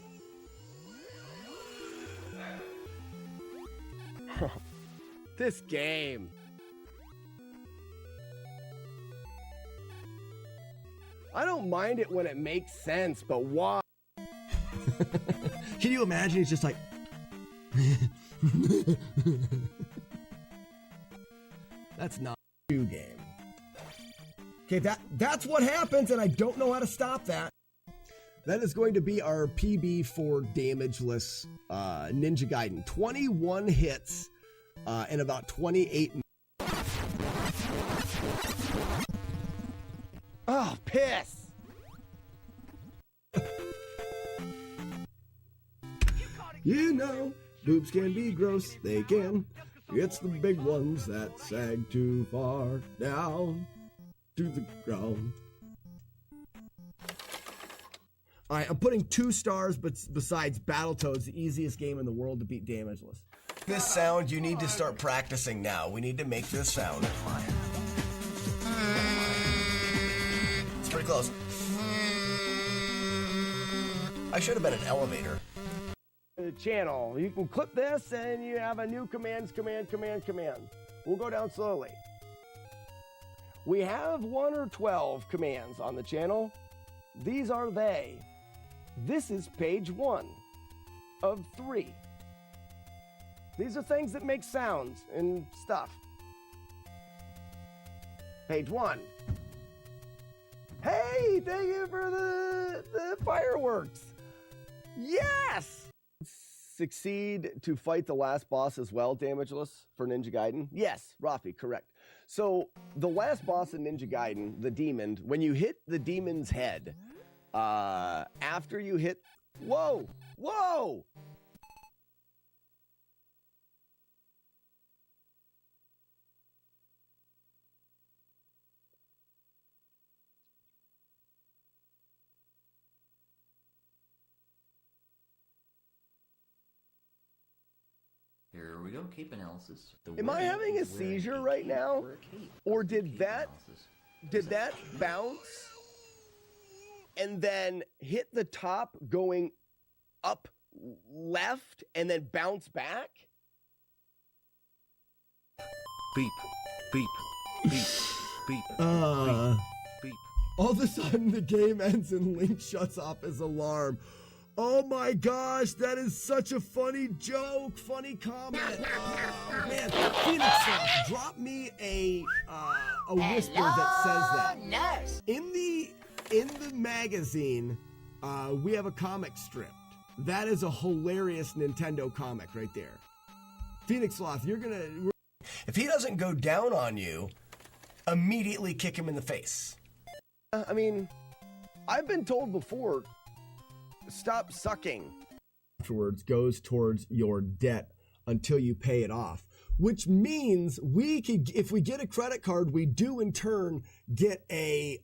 Speaker 1: This game. I don't mind it when it makes sense, but why? Can you imagine? It's just like. That's not a new game. Okay, that's what happens, and I don't know how to stop that. That is going to be our PB for damageless Ninja Gaiden. 21 hits in about 28 minutes. Oh, piss! You know, boobs can be gross, they can. It's the big ones that sag too far down to the ground. Alright, I'm putting 2 stars, but besides Battletoads, the easiest game in the world to beat damageless. This sound, you need to start practicing now. We need to make this sound. It's pretty close. I should have been an elevator. The channel. You can clip this and you have a new command. We'll go down slowly. We have 1 or 12 commands on the channel. These are they. This is page 1 of 3. These are things that make sounds and stuff. Page 1. Hey, thank you for the fireworks. Yes! Succeed to fight the last boss as well, Damageless, for Ninja Gaiden? Yes, Rafi, correct. So the last boss in Ninja Gaiden, the demon, when you hit the demon's head, after you hit, whoa, whoa!
Speaker 7: Here we go, cape analysis.
Speaker 1: Am I having a seizure right now? Or did that bounce and then hit the top going up left and then bounce back?
Speaker 11: Beep, beep, beep, beep, beep, beep.
Speaker 1: All of a sudden the game ends and Link shuts off his alarm. Oh my gosh, that is such a funny joke, funny comment. Oh, man, Phoenix, drop me a whisper that says that. In the magazine, we have a comic strip. That is a hilarious Nintendo comic right there. Phoenix Sloth, if he doesn't go down on you, immediately kick him in the face. I mean, I've been told before, stop sucking. Afterwards goes towards your debt until you pay it off, which means we could, if we get a credit card, we do in turn get a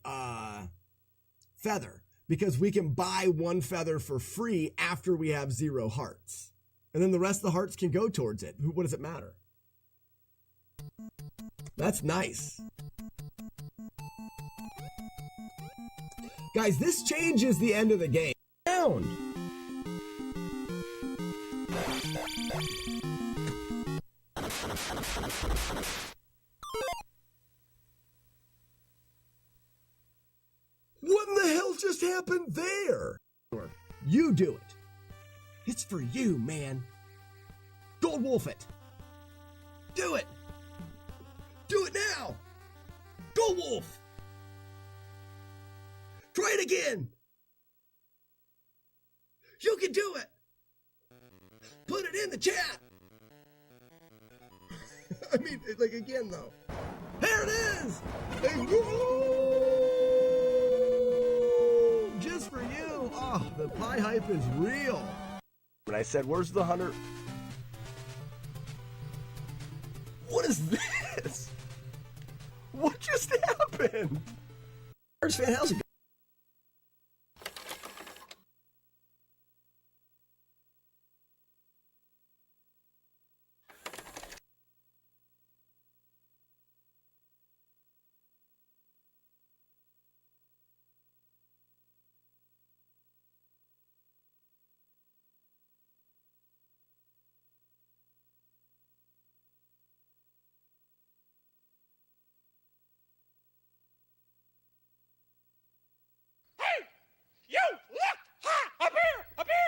Speaker 1: feather, because we can buy 1 feather for free after we have 0 hearts. And then the rest of the hearts can go towards it. What does it matter? That's nice. Guys, this changes the end of the game. Down. What in the hell just happened there? You do it. It's for you, man. Gold Wolf it. Do it. Do it now. Gold Wolf. Try it again. You can do it. Put it in the chat. I mean, like again though. There it is. Just for you. Oh, the pie hype is real. When I said, "Where's the 100?" What is this? What just happened? How's it going?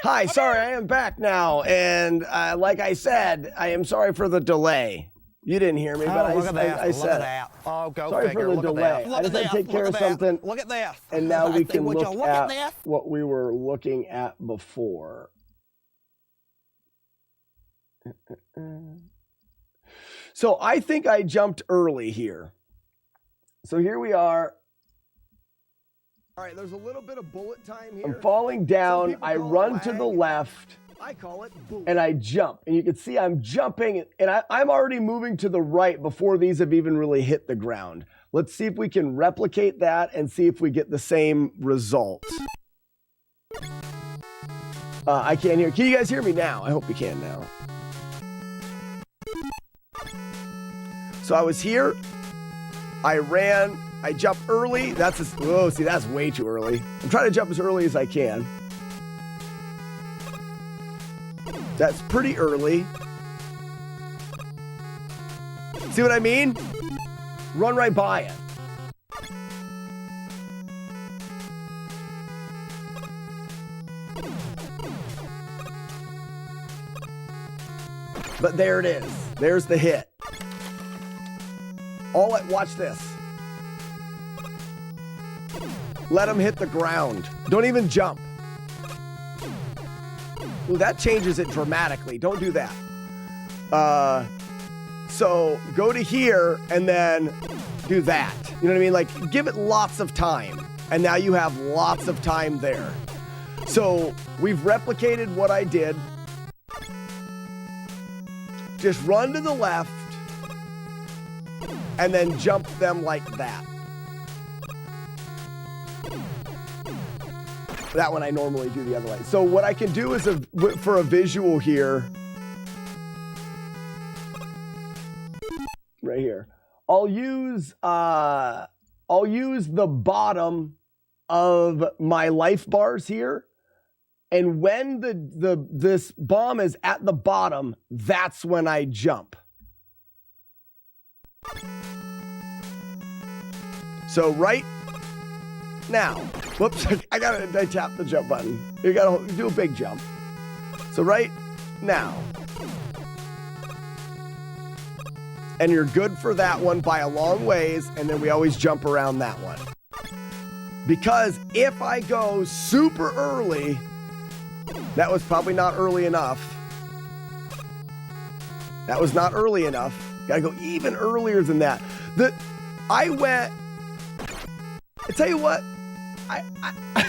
Speaker 1: Hi, sorry, I am back now, and like I said, I am sorry for the delay. You didn't hear me, but I said
Speaker 2: that. Oh, go
Speaker 1: sorry
Speaker 2: figure.
Speaker 1: for the delay. I just had to take care of something.
Speaker 2: Look at that.
Speaker 1: And now we can look at what we were looking at before. So I think I jumped early here. So here we are. All right, there's a little bit of bullet time here. I'm falling down. I run to the left. I call it bullet. And I jump. And you can see I'm jumping. And I'm already moving to the right before these have even really hit the ground. Let's see if we can replicate that and see if we get the same result. I can't hear. Can you guys hear me now? I hope you can now. So I was here. I ran. I jump early. Whoa, see, that's way too early. I'm trying to jump as early as I can. That's pretty early. See what I mean? Run right by it. But there it is. There's the hit. Watch this. Let him hit the ground. Don't even jump. Ooh, that changes it dramatically. Don't do that. So go to here and then do that. You know what I mean? Like, give it lots of time. And now you have lots of time there. So we've replicated what I did. Just run to the left and then jump them like that. That one I normally do the other way. So what I can do is for a visual here, right here, I'll use the bottom of my life bars here. And when this bomb is at the bottom, that's when I jump. So right now, whoops, I tapped the jump button. You gotta do a big jump. So right now, and you're good for that one by a long ways, and then we always jump around that one. Because if I go super early, that was probably not early enough. That was not early enough. Gotta go even earlier than that. I tell you what,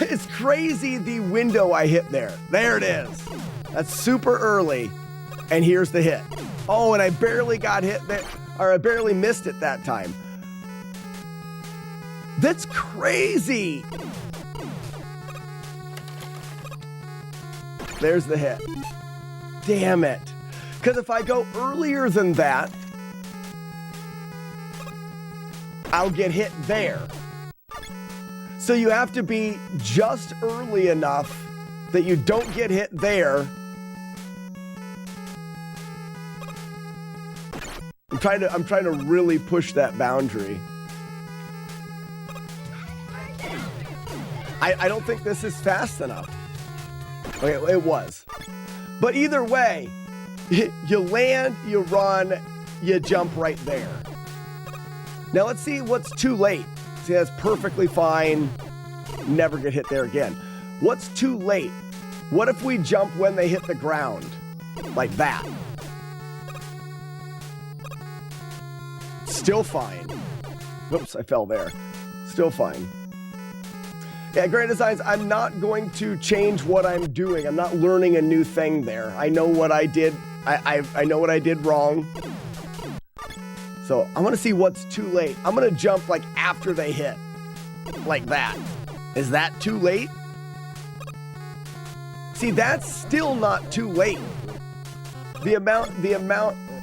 Speaker 1: it's crazy the window I hit there. There it is. That's super early. And here's the hit. Oh, and I barely got hit there, or I barely missed it that time. That's crazy. There's the hit. Damn it. Because if I go earlier than that, I'll get hit there. So you have to be just early enough that you don't get hit there. I'm trying to really push that boundary. I don't think this is fast enough. Okay, it was. But either way, you land, you run, you jump right there. Now let's see what's too late. See, that's perfectly fine. Never get hit there again. What's too late? What if we jump when they hit the ground? Like that. Still fine. Whoops, I fell there. Still fine. Yeah, Grand Designs, I'm not going to change what I'm doing. I'm not learning a new thing there. I know what I did. I know what I did wrong. So I'm going to see what's too late. I'm going to jump like after they hit. Like that. Is that too late? See, that's still not too late. The amount,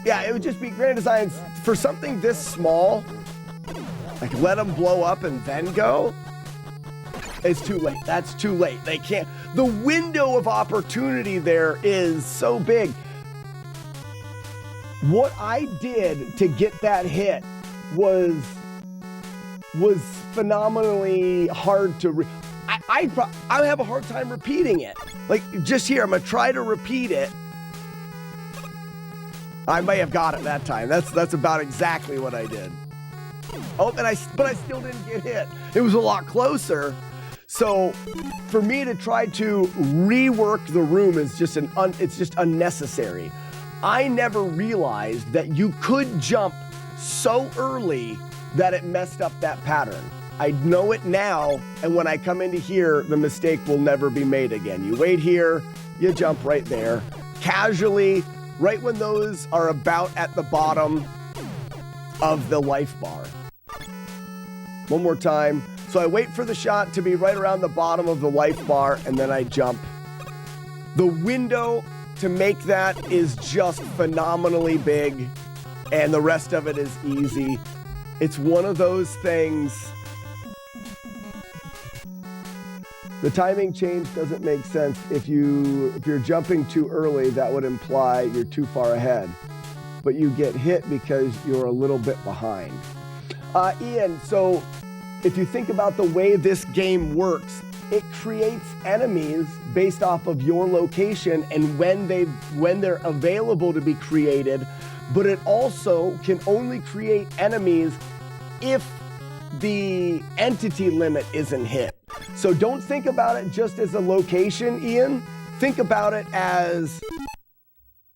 Speaker 1: yeah, it would just be Grand Designs for something this small. Like let them blow up and then go. It's too late. That's too late. They can't. The window of opportunity there is so big. What I did to get that hit was phenomenally hard to. I have a hard time repeating it. Like just here, I'm gonna try to repeat it. I may have got it that time. That's about exactly what I did. Oh, but I still didn't get hit. It was a lot closer. So for me to try to rework the room is just it's just unnecessary. I never realized that you could jump so early that it messed up that pattern. I know it now, and when I come into here, the mistake will never be made again. You wait here, you jump right there, casually, right when those are about at the bottom of the life bar. One more time. So I wait for the shot to be right around the bottom of the life bar, and then I jump. The window to make that is just phenomenally big, and the rest of it is easy. It's one of those things. The timing change doesn't make sense. If you're jumping too early, that would imply you're too far ahead. But you get hit because you're a little bit behind. Ian, so if you think about the way this game works, it creates enemies based off of your location and when they're available to be created, but it also can only create enemies if the entity limit isn't hit. So don't think about it just as a location, Ian. Think about it as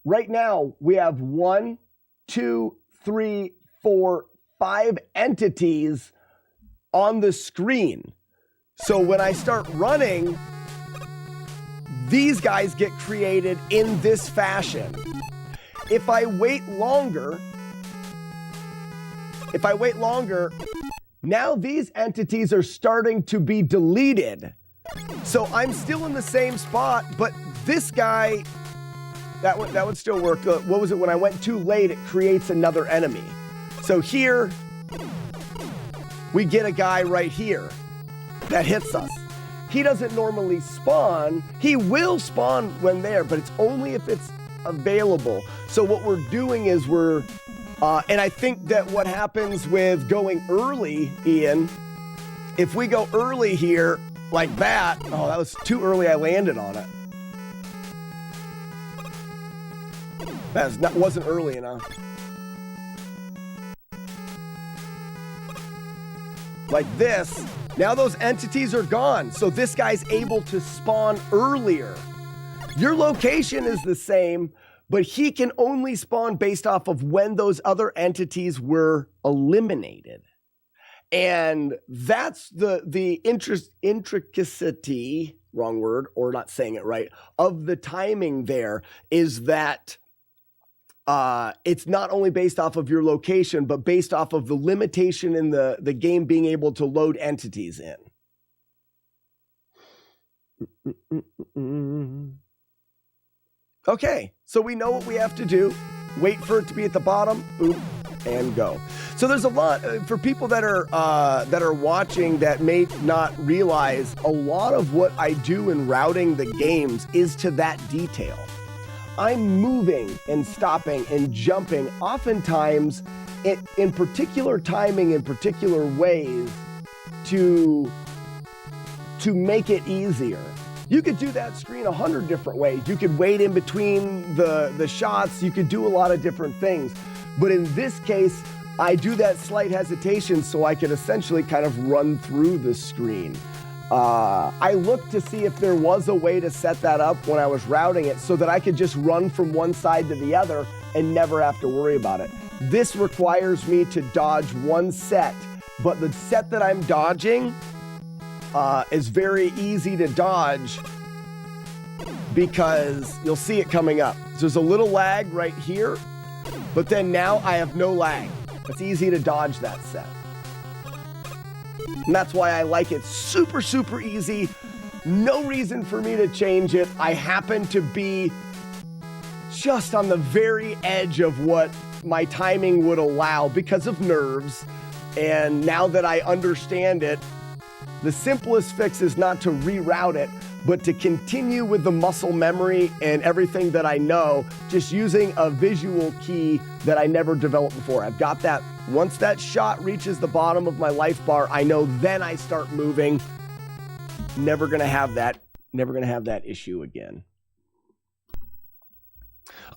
Speaker 1: right now we have 1, 2, 3, 4, 5 entities on the screen. So when I start running, these guys get created in this fashion. If I wait longer, now these entities are starting to be deleted. So I'm still in the same spot, but this guy, that would still work. What was it? When I went too late, it creates another enemy. So here, we get a guy right here that hits us. He doesn't normally spawn. He will spawn when there, but it's only if it's available. So what we're doing is and I think that what happens with going early, Ian, if we go early here like that, oh, that was too early. I landed on it. That wasn't early enough. Like this, now those entities are gone. So this guy's able to spawn earlier. Your location is the same, but he can only spawn based off of when those other entities were eliminated. And that's the intricacy, wrong word, or not saying it right, of the timing there is that it's not only based off of your location, but based off of the limitation in the game being able to load entities in. Okay, so we know what we have to do. Wait for it to be at the bottom, boom, and go. So there's a lot for people that are watching that may not realize a lot of what I do in routing the games is to that detail. I'm moving and stopping and jumping, oftentimes in particular timing, in particular ways to make it easier. You could do that screen 100 different ways. You could wait in between the shots. You could do a lot of different things. But in this case, I do that slight hesitation so I could essentially kind of run through the screen. I looked to see if there was a way to set that up when I was routing it so that I could just run from one side to the other and never have to worry about it. This requires me to dodge one set, but the set that I'm dodging is very easy to dodge because you'll see it coming up. So there's a little lag right here, but then now I have no lag. It's easy to dodge that set. And that's why I like it super, super easy. No reason for me to change it. I happen to be just on the very edge of what my timing would allow because of nerves. And now that I understand it, the simplest fix is not to reroute it, but to continue with the muscle memory and everything that I know, just using a visual key that I never developed before. I've got that. Once that shot reaches the bottom of my life bar, I know then I start moving. Never gonna have that issue again.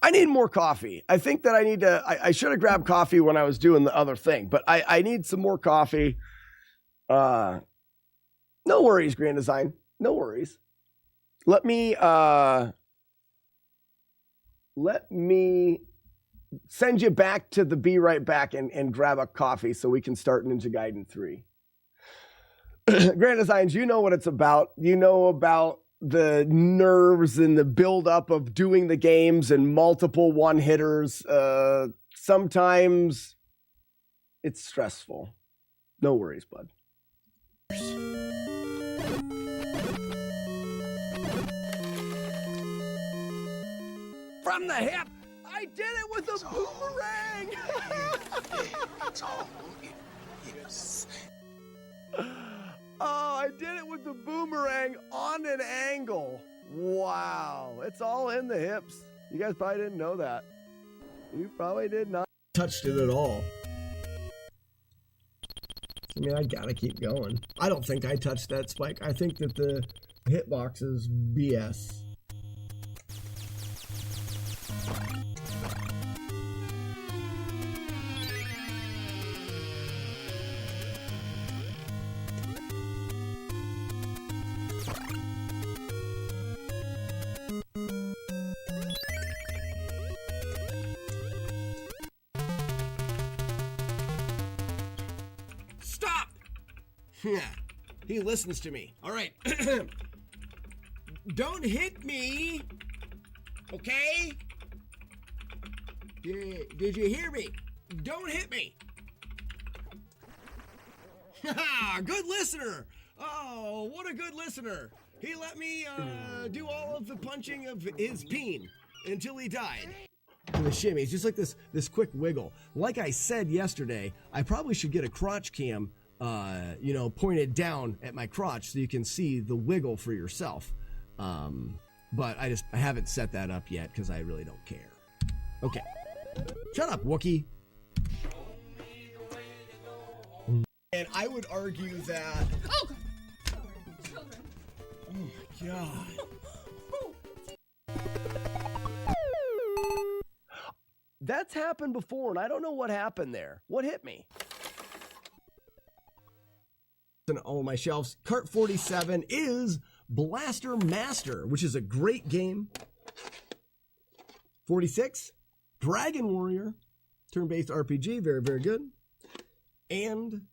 Speaker 1: I need more coffee. I think that I should have grabbed coffee when I was doing the other thing, but I need some more coffee. No worries, Grand Design. No worries. Let me send you back to the Be Right Back and grab a coffee so we can start Ninja Gaiden 3. Grand Designs, you know what it's about. You know about the nerves and the buildup of doing the games and multiple one-hitters. Sometimes it's stressful. No worries, bud. From the hip. I did it with a boomerang.
Speaker 12: It's all yes.
Speaker 1: Oh, I did it with the boomerang on an angle. Wow. It's all in the hips. You guys probably didn't know that. You probably did not. Touched it at all. mean, I gotta keep going. I don't think I touched that spike. I think that the hitbox is BS. Stop! Yeah, he listens to me. All right. Don't hit me. Okay? Did you hear me? Don't hit me. Good listener. Oh, what a good listener. He let me do all of the punching of his peen until he died. And the shimmy, it's just like this quick wiggle. Like I said yesterday, I probably should get a crotch cam, pointed down at my crotch so you can see the wiggle for yourself. But I haven't set that up yet because I really don't care. Okay. Shut up, Wookie. And I would argue that... Oh! Oh my God. That's happened before, and I don't know what happened there. What hit me? And all my shelves. Cart 47 is Blaster Master, which is a great game. 46, Dragon Warrior, turn-based RPG, very, very good. And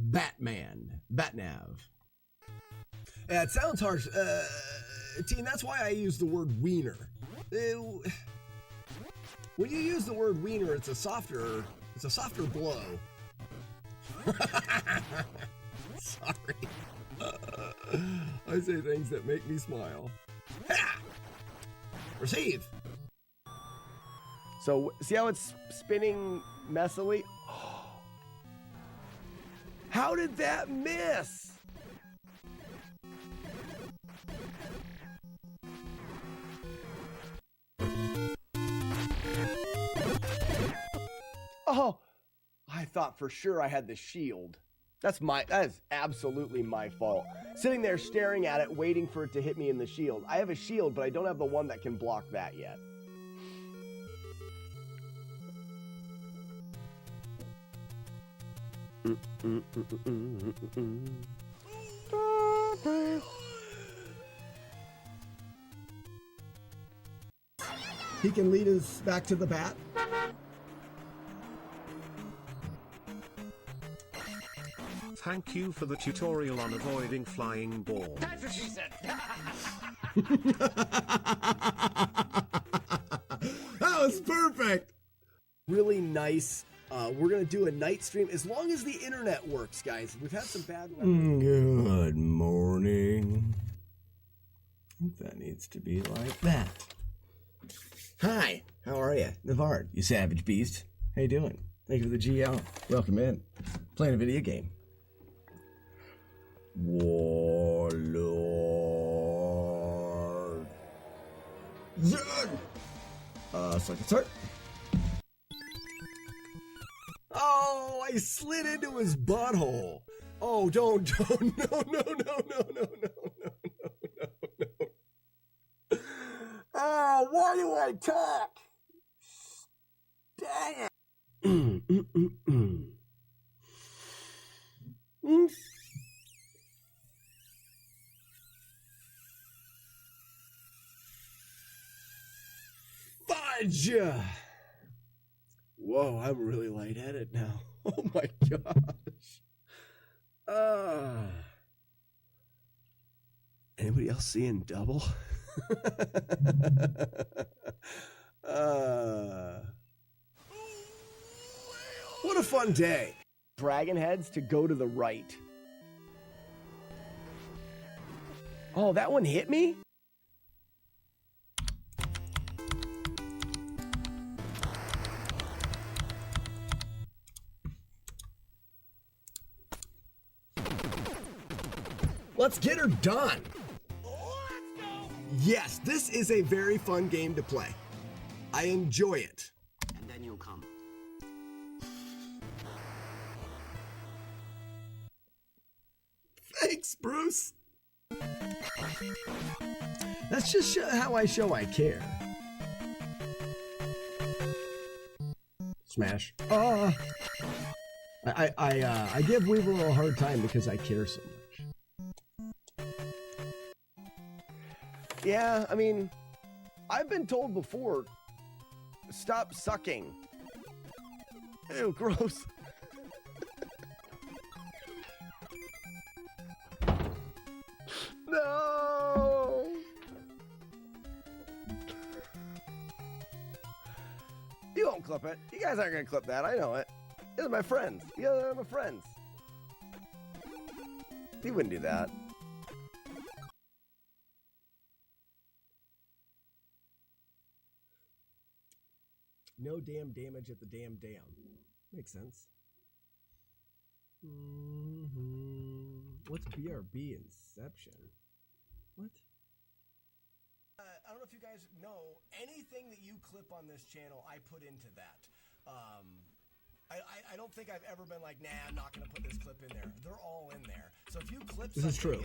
Speaker 1: Batnav. It sounds harsh. Teen, that's why I use the word wiener. When you use the word wiener, it's a softer blow. Sorry. I say things that make me smile. Ha! Receive. So, see how it's spinning messily? Oh. How did that miss? Oh, I thought for sure I had the shield. That is absolutely my fault. Sitting there staring at it, waiting for it to hit me in the shield. I have a shield, but I don't have the one that can block that yet. He can lead us back to the bat.
Speaker 11: Thank you for the tutorial on avoiding flying balls.
Speaker 4: That's what she said.
Speaker 1: That was perfect. Really nice. We're going to do a night stream as long as the internet works, guys. We've had some bad weather. Good morning. I think that needs to be like that. Hi, how are you? Navard, you savage beast. How you doing? Thank you for the GL. Welcome in. Playing a video game. Warlord. Zerg! Second start. Oh, I slid into his butthole. Oh, don't, no. Oh, why do I talk? Dang it. Fudge! Whoa, I'm really lightheaded now. Oh my gosh. Anybody else seeing double? What a fun day. Dragon heads to go to the right. Oh, that one hit me? Let's get her done. Let's go. Yes, this is a very fun game to play. I enjoy it.
Speaker 12: And then you'll come.
Speaker 1: Bruce. That's just how I show I care. Smash. I give Weaver a hard time because I care so much. Yeah, I mean, I've been told before, stop sucking. Ew, gross. No. You won't clip it. You guys aren't gonna clip that. I know it. These are my friends. Yeah, they're my friends. He wouldn't do that. No damn damage at the damn dam. Makes sense. What's BRB Inception? What? I don't know if you guys know, anything that you clip on this channel, I put into that. I don't think I've ever been like, nah, I'm not going to put this clip in there. They're all in there. So if you clip this something, is true.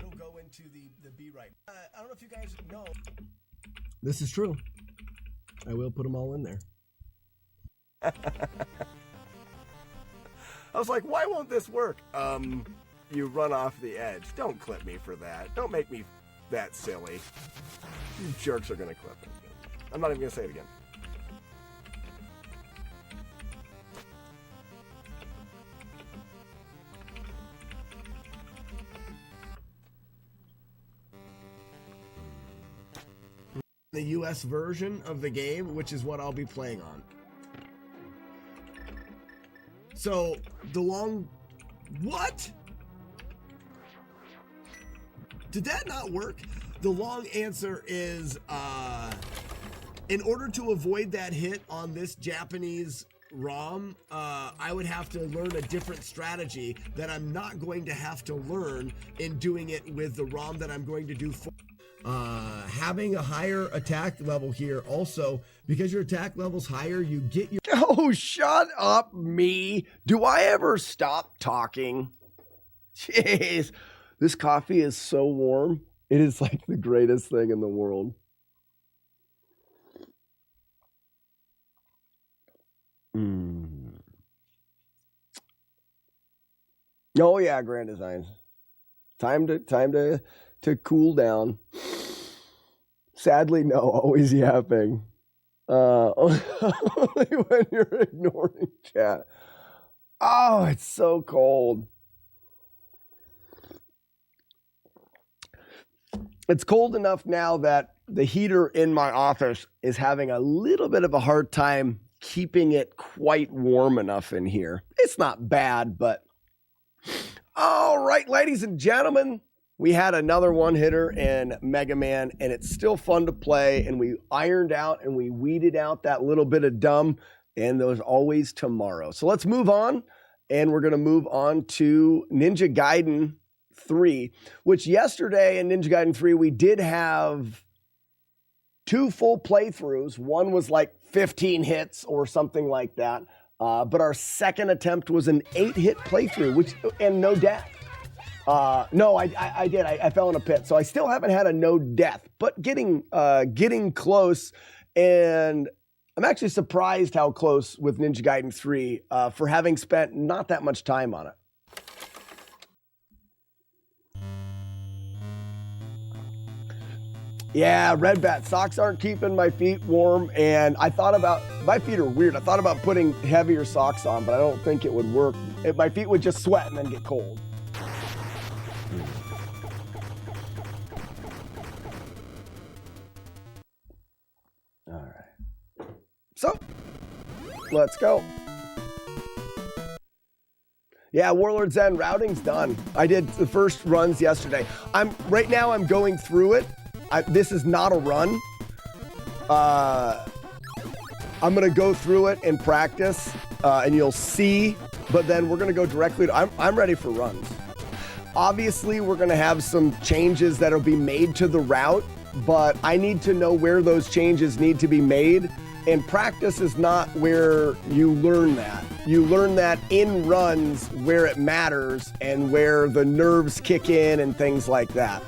Speaker 1: And practice is not where you learn that. You learn that in runs where it matters and where the nerves kick in and things like that.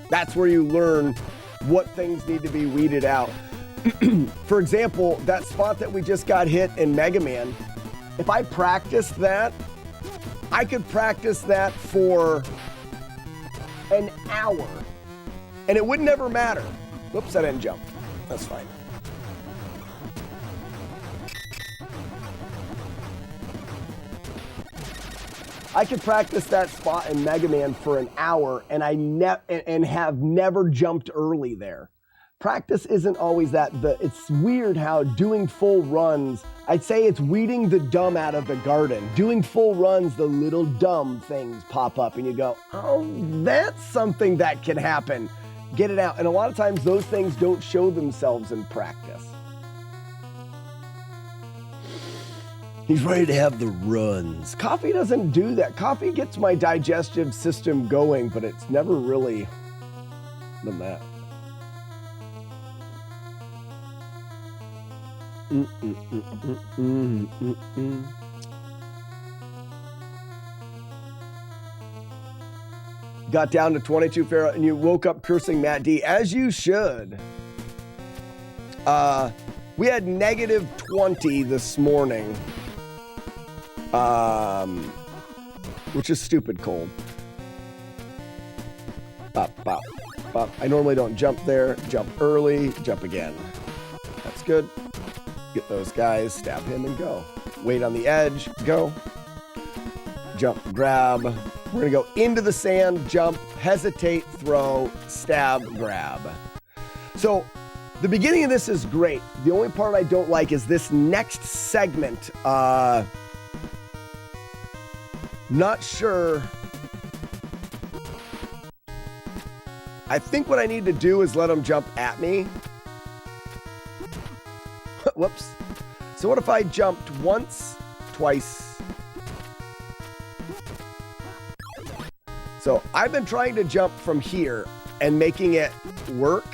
Speaker 1: That's where you learn what things need to be weeded out. For example, that spot that we just got hit in Mega Man, if I practiced that, I could practice that for an hour and it would never matter. Whoops, I didn't jump. That's fine. I could practice that spot in Mega Man for an hour and have never jumped early there. Practice isn't always that. It's weird how doing full runs, I'd say it's weeding the dumb out of the garden. Doing full runs, the little dumb things pop up and you go, oh, that's something that can happen. Get it out. And a lot of times those things don't show themselves in practice. He's ready to have the runs. Coffee doesn't do that. Coffee gets my digestive system going, but it's never really done that. Got down to 22 Pharaoh and you woke up cursing Matt D, as you should. We had negative 20 this morning, which is stupid cold. Bop, bop, bop. I normally don't jump there. Jump early, jump again. That's good. Get those guys, stab him and go. Wait on the edge, go. Jump, grab. We're gonna go into the sand, jump, hesitate, throw, stab, grab. So the beginning of this is great. The only part I don't like is this next segment. Not sure. I think what I need to do is let him jump at me. Whoops. So what if I jumped once, twice? So I've been trying to jump from here and making it work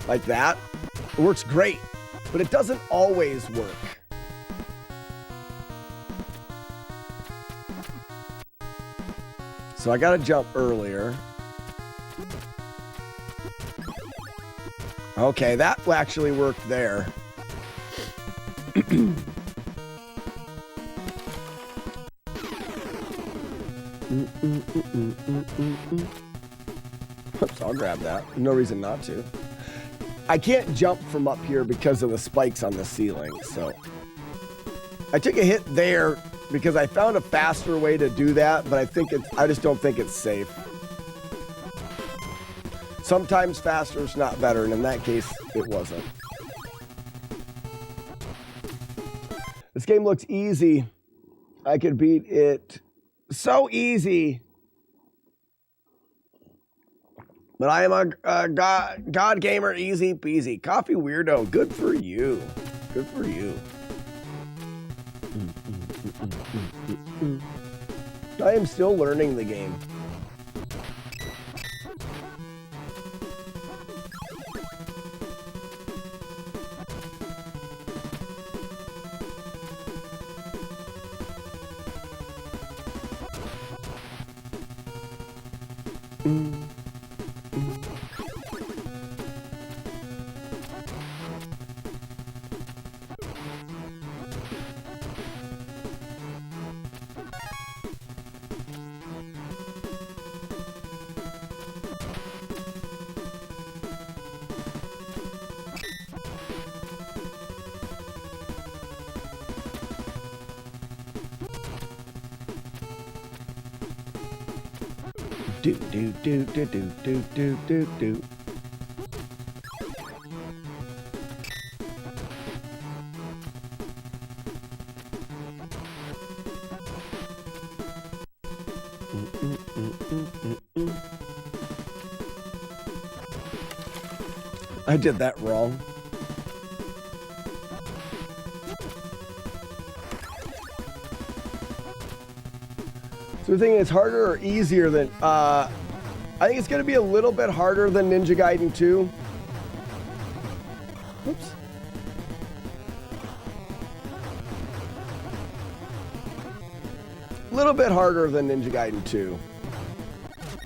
Speaker 1: like that. It works great, but it doesn't always work. So I gotta jump earlier. Okay, that actually worked there. Oops, I'll grab that. No reason not to. I can't jump from up here because of the spikes on the ceiling, so. I took a hit there because I found a faster way to do that, but I just don't think it's safe. Sometimes faster is not better, and in that case, it wasn't. This game looks easy. I could beat it so easy. But I am a God gamer, easy peasy. Coffee weirdo, good for you. Good for you. I am still learning the game. Do. I did that wrong. So you think it's harder or easier than, I think it's going to be a little bit harder than Ninja Gaiden 2. Oops. A little bit harder than Ninja Gaiden 2,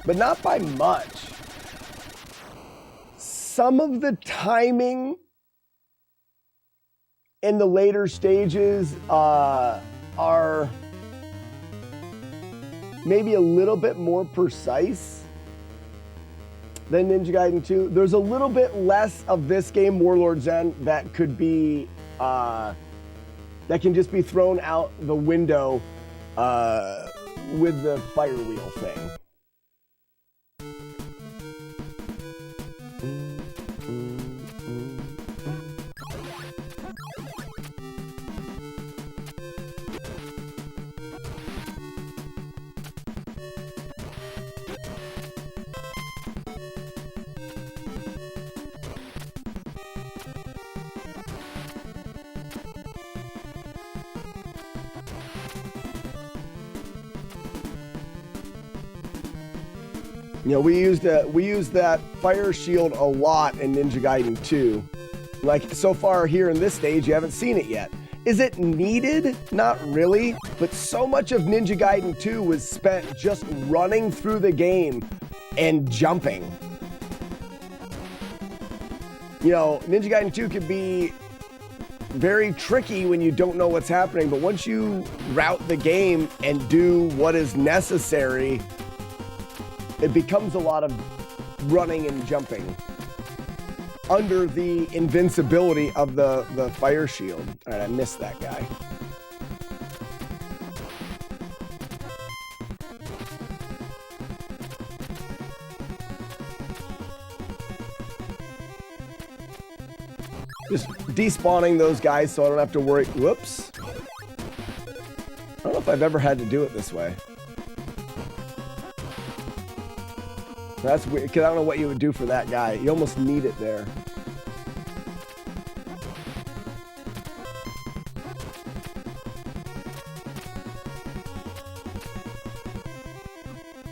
Speaker 1: but not by much. Some of the timing in the later stages are maybe a little bit more precise than Ninja Gaiden 2. There's a little bit less of this game, Warlord Zen, that could be, that can just be thrown out the window with the fire wheel thing. You know, we used that fire shield a lot in Ninja Gaiden 2. Like, so far here in this stage, you haven't seen it yet. Is it needed? Not really. But so much of Ninja Gaiden 2 was spent just running through the game and jumping. You know, Ninja Gaiden 2 can be very tricky when you don't know what's happening, but once you route the game and do what is necessary, it becomes a lot of running and jumping under the invincibility of the fire shield. All right, I missed that guy. Just despawning those guys so I don't have to worry. Whoops. I don't know if I've ever had to do it this way. That's weird, because I don't know what you would do for that guy. You almost need it there.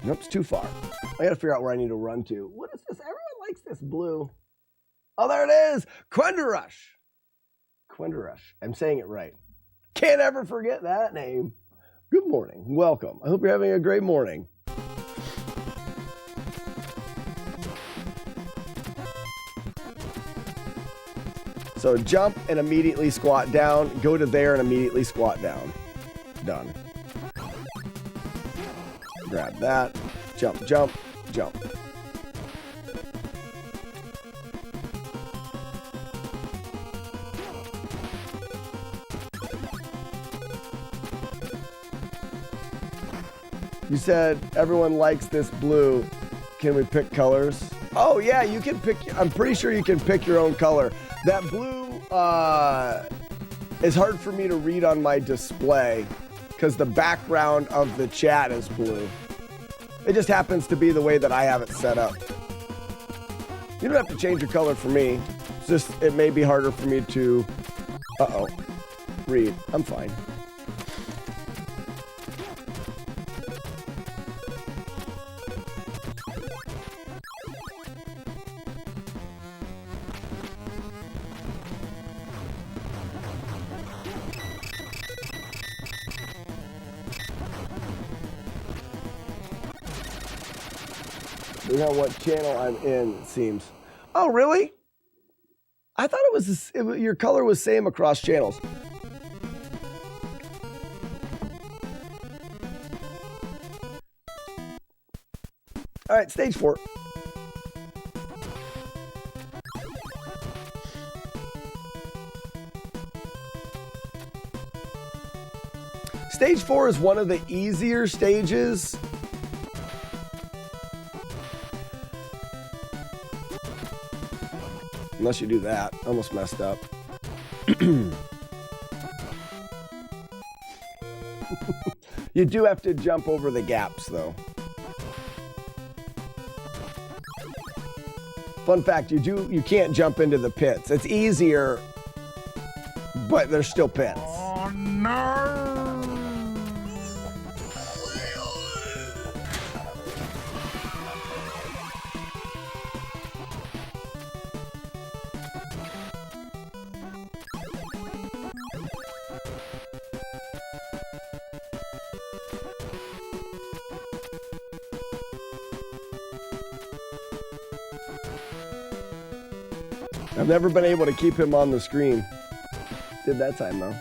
Speaker 1: Nope, it's too far. I gotta figure out where I need to run to. What is this? Everyone likes this blue. Oh, there it is! Quendarush! Quendarush. I'm saying it right. Can't ever forget that name. Good morning. Welcome. I hope you're having a great morning. So jump and immediately squat down. Go to there and immediately squat down. Done. Grab that. Jump, jump, jump. You said everyone likes this blue. Can we pick colors? Oh yeah, you can pick. I'm pretty sure you can pick your own color. That blue is hard for me to read on my display because the background of the chat is blue. It just happens to be the way that I have it set up. You don't have to change your color for me. It's just, it may be harder for me to, read. I'm fine. You know what channel I'm in, it seems. Oh, really? I thought your color was same across channels. All right, stage 4. Stage 4 is one of the easier stages. Unless you do that. Almost messed up. You do have to jump over the gaps, though. Fun fact, you can't jump into the pits. It's easier, but there's still pits.
Speaker 5: Oh no!
Speaker 1: I've never been able to keep him on the screen. Did that time, though.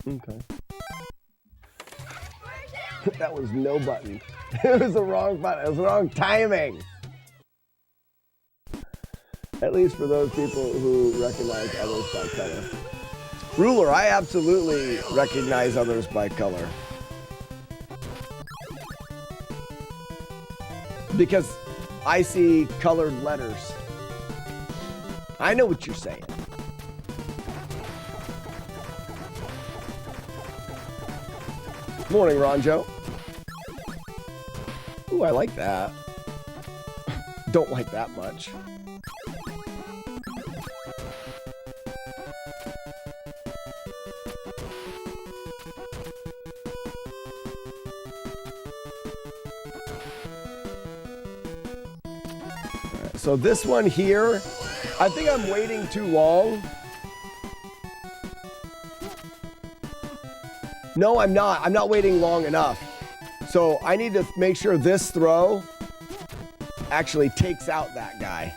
Speaker 1: Okay. That was no button. It was the wrong button. It was the wrong timing. At least for those people who recognize others by color. Ruler, I absolutely recognize others by color. Because I see colored letters. I know what you're saying. Morning, Ronjo. Ooh, I like that. Don't like that much. So this one here, I think I'm waiting too long. No, I'm not. I'm not waiting long enough. So I need to make sure this throw actually takes out that guy.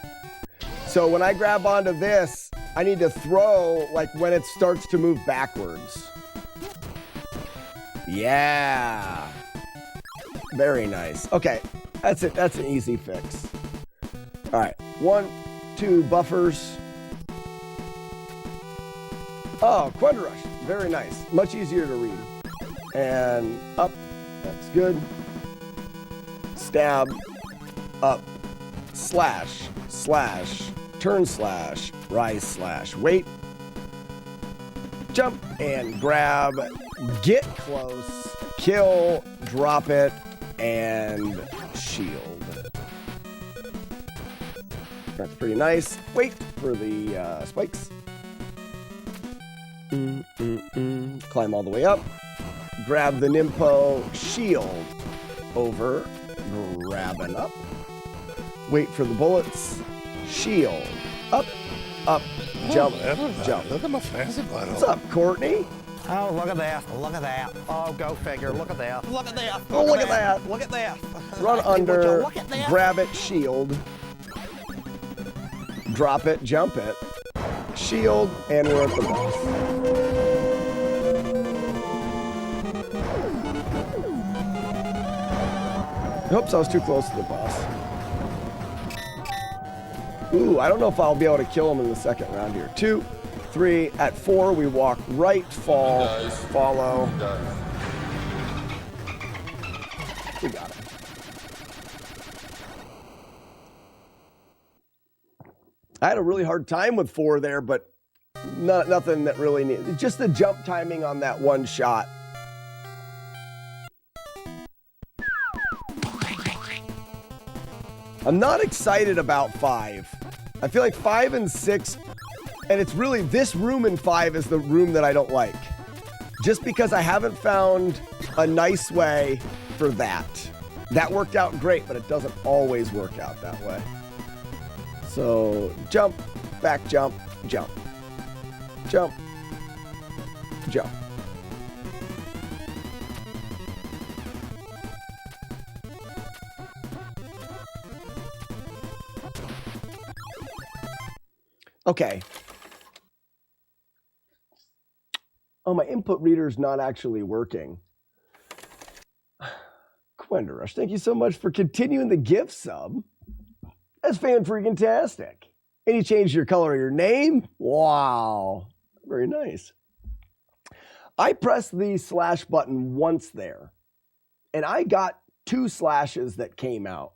Speaker 1: So when I grab onto this, I need to throw like when it starts to move backwards. Yeah. Very nice. Okay, that's it. That's an easy fix. All right, 1, 2 buffers. Oh, Quend Rush, very nice. Much easier to read. And up, that's good. Stab, up, slash, slash, turn slash, rise slash, wait. Jump and grab, get close, kill, drop it, and shield. That's pretty nice. Wait for the spikes. Climb all the way up. Grab the Nimpo, shield over, grabbing up. Wait for the bullets, shield, up, up, jump, jump.
Speaker 5: Look at my fancy butt.
Speaker 1: What's up, Courtney?
Speaker 2: Oh, look at that. Look at that. Oh, go figure. Look at that. Look at that.
Speaker 1: Oh, look at that.
Speaker 2: Look at that.
Speaker 1: Run under,
Speaker 2: look at that?
Speaker 1: grab it, shield. Drop it, jump it, shield, and we're at the boss. Oops, I was too close to the boss. Ooh, I don't know if I'll be able to kill him in the second round here. 2, 3, at 4, we walk right, fall, follow. We got it. I had a really hard time with 4 there, but nothing that really needed. Just the jump timing on that one shot. I'm not excited about 5. I feel like 5 and 6, and it's really this room in 5 is the room that I don't like. Just because I haven't found a nice way for that. That worked out great, but it doesn't always work out that way. So jump, back jump, jump, jump, jump. Okay. Oh, my input reader's not actually working. Quend Rush, thank you so much for continuing the gift sub. That's fan-freaking-tastic. And you changed your color of your name? Wow. Very nice. I pressed the slash button once there, and I got 2 slashes that came out.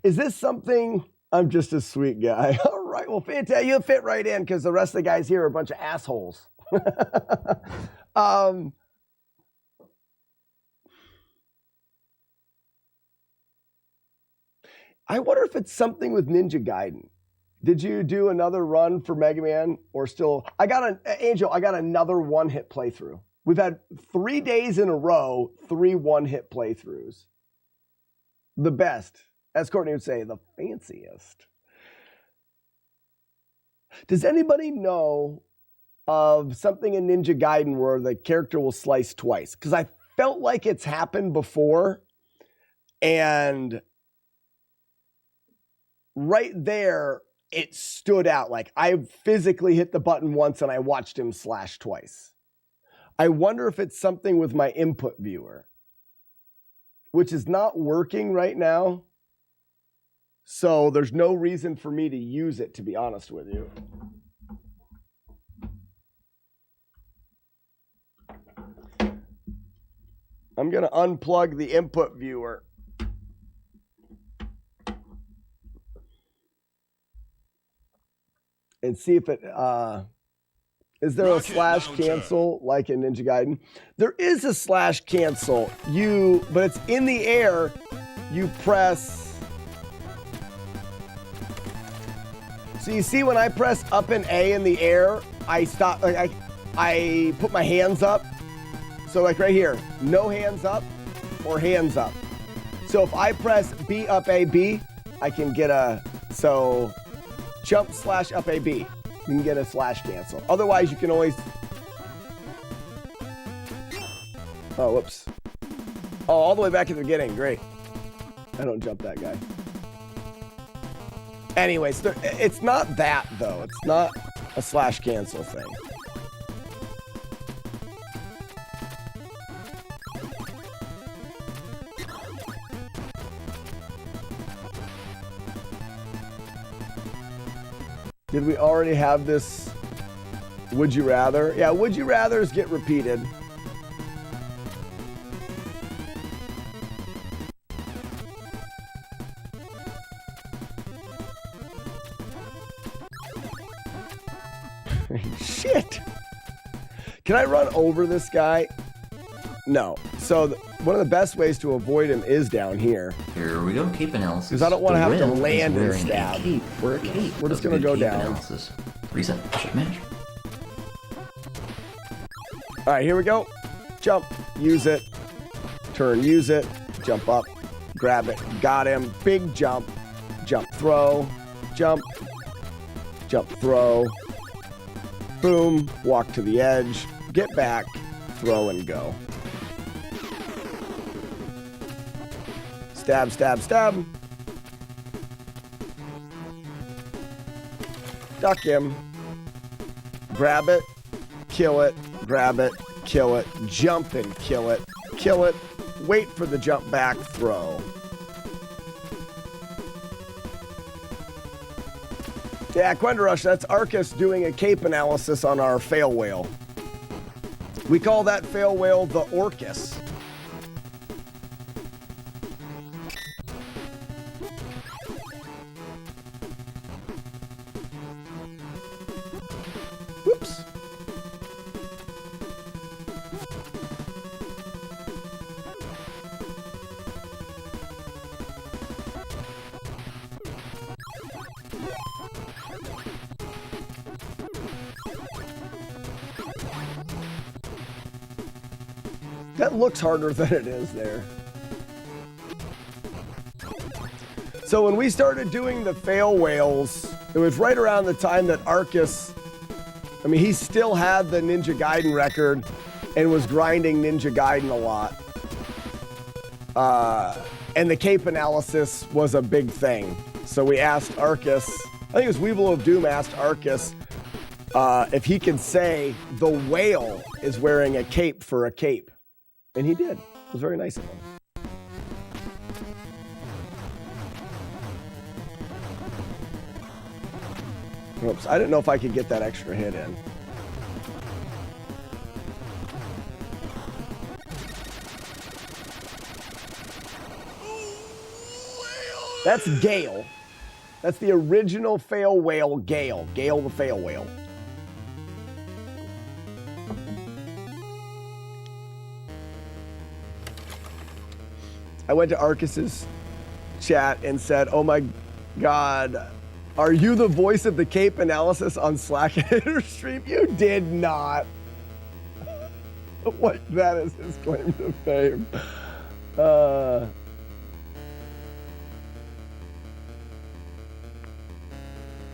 Speaker 1: Is this something? I'm just a sweet guy. All right, well, fantastic. You fit right in because the rest of the guys here are a bunch of assholes. I wonder if it's something with Ninja Gaiden. Did you do another run for Mega Man or still? Angel, I got another one-hit playthrough. We've had 3 days in a row, 3 one-hit playthroughs. The best, as Courtney would say, the fanciest. Does anybody know of something in Ninja Gaiden where the character will slice twice? Because I felt like it's happened before. And right there, it stood out. Like I physically hit the button once and I watched him slash twice. I wonder if it's something with my input viewer, which is not working right now. So there's no reason for me to use it, to be honest with you. I'm going to unplug the input viewer. And see if it, is there a slash cancel like in Ninja Gaiden? There is a slash cancel, but it's in the air, you press. So you see when I press up and A in the air, I stop, like I put my hands up. So like right here, no hands up or hands up. So if I press B up A, B, I can get so jump slash up A, B. You can get a slash cancel. Otherwise, you can always... Oh, whoops. Oh, all the way back at the beginning. Great. I don't jump that guy. Anyways, it's not that, though. It's not a slash cancel thing. Did we already have this Would You Rather? Yeah, Would You Rathers get repeated. Shit! Can I run over this guy? No. So one of the best ways to avoid him is down here.
Speaker 7: Here we go, cape analysis.
Speaker 1: Because I don't want to have to
Speaker 7: Will
Speaker 1: land and
Speaker 7: is wearing
Speaker 1: stab.
Speaker 7: a cape for a cape.
Speaker 1: We're just
Speaker 7: That's
Speaker 1: going to
Speaker 7: good
Speaker 1: go
Speaker 7: cape
Speaker 1: down.
Speaker 7: Analysis. Reset. Shift match.
Speaker 1: All right, here we go. Jump. Use it. Turn. Use it. Jump up. Grab it. Got him. Big jump. Jump. Throw. Jump. Jump. Throw. Boom. Walk to the edge. Get back. Throw and go. Stab, stab, stab. Duck him. Grab it. Kill it. Grab it. Kill it. Jump and kill it. Kill it. Wait for the jump back. Throw. Yeah, Quendarush, that's Arcus doing a cape analysis on our fail whale. We call that fail whale the Orcus. Whoops. That looks harder than it is there. So when we started doing the fail whales, it was right around the time that Arcus, I mean, he still had the Ninja Gaiden record and was grinding Ninja Gaiden a lot. And the cape analysis was a big thing. So we asked Arcus, I think it was Weevil of Doom asked Arcus if he could say the whale is wearing a cape for a cape. And he did. It was very nice of him. Oops, I didn't know if I could get that extra hit in. That's Gale. That's the original fail whale, Gale. Gale the fail whale. I went to Arcus's chat and said, oh my God, are you the voice of the cape analysis on Slack stream? You did not. What? That is his claim to fame.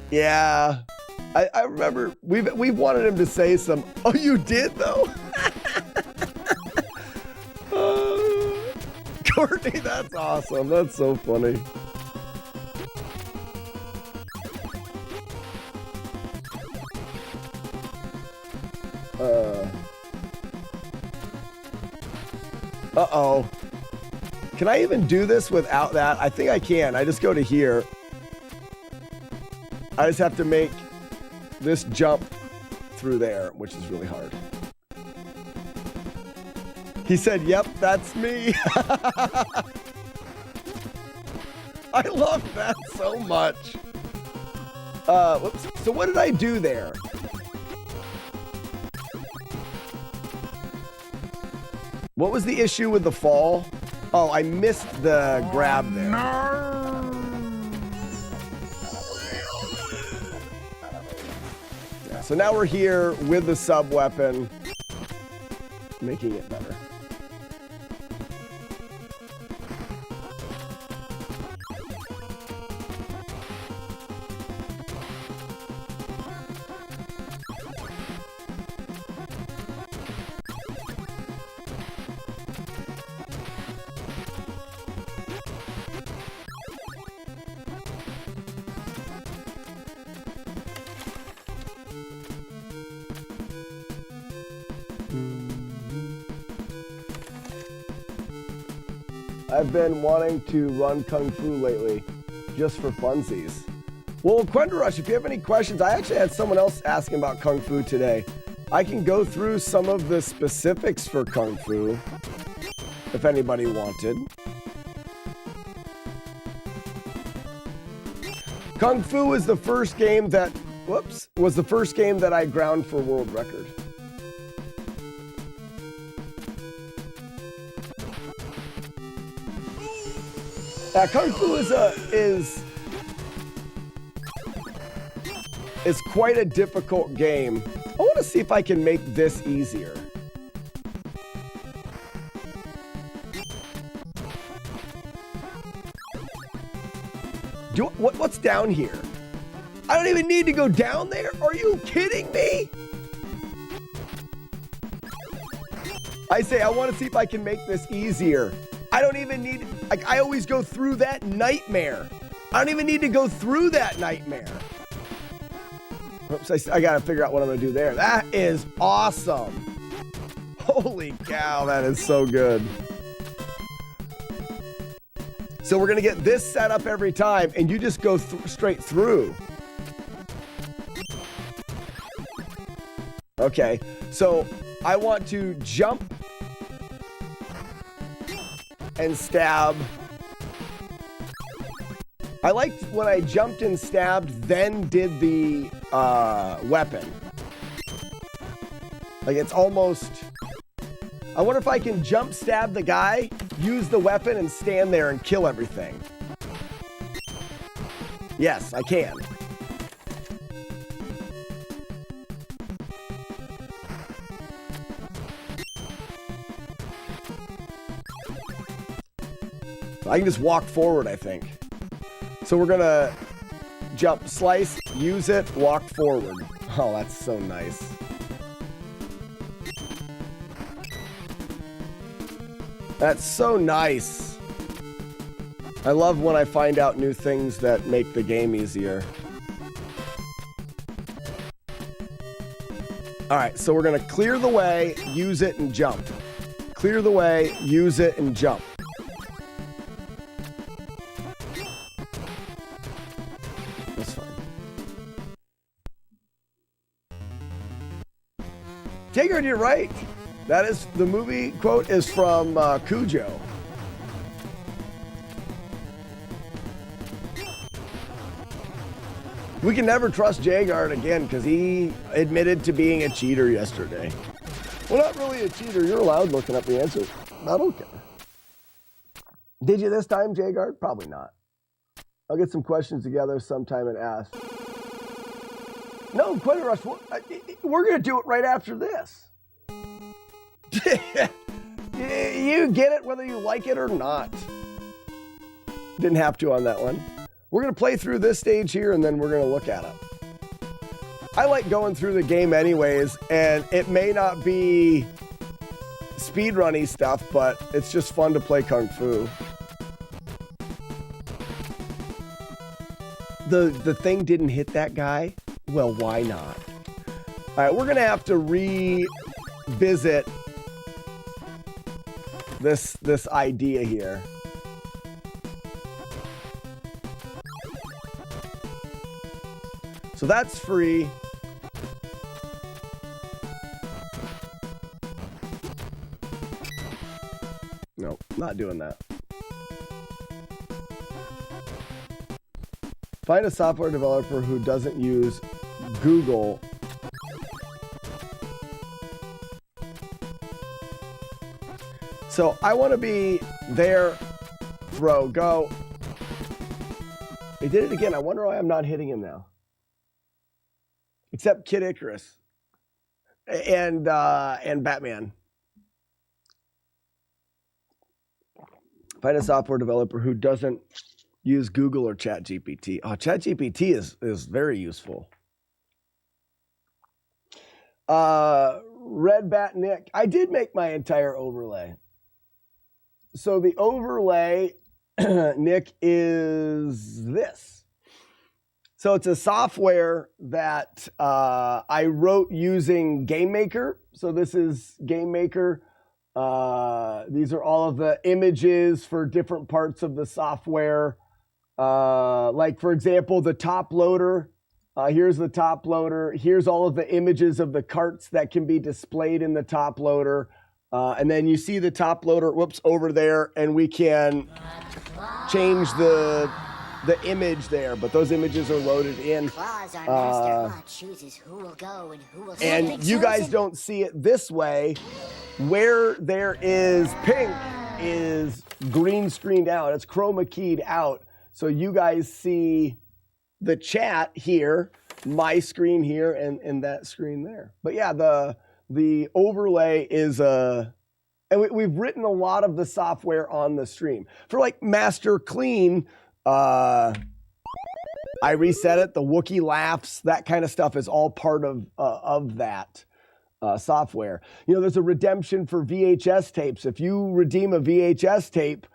Speaker 1: Yeah, I remember we've wanted him to say some. Oh, you did though. Courtney, that's awesome. That's so funny. Uh-oh. Can I even do this without that? I think I can. I just go to here. I just have to make this jump through there, which is really hard. He said, yep, that's me. I love that so much. Whoops. So what did I do there? What was the issue with the fall? Oh, I missed the grab there. Yeah, so now we're here with the sub weapon, making it better. I've been wanting to run Kung Fu lately, just for funsies. Well, Quenderush, if you have any questions, I actually had someone else asking about Kung Fu today. I can go through some of the specifics for Kung Fu, if anybody wanted. Kung Fu is the first game that, was the first game that I ground for world record. Kung Fu is quite a difficult game. I want to see if I can make this easier. What's down here? I don't even need to go down there? Are you kidding me? I say I want to see if I can make this easier. I don't even need, like, I always go through that nightmare. I don't even need to go through that nightmare. Oops, I gotta figure out what I'm gonna do there. That is awesome. Holy cow, that is so good. So we're gonna get this set up every time, and you just go straight through. Okay, so I want to jump and stab. I liked when I jumped and stabbed, then did the weapon. Like, it's almost... I wonder if I can jump stab the guy, use the weapon, and stand there and kill everything. Yes, I can. I can just walk forward, I think. So we're gonna jump, slice, use it, walk forward. Oh, that's so nice. That's so nice. I love when I find out new things that make the game easier. All right, so we're gonna clear the way, use it, and jump. Clear the way, use it, and jump. That's fine. Tigger, you're right. That is, the movie quote is from Cujo. We can never trust Jagard again because he admitted to being a cheater yesterday. Well, not really a cheater. You're allowed looking up the answer. I don't care. Did you this time, Jagard? Probably not. I'll get some questions together sometime and ask. No, Quenderush, we're going to do it right after this. You get it whether you like it or not. Didn't have to on that one. We're going to play through this stage here, and then we're going to look at it. I like going through the game anyways, and it may not be speedrunny stuff, but it's just fun to play Kung Fu. The thing didn't hit that guy? Well, why not? All right, we're going to have to revisit this idea here. So that's free. No, not doing that. Find a software developer who doesn't use Google. So I want to be there. Throw, go. He did it again. I wonder why I'm not hitting him now. Except Kid Icarus and Batman. Find a software developer who doesn't use Google or ChatGPT. Oh, ChatGPT is very useful. Red Bat Nick. I did make my entire overlay. So the overlay, Nick, is this. So it's a software that I wrote using Game Maker. So this is Game Maker. These are all of the images for different parts of the software. Like, for example, the top loader. Here's the top loader. Here's all of the images of the carts that can be displayed in the top loader. And then you see the top loader, whoops, over there, and we can change the image there, but those images are loaded in. And you guys don't see it this way. Where there is pink is green screened out. It's chroma keyed out. So you guys see the chat here, my screen here, and that screen there. But yeah, the overlay is and we've written a lot of the software on the stream. For like Master Clean, I reset it, the Wookiee laughs, that kind of stuff is all part of that software. You know, there's a redemption for VHS tapes. If you redeem a VHS tape,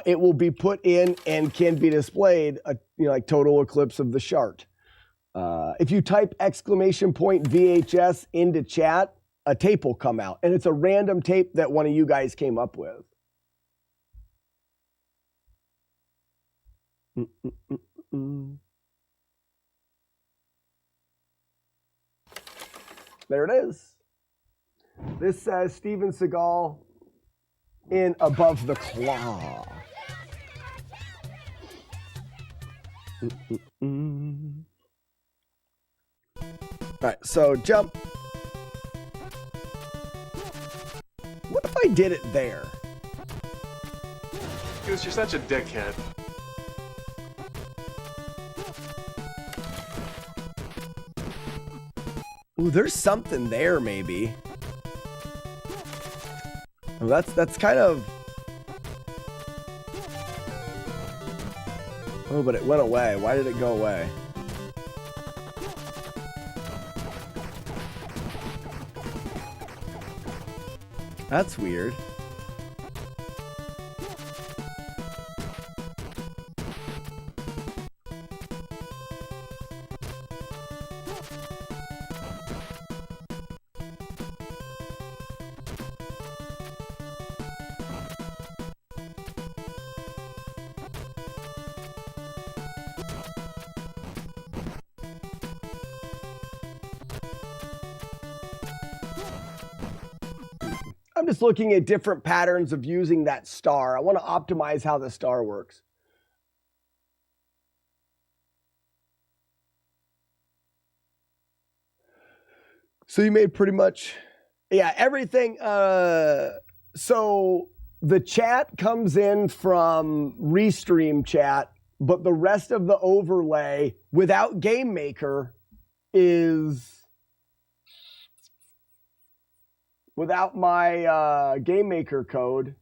Speaker 1: it will be put in and can be displayed, like Total Eclipse of the Shart. If you type !VHS into chat, a tape will come out. And it's a random tape that one of you guys came up with. There it is. This says Steven Seagal in Above the Claw. All right, so jump. What if I did it there?
Speaker 5: Goose, you're such a dickhead.
Speaker 1: Ooh, there's something there, maybe. Well, that's kind of... Oh, but it went away. Why did it go away? That's weird. I'm just looking at different patterns of using that star. I want to optimize how the star works. So you made pretty much, yeah, everything. So the chat comes in from Restream chat, but the rest of the overlay without Game Maker is... without my Game Maker code.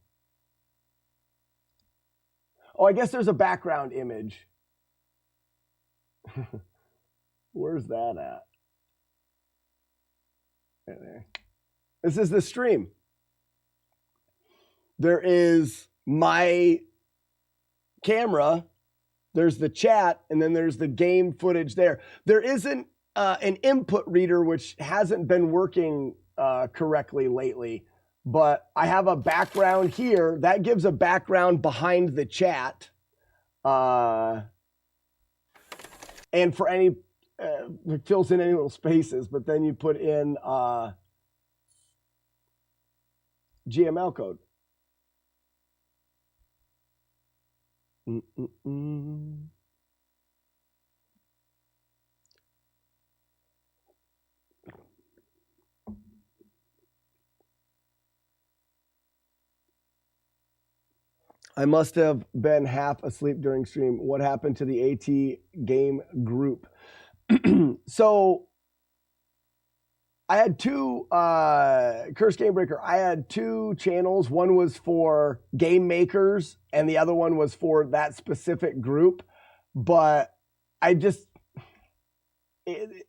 Speaker 1: Oh, I guess there's a background image. Where's that at? Right there. This is the stream. there is my camera, there's the chat, and then there's the game footage there. There isn't an input reader, which hasn't been working correctly lately, but I have a background here that gives a background behind the chat. And for any, it fills in any little spaces, but then you put in GML code. I must have been half asleep during stream. What happened to the AT game group? So I had two, Curse Game Breaker, I had two channels. One was for game makers and the other one was for that specific group. But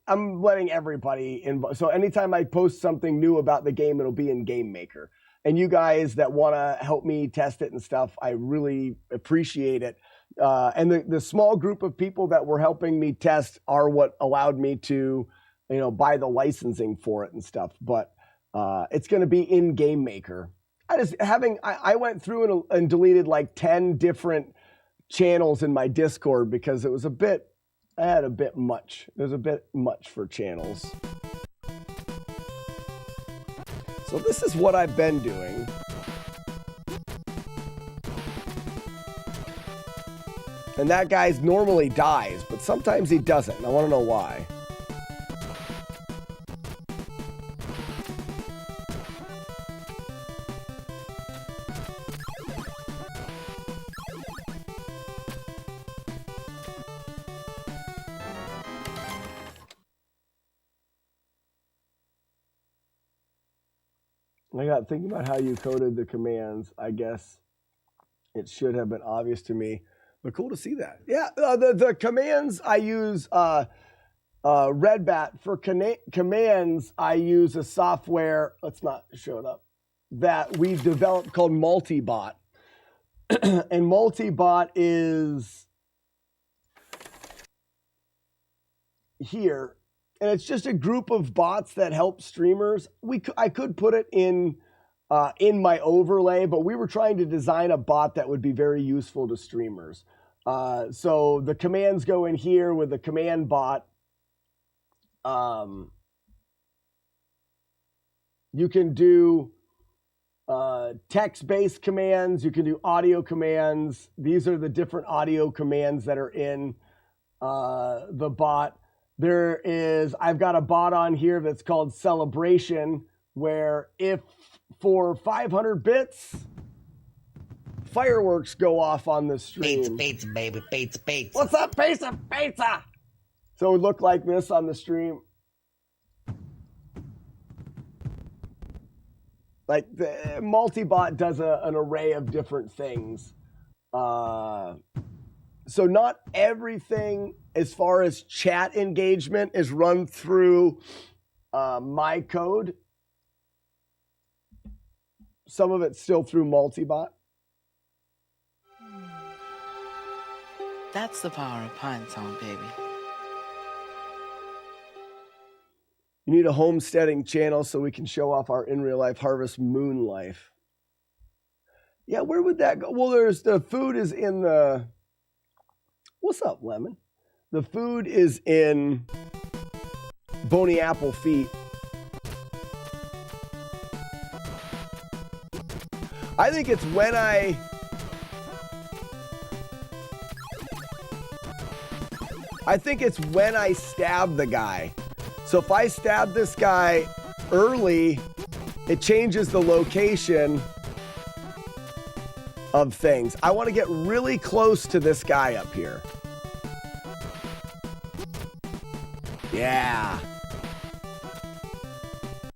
Speaker 1: I'm letting everybody involved. So anytime I post something new about the game, it'll be in Game Maker. And you guys that want to help me test it and stuff, I really appreciate it. And the small group of people that were helping me test are what allowed me to, buy the licensing for it and stuff. But it's going to be in Game Maker. I went through and deleted like 10 different channels in my Discord because it was a bit much. There's a bit much for channels. So this is what I've been doing. And that guy normally dies, but sometimes he doesn't. And I want to know why. I got thinking about how you coded the commands. I guess it should have been obvious to me, but cool to see that. Yeah, the commands I use Redbat for commands. I use a software. Let's not show it up that we developed called Multibot, and Multibot is here. And it's just a group of bots that help streamers. I could put it in my overlay, but we were trying to design a bot that would be very useful to streamers. So the commands go in here with the command bot. You can do text-based commands. You can do audio commands. These are the different audio commands that are in the bot. I've got a bot on here that's called Celebration, where if for 500 bits, fireworks go off on the stream.
Speaker 12: Pizza, baby, pizza.
Speaker 1: What's up, pizza? So it would look like this on the stream. Like the Multibot does an array of different things. So not everything as far as chat engagement is run through my code. Some of it's still through Multibot.
Speaker 13: That's the power of Pine Song, baby.
Speaker 1: You need a homesteading channel so we can show off our in real life Harvest Moon life. Yeah, where would that go? Well, the food is in the... What's up, Lemon? The food is in Bony Apple Feet. I think it's when I stab the guy. So if I stab this guy early, it changes the location of things. I want to get really close to this guy up here. Yeah.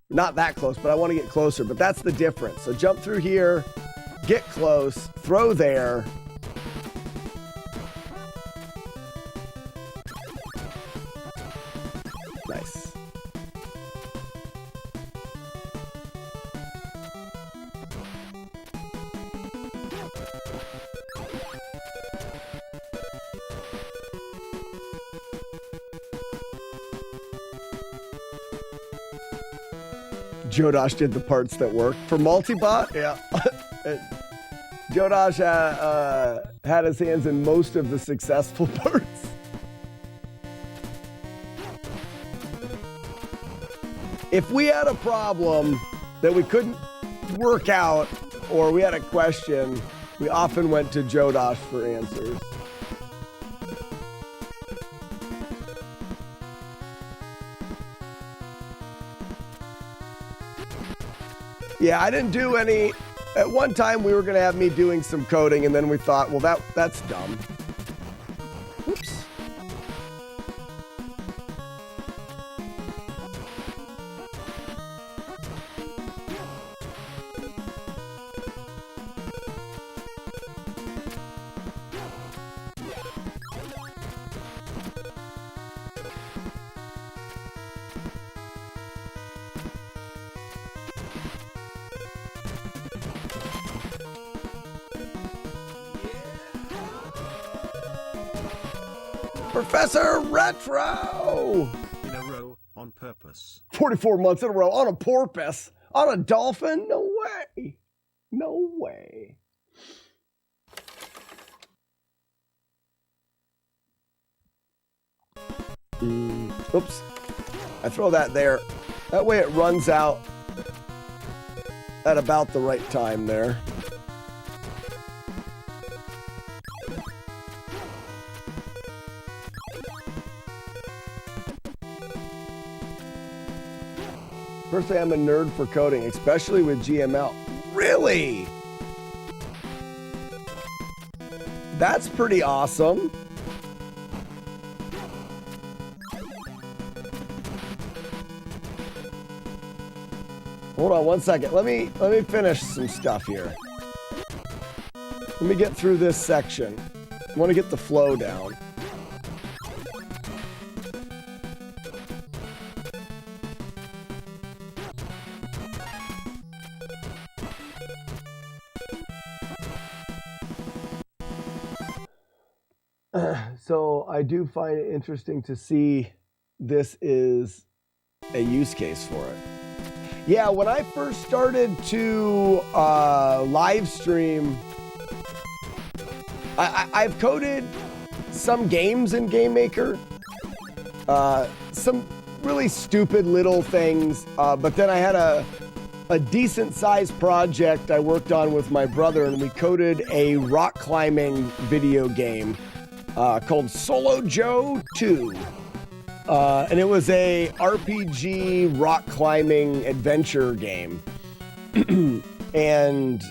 Speaker 1: Not that close, but I want to get closer. But that's the difference. So jump through here, get close, throw there. Nice. Jodosh did the parts that work. For Multibot, yeah. Jodosh had his hands in most of the successful parts. If we had a problem that we couldn't work out or we had a question, we often went to Jodosh for answers. Yeah, I didn't do any. At one time, we were going to have me doing some coding, and then we thought, well, that's dumb. Oops. Professor Retro!
Speaker 11: In a row, on purpose.
Speaker 1: 44 months in a row, on a porpoise, on a dolphin? No way. No way. Oops. I throw that there. That way it runs out at about the right time there. Personally, I'm a nerd for coding, especially with GML. Really? That's pretty awesome. Hold on one second. Let me finish some stuff here. Let me get through this section. I want to get the flow down. So I do find it interesting to see this is a use case for it. Yeah, when I first started to live stream, I've coded some games in GameMaker, some really stupid little things, but then I had a decent sized project I worked on with my brother, and we coded a rock climbing video game called Solo Joe 2. And it was a RPG rock climbing adventure game. And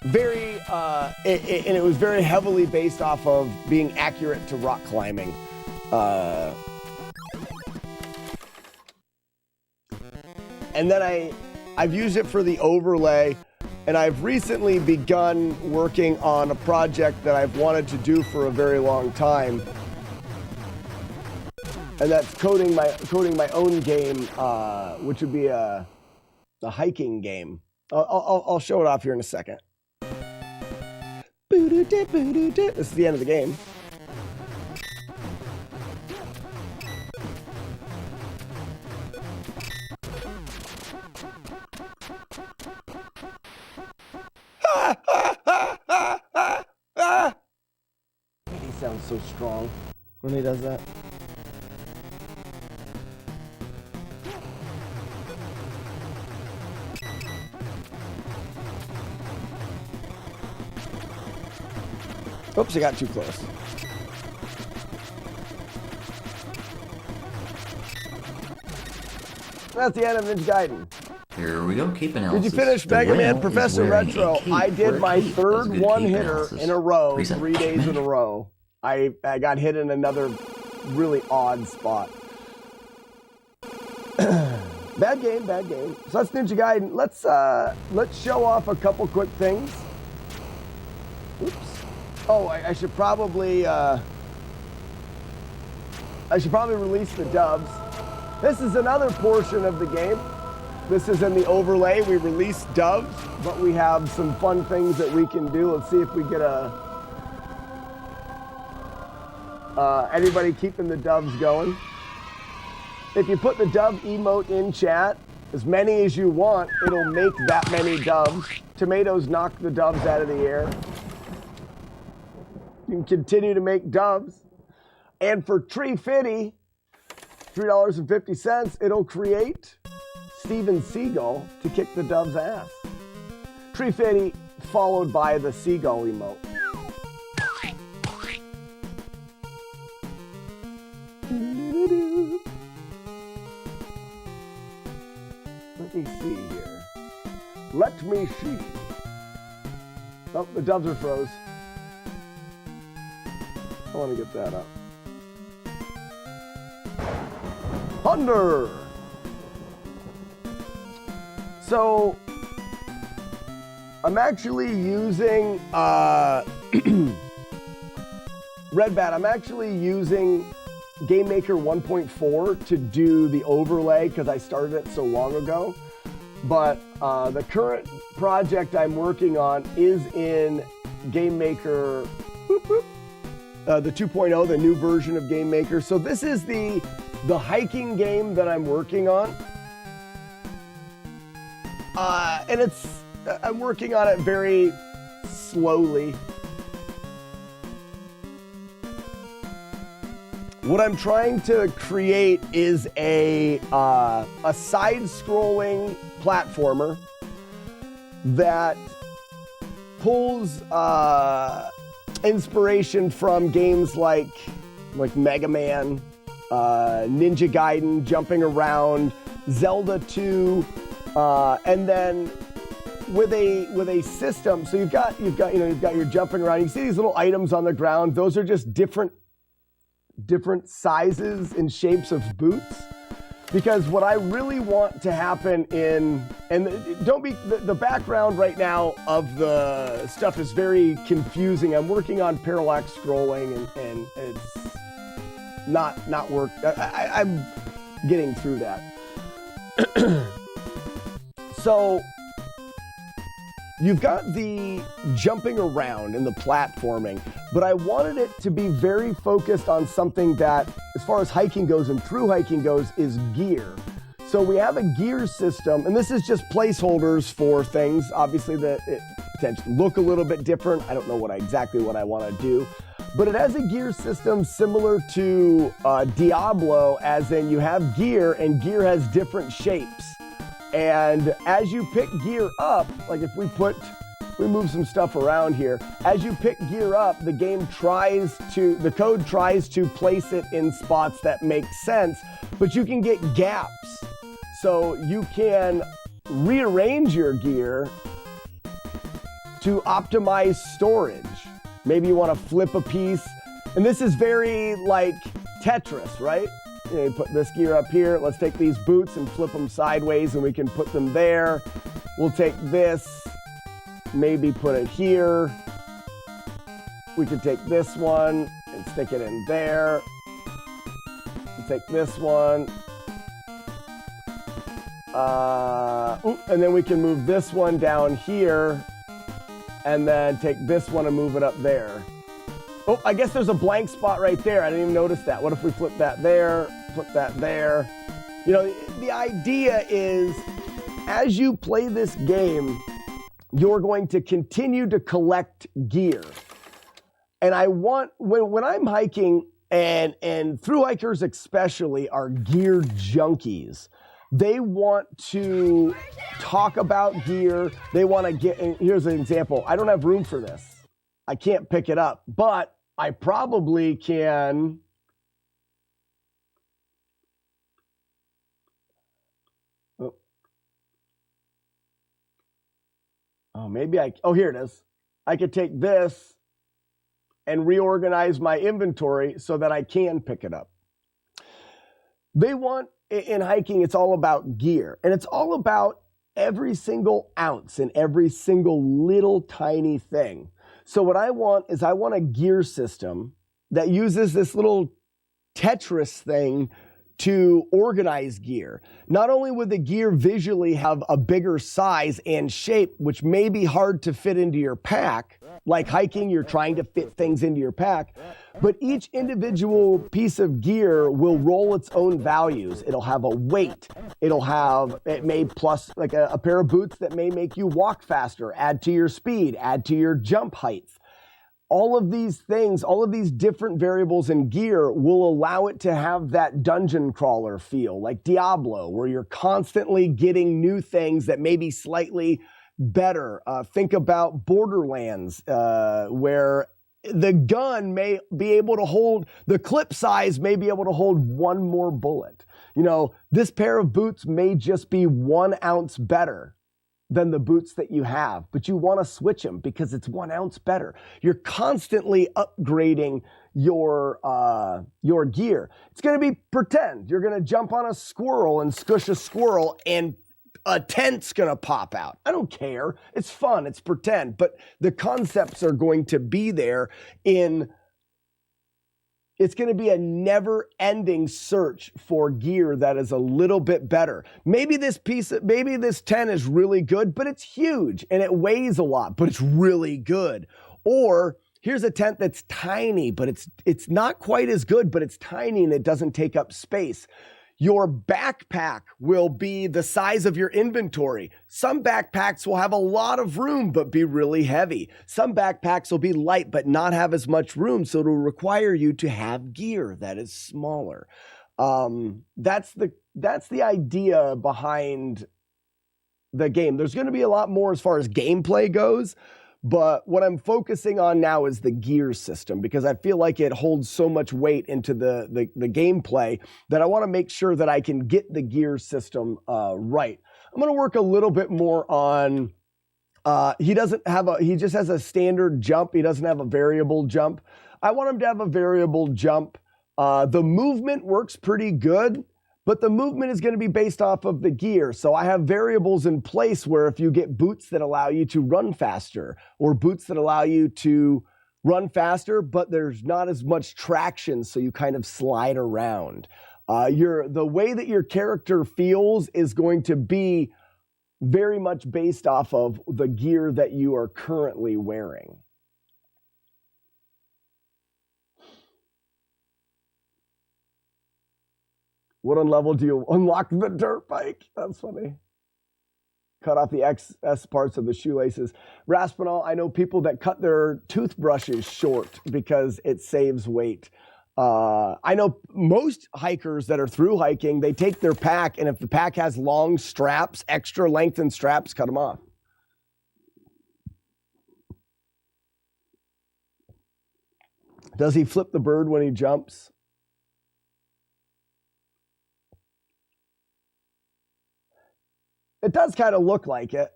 Speaker 1: very, and it was very heavily based off of being accurate to rock climbing. And then I've used it for the overlay. And I've recently begun working on a project that I've wanted to do for a very long time. And that's coding my own game, which would be a hiking game. I'll show it off here in a second. This is the end of the game. He sounds so strong when he does that. Oops, I got too close. That's the end of Ninja Gaiden.
Speaker 7: Here we go, keep analysis.
Speaker 1: Did you finish Mega Man Professor Retro? I did my third one-hitter in a row, 3 days in a row. I got hit in another really odd spot. Bad game, bad game. So that's Ninja Gaiden. Let's show off a couple quick things. Oops. Oh, I should probably release the dubs. This is another portion of the game. This is in the overlay. We release dubs, but we have some fun things that we can do. Let's see if we get anybody keeping the dubs going. if you put the dove emote in chat, as many as you want, it'll make that many doves. Tomatoes knock the doves out of the air. You can continue to make doves. And for Tree Fitty, $3.50, it'll create Steven Seagull to kick the dove's ass. Tree Fitty followed by the seagull emote. Let me see here. Let me see. Oh, the doves are froze. I want to get that up. Thunder! So, I'm actually using, Red Bat, I'm actually using GameMaker 1.4 to do the overlay because I started it so long ago. But the current project I'm working on is in GameMaker, the 2.0, the new version of GameMaker. So this is the hiking game that I'm working on. And I'm working on it very slowly. What I'm trying to create is a side-scrolling platformer that pulls inspiration from games like Mega Man, Ninja Gaiden, jumping around, Zelda 2, and then with a system. So you've got your jumping around. You see these little items on the ground. Those are just different sizes and shapes of boots. Because what I really want to happen the background right now of the stuff is very confusing. I'm working on parallax scrolling and it's not work. I'm getting through that. So you've got the jumping around and the platforming, but I wanted it to be very focused on something that, as far as hiking goes and true hiking goes, is gear. So we have a gear system, and this is just placeholders for things, obviously, that it potentially look a little bit different. I don't know exactly what I want to do, but it has a gear system similar to Diablo, as in you have gear, and gear has different shapes. And as you pick gear up, like if we move some stuff around here, as you pick gear up, the code tries to place it in spots that make sense, but you can get gaps. So you can rearrange your gear to optimize storage. Maybe you want to flip a piece. And this is very like Tetris, right? You put this gear up here. Let's take these boots and flip them sideways and we can put them there. We'll take this, maybe put it here. We could take this one and stick it in there. We'll take this one. And then we can move this one down here and then take this one and move it up there. Oh, I guess there's a blank spot right there. I didn't even notice that. What if we flip that there, flip that there? You know, the idea is as you play this game, you're going to continue to collect gear. And I want, when I'm hiking, and thru hikers especially are gear junkies. They want to talk about gear. They want to get, and here's an example. I don't have room for this. I can't pick it up, but I probably can. Here it is. I could take this and reorganize my inventory so that I can pick it up. They want, in hiking, it's all about gear, and it's all about every single ounce and every single little tiny thing. So what I want is a gear system that uses this little Tetris thing to organize gear. Not only would the gear visually have a bigger size and shape, which may be hard to fit into your pack, like hiking, you're trying to fit things into your pack, but each individual piece of gear will roll its own values. It'll have a weight. It may plus like a pair of boots that may make you walk faster, add to your speed, add to your jump height. All of these things, all of these different variables in gear will allow it to have that dungeon crawler feel, like Diablo, where you're constantly getting new things that may be slightly better. Think about Borderlands, where the gun may be able to hold, the clip size may be able to hold one more bullet. You know, this pair of boots may just be 1 ounce better than the boots that you have, but you want to switch them because it's 1 ounce better. You're constantly upgrading your gear. It's going to be pretend. You're going to jump on a squirrel and squish a squirrel and a tent's going to pop out. I don't care. It's fun. It's pretend, but the concepts are going to be there it's going to be a never-ending search for gear that is a little bit better. Maybe this 10 is really good, but it's huge and it weighs a lot, but it's really good. Or here's a tent that's tiny, but it's not quite as good, but it's tiny and it doesn't take up space. Your backpack will be the size of your inventory. Some backpacks will have a lot of room, but be really heavy. Some backpacks will be light, but not have as much room. So it'll require you to have gear that is smaller. That's the idea behind the game. There's going to be a lot more as far as gameplay goes. But what I'm focusing on now is the gear system, because I feel like it holds so much weight into the gameplay that I want to make sure that I can get the gear system right. I'm going to work a little bit more on, he just has a standard jump. He doesn't have a variable jump. I want him to have a variable jump. The movement works pretty good, but the movement is going to be based off of the gear. So I have variables in place where if you get boots that allow you to run faster, or boots that allow you to run faster, but there's not as much traction, so you kind of slide around. The way that your character feels is going to be very much based off of the gear that you are currently wearing. What level do you unlock the dirt bike? That's funny. Cut off the excess parts of the shoelaces. Raspinall, I know people that cut their toothbrushes short because it saves weight. I know most hikers that are through hiking, they take their pack, and if the pack has long straps, extra lengthened straps, cut them off. Does he flip the bird when he jumps? It does kind of look like it.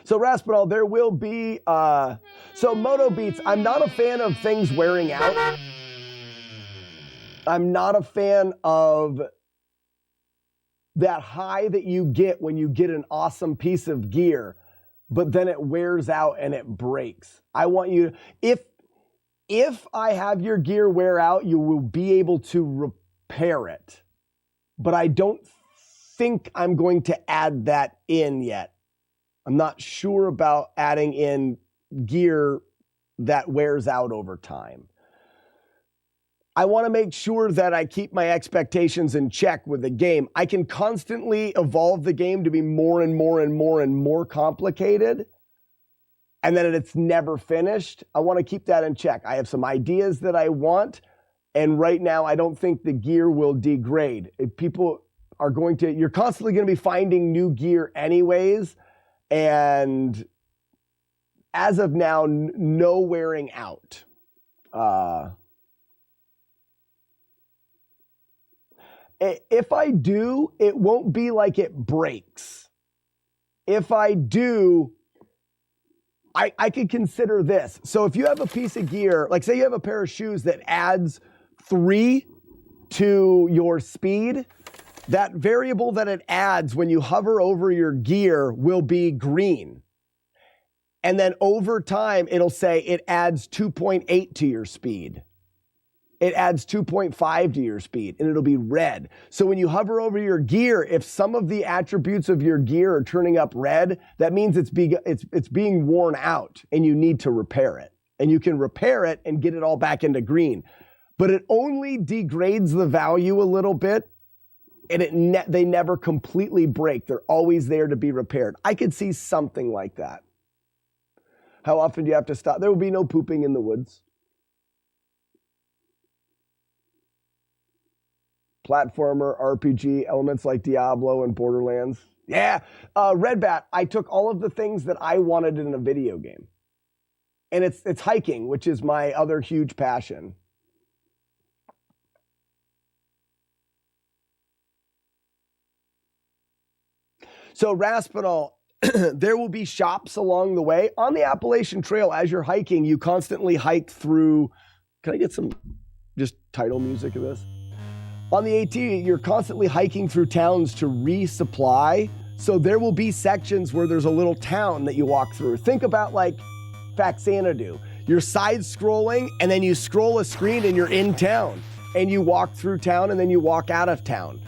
Speaker 1: So Raspinall, there will be, so Moto Beats, I'm not a fan of things wearing out. I'm not a fan of that high that you get when you get an awesome piece of gear, but then it wears out and it breaks. I want you, if I have your gear wear out, you will be able to repair it. But I don't think I'm going to add that in yet. I'm not sure about adding in gear that wears out over time. I want to make sure that I keep my expectations in check with the game. I can constantly evolve the game to be more and more and more and more complicated, and then it's never finished. I want to keep that in check. I have some ideas that I want, and right now I don't think the gear will degrade. If people are you're constantly going to be finding new gear anyways, and as of now, no wearing out. If I do, it won't be like it breaks. If I do, I could consider this. So if you have a piece of gear, like say you have a pair of shoes that adds 3 to your speed, that variable that it adds when you hover over your gear will be green. And then over time, it'll say it adds 2.8 to your speed. It adds 2.5 to your speed, and it'll be red. So when you hover over your gear, if some of the attributes of your gear are turning up red, that means it's being worn out, and you need to repair it. And you can repair it and get it all back into green. But it only degrades the value a little bit, and they never completely break. They're always there to be repaired. I could see something like that. How often do you have to stop? There will be no pooping in the woods. Platformer, RPG, elements like Diablo and Borderlands. Yeah, Red Bat, I took all of the things that I wanted in a video game. And it's hiking, which is my other huge passion. So Raspinall, there will be shops along the way. On the Appalachian Trail, as you're hiking, you constantly hike through... Can I get some just title music of this? On the AT, you're constantly hiking through towns to resupply. So there will be sections where there's a little town that you walk through. Think about like Faxanadu. You're side-scrolling, and then you scroll a screen and you're in town. And you walk through town, and then you walk out of town.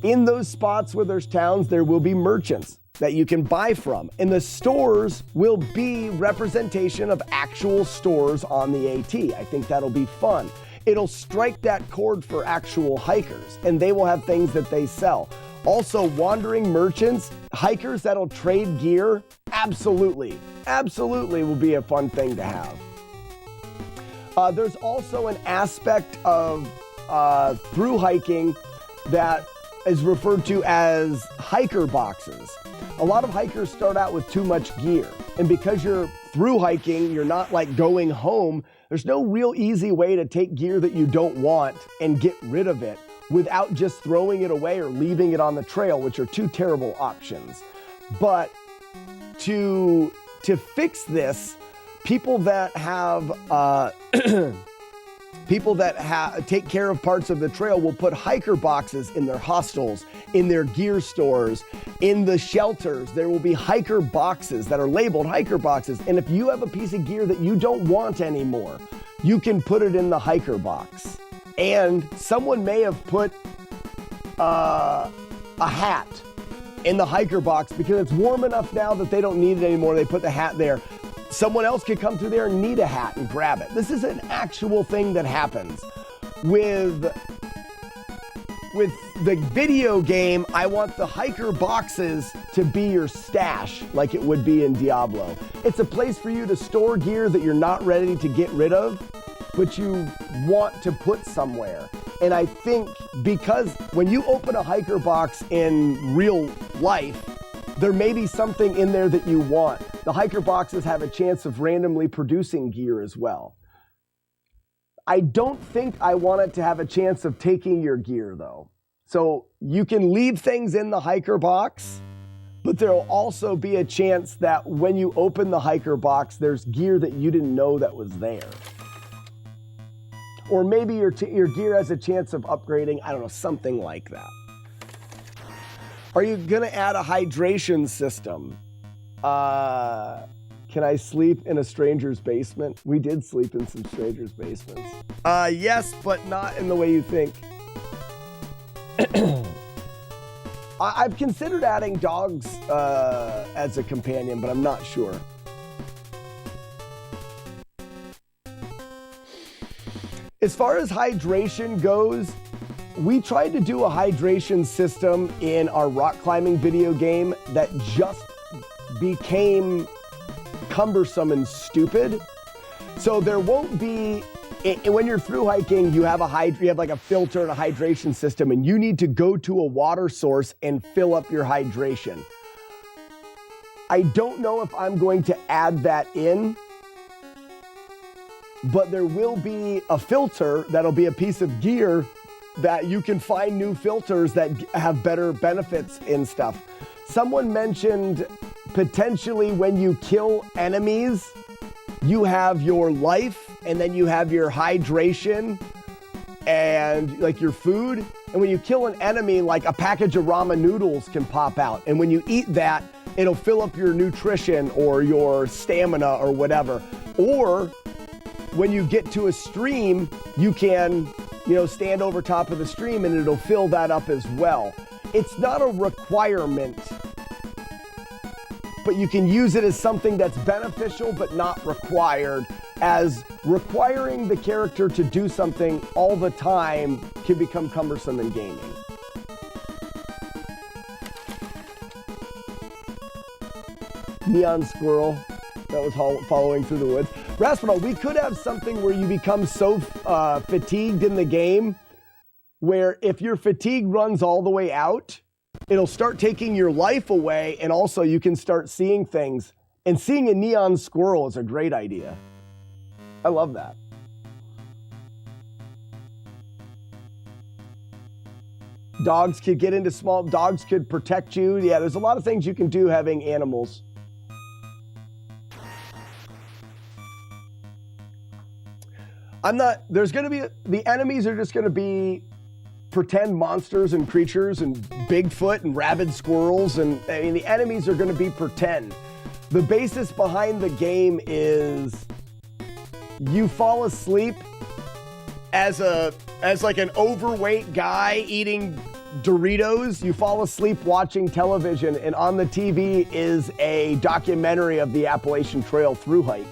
Speaker 1: In those spots where there's towns, there will be merchants that you can buy from. And the stores will be representation of actual stores on the AT. I think that'll be fun. It'll strike that chord for actual hikers, and they will have things that they sell. Also, wandering merchants, hikers that'll trade gear, absolutely will be a fun thing to have. There's also an aspect of through hiking that is referred to as hiker boxes. A lot of hikers start out with too much gear, and because you're through hiking, you're not like going home. There's no real easy way to take gear that you don't want and get rid of it without just throwing it away or leaving it on the trail, which are two terrible options. But to fix this, people that take care of parts of the trail will put hiker boxes in their hostels, in their gear stores, in the shelters. There will be hiker boxes that are labeled hiker boxes. And if you have a piece of gear that you don't want anymore, you can put it in the hiker box. And someone may have put a hat in the hiker box because it's warm enough now that they don't need it anymore. They put the hat there. Someone else could come through there and need a hat and grab it. This is an actual thing that happens. With the video game, I want the hiker boxes to be your stash like it would be in Diablo. It's a place for you to store gear that you're not ready to get rid of, but you want to put somewhere. And I think because when you open a hiker box in real life, there may be something in there that you want. The hiker boxes have a chance of randomly producing gear as well. I don't think I want it to have a chance of taking your gear though. So you can leave things in the hiker box, but there'll also be a chance that when you open the hiker box, there's gear that you didn't know that was there. Or maybe your gear has a chance of upgrading, I don't know, something like that. Are you gonna add a hydration system? Can I sleep in a stranger's basement? We did sleep in some strangers' basements. Yes, but not in the way you think. I've considered adding dogs as a companion, but I'm not sure. As far as hydration goes, we tried to do a hydration system in our rock climbing video game that just became cumbersome and stupid. So there won't be, when you're through hiking, you have like a filter and a hydration system, and you need to go to a water source and fill up your hydration. I don't know if I'm going to add that in, but there will be a filter that'll be a piece of gear that you can find new filters that have better benefits and stuff. Someone mentioned potentially when you kill enemies, you have your life and then you have your hydration and like your food. And when you kill an enemy, like a package of ramen noodles can pop out. And when you eat that, it'll fill up your nutrition or your stamina or whatever. Or when you get to a stream, you can, stand over top of the stream and it'll fill that up as well. It's not a requirement, but you can use it as something that's beneficial but not required, as requiring the character to do something all the time can become cumbersome in gaming. Neon squirrel that was following through the woods. Raspadal, we could have something where you become so fatigued in the game where if your fatigue runs all the way out, it'll start taking your life away, and also you can start seeing things. And seeing a neon squirrel is a great idea. I love that. Dogs could get into dogs could protect you. Yeah, there's a lot of things you can do having animals. The enemies are just gonna be pretend monsters and creatures and Bigfoot and rabid squirrels, and the enemies are gonna be pretend. The basis behind the game is you fall asleep as like an overweight guy eating Doritos. You fall asleep watching television, and on the TV is a documentary of the Appalachian Trail thru hike.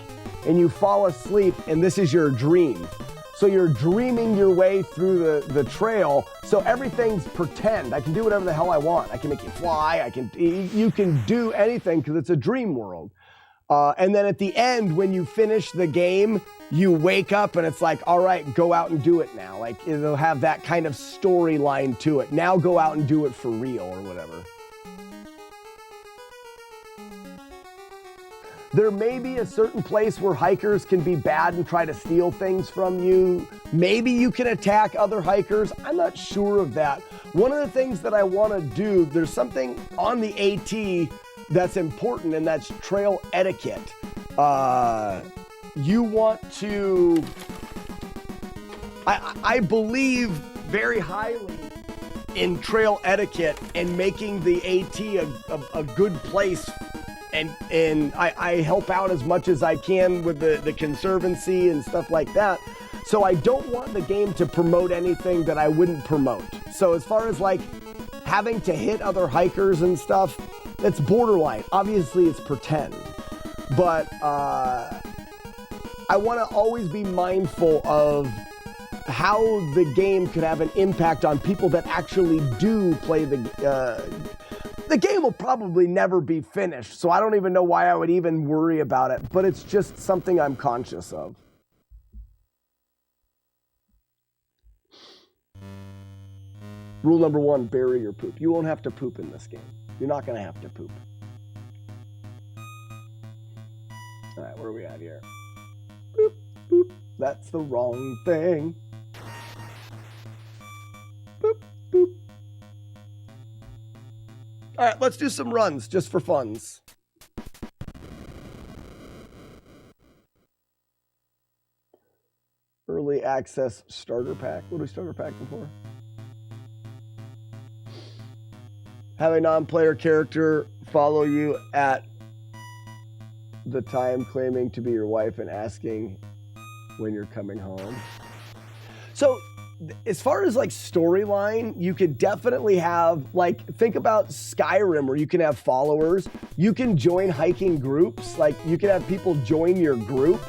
Speaker 1: And you fall asleep, and this is your dream. So you're dreaming your way through the trail, so everything's pretend. I can do whatever the hell I want. I can make you fly, you can do anything because it's a dream world. And then at the end, when you finish the game, you wake up and it's like, all right, go out and do it now. Like, it'll have that kind of storyline to it. Now go out and do it for real or whatever. There may be a certain place where hikers can be bad and try to steal things from you. Maybe you can attack other hikers. I'm not sure of that. One of the things that I want to do, there's something on the AT that's important, and that's trail etiquette. You want to, I believe very highly in trail etiquette and making the AT a good place. And I help out as much as I can with the Conservancy and stuff like that. So I don't want the game to promote anything that I wouldn't promote. So as far as like having to hit other hikers and stuff, that's borderline. Obviously it's pretend. But I want to always be mindful of how the game could have an impact on people that actually do play the game will probably never be finished, so I don't even know why I would even worry about it, but it's just something I'm conscious of. Rule number 1, bury your poop. You won't have to poop in this game. You're not going to have to poop. All right, where are we at here? Boop, boop. That's the wrong thing. Boop, boop. All right, let's do some runs just for funs. Early access starter pack. What do we starter pack before? Have a non-player character follow you at the time, claiming to be your wife and asking when you're coming home. So as far as like storyline, you could definitely have, like, think about Skyrim where you can have followers. You can join hiking groups. Like, you can have people join your group.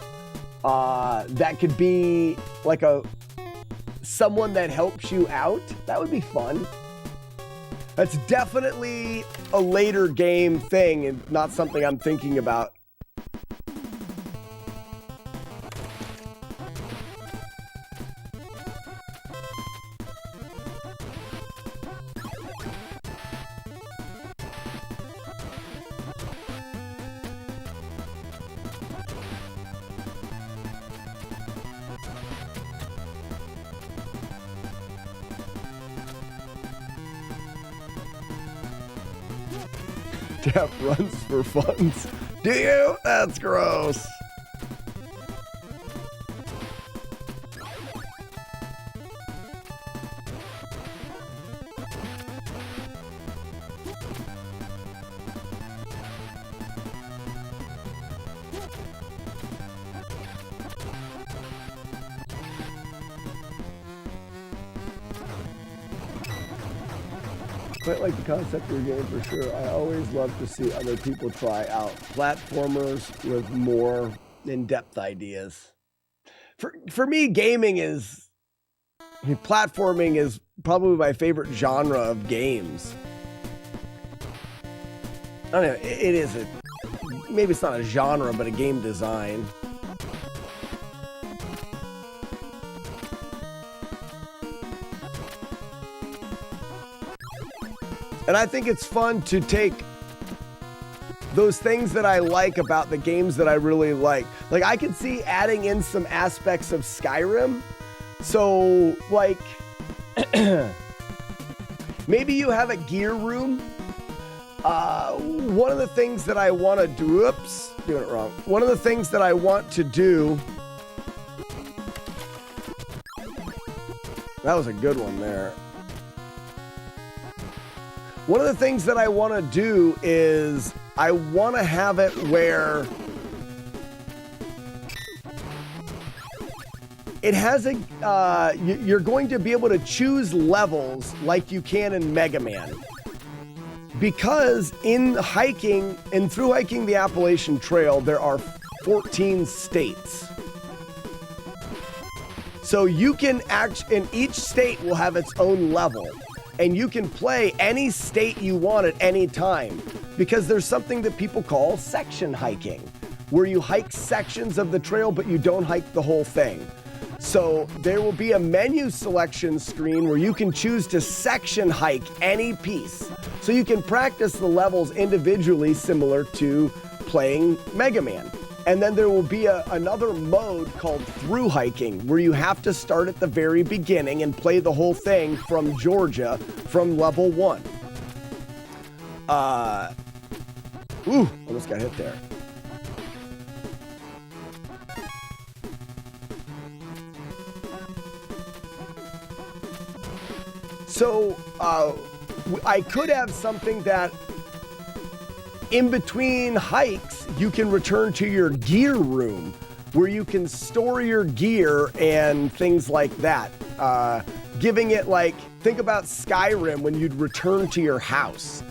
Speaker 1: That could be like someone that helps you out. That would be fun. That's definitely a later game thing and not something I'm thinking about. Tap runs for funds. Do you? That's gross. Quite like the concept of your game for sure. I always love to see other people try out platformers with more in-depth ideas. For me, gaming is... I mean, platforming is probably my favorite genre of games. I don't know, it is a... Maybe it's not a genre, but a game design. And I think it's fun to take those things that I like about the games that I really like. Like, I could see adding in some aspects of Skyrim. So, like, maybe you have a gear room. One of the things that I want to do, oops, doing it wrong. One of the things that I want to do, that was a good one there. One of the things that I want to do is I want to have it where it has a, you're going to be able to choose levels like you can in Mega Man. Because in hiking and through hiking the Appalachian Trail, there are 14 states. So you can and each state will have its own level. And you can play any state you want at any time, because there's something that people call section hiking, where you hike sections of the trail, but you don't hike the whole thing. So there will be a menu selection screen where you can choose to section hike any piece. So you can practice the levels individually, similar to playing Mega Man. And then there will be another mode called through hiking, where you have to start at the very beginning and play the whole thing from Georgia, from level 1. Almost got hit there. So, I could have something that in between hikes, you can return to your gear room where you can store your gear and things like that. Giving it like, think about Skyrim when you'd return to your house.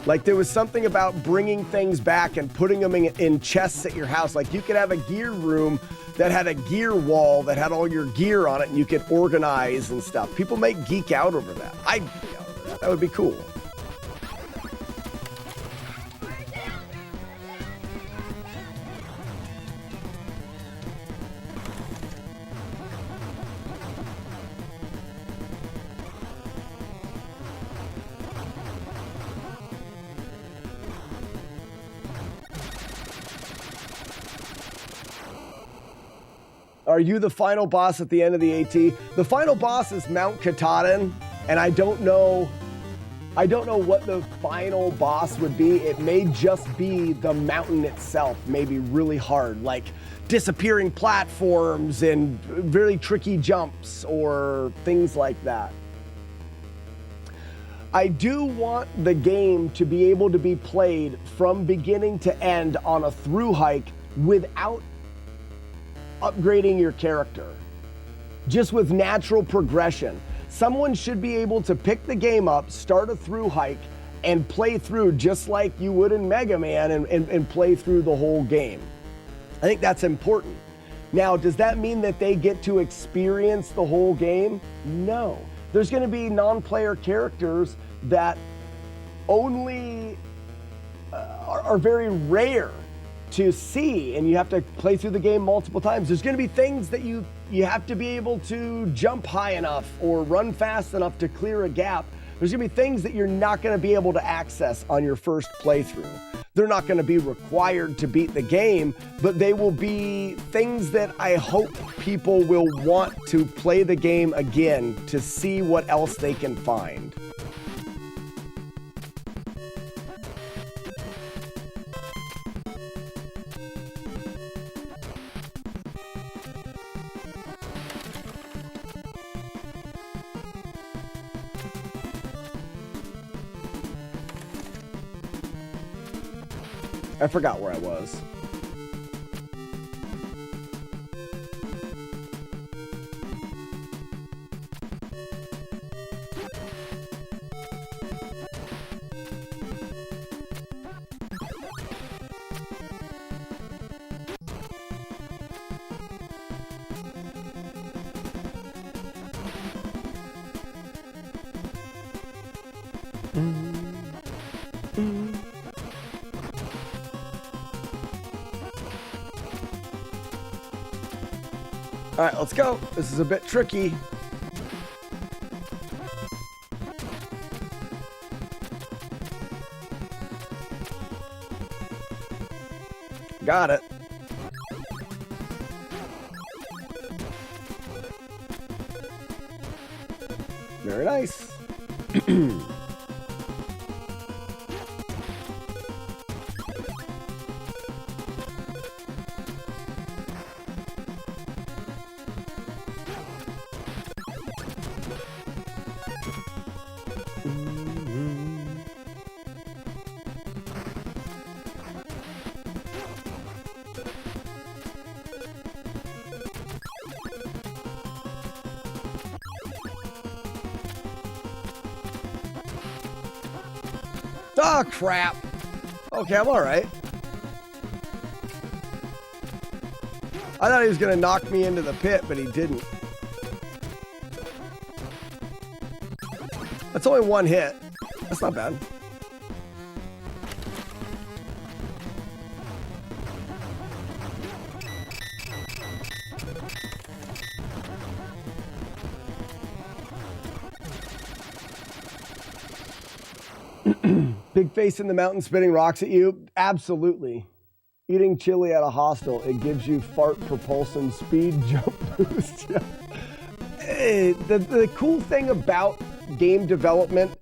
Speaker 1: Like there was something about bringing things back and putting them in chests at your house. Like you could have a gear room that had a gear wall that had all your gear on it and you could organize and stuff. People may geek out over that. I'd geek out over that. That would be cool. Are you the final boss at the end of the AT? The final boss is Mount Katahdin, and I don't know what the final boss would be. It may just be the mountain itself, maybe really hard, like disappearing platforms and very tricky jumps or things like that. I do want the game to be able to be played from beginning to end on a through hike without upgrading your character, just with natural progression. Someone should be able to pick the game up, start a through hike, and play through just like you would in Mega Man and play through the whole game. I think that's important. Now, does that mean that they get to experience the whole game? No. There's going to be non-player characters that only are very rare to see, and you have to play through the game multiple times. There's going to be things that you have to be able to jump high enough or run fast enough to clear a gap. There's going to be things that you're not going to be able to access on your first playthrough. They're not going to be required to beat the game, but they will be things that I hope people will want to play the game again to see what else they can find. I forgot where I was. All right, let's go. This is a bit tricky. Got it. Very nice. Oh, crap. Okay, I'm all right. I thought he was going to knock me into the pit, but he didn't. That's only one hit. That's not bad. Big face in the mountain spitting rocks at you? Absolutely. Eating chili at a hostel, it gives you fart propulsion speed jump boost. The cool thing about game development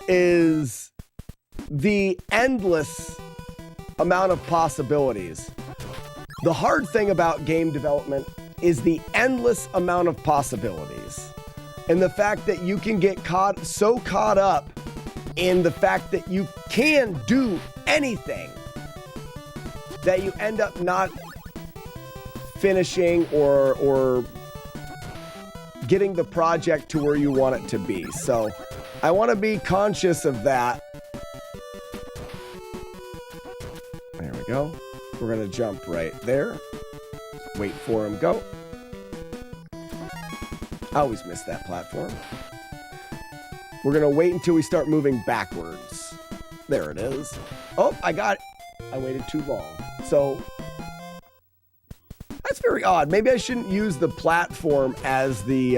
Speaker 1: is the endless amount of possibilities. The hard thing about game development is the endless amount of possibilities. And the fact that you can get so caught up in the fact that you can do anything that you end up not finishing or getting the project to where you want it to be. So I want to be conscious of that. There we go. We're going to jump right there. Wait for him, go. I always miss that platform. We're going to wait until we start moving backwards. There it is. Oh, I got it. I waited too long. So that's very odd. Maybe I shouldn't use the platform as the...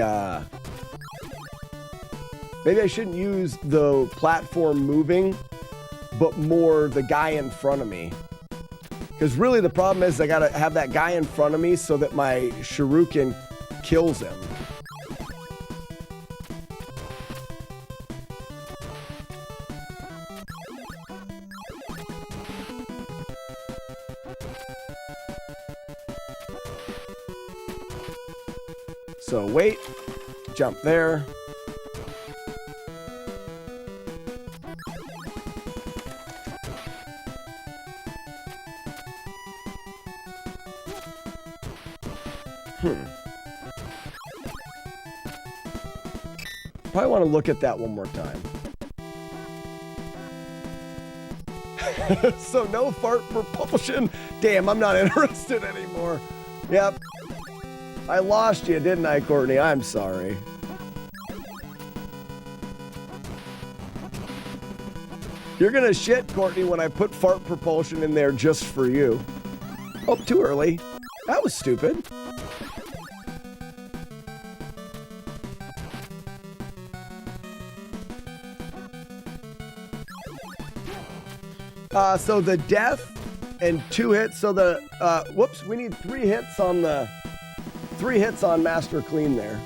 Speaker 1: maybe I shouldn't use the platform moving, but more the guy in front of me. Because really the problem is I got to have that guy in front of me so that my shuriken kills him. So wait, jump there. Probably want to look at that one more time. So no fart propulsion. Damn, I'm not interested anymore. Yep. I lost you, didn't I, Courtney? I'm sorry. You're gonna shit, Courtney, when I put fart propulsion in there just for you. Oh, too early. That was stupid. So the death and 2 hits. So the, whoops, we need 3 hits on the... 3 hits on Master Clean there.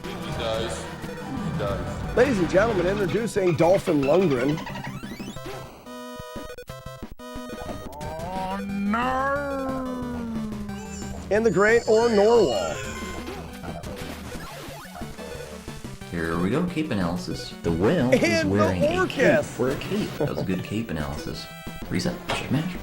Speaker 14: He does. He does.
Speaker 1: Ladies and gentlemen, introducing Dolphin Lundgren.
Speaker 14: Oh, no!
Speaker 1: And the great Or Norwal.
Speaker 7: Here we go, cape analysis. The whale is
Speaker 1: And the
Speaker 7: wearing a cape
Speaker 1: Orcus.
Speaker 7: for a cape. That was a good cape analysis. Reset, smash.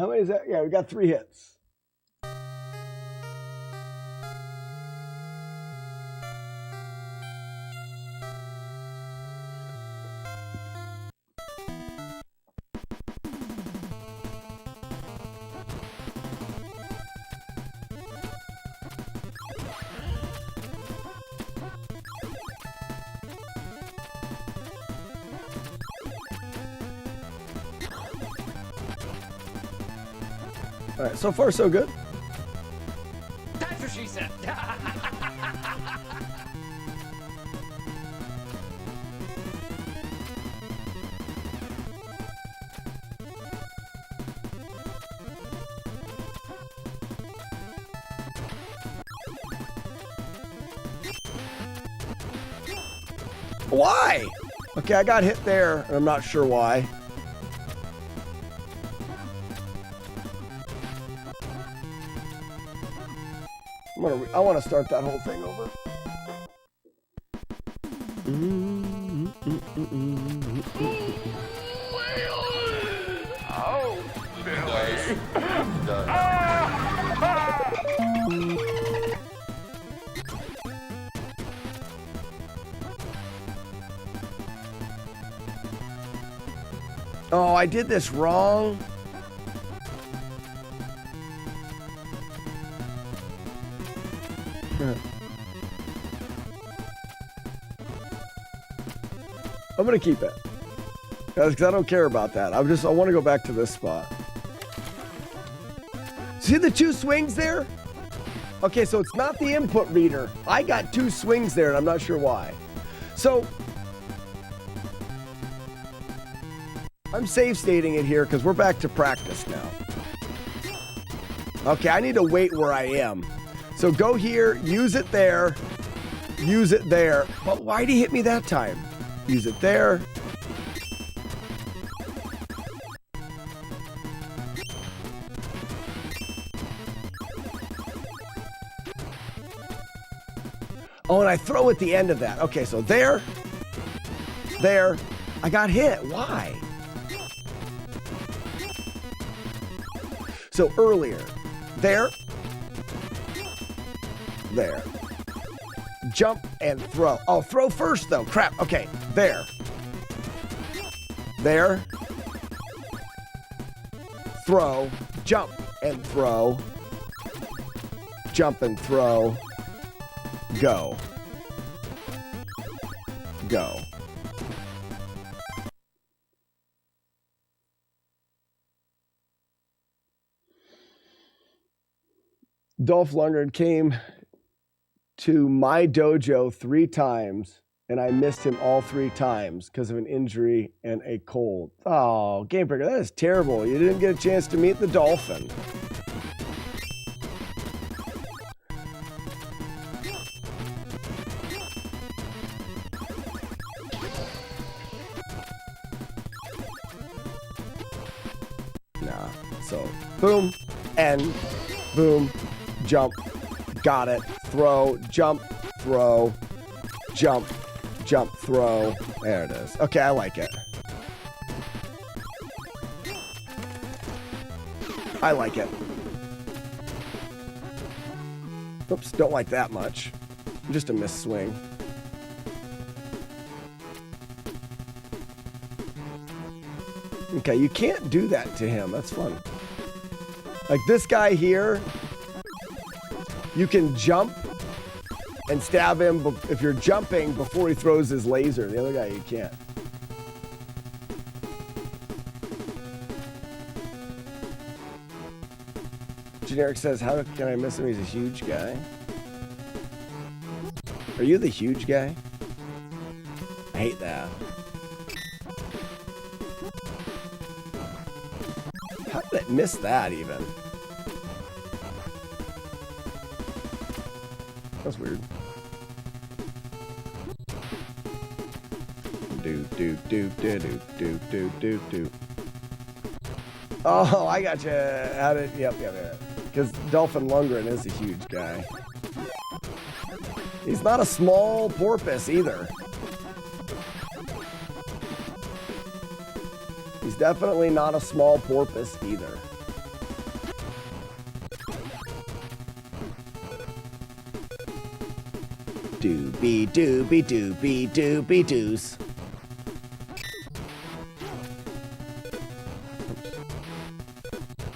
Speaker 1: How many is that? Yeah, we got 3 hits. All right, so far so good.
Speaker 6: That's what she said.
Speaker 1: Why? Okay, I got hit there, and I'm not sure why. I want to start that whole thing over. Oh, I did this wrong. I'm gonna keep it, guys, because I don't care about that. I want to go back to this spot. See the 2 swings there? Okay, so it's not the input reader. I got 2 swings there, and I'm not sure why. So I'm save stating it here because we're back to practice now. Okay, I need to wait where I am. So go here, use it there, use it there. But why'd he hit me that time? Use it there. Oh, and I throw at the end of that. Okay, so there. I got hit. Why? So earlier. There. Jump and throw. Oh, throw first though. Crap. Okay. There. Throw. Jump and throw. Jump and throw. Go. Dolph Lundgren came to my dojo 3 times, and I missed him all 3 times because of an injury and a cold. Oh, Game Breaker, that is terrible. You didn't get a chance to meet the dolphin. Nah, so boom, and boom, jump, got it, throw, jump, throw, jump, throw. There it is. Okay, I like it. I like it. Oops, don't like that much. Just a miss swing. Okay, you can't do that to him. That's fun. Like this guy here, you can jump and stab him if you're jumping before he throws his laser. The other guy, you can't. Generic says, how can I miss him? He's a huge guy. Are you the huge guy? I hate that. How did it miss that even? That's weird. Do. Oh, I got you. How did? Yep. Because Dolphin Lundgren is a huge guy. He's not a small porpoise either. He's definitely not a small porpoise either. Doobie doobie doobie doobie doos.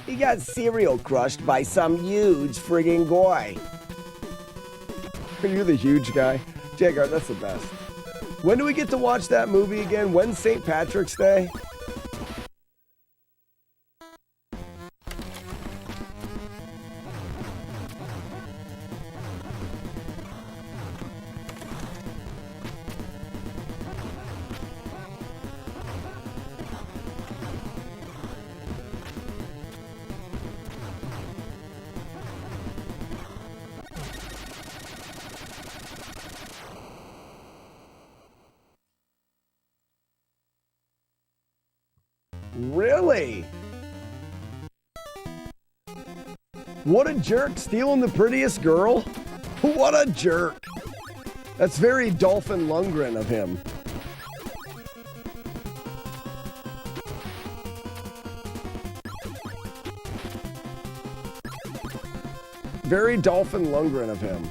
Speaker 1: He got cereal crushed by some huge friggin' guy. Are you the huge guy? Jagar, that's the best. When do we get to watch that movie again? When's St. Patrick's Day? Really? What a jerk, stealing the prettiest girl. What a jerk. That's very Dolphin Lundgren of him. Very Dolphin Lundgren of him.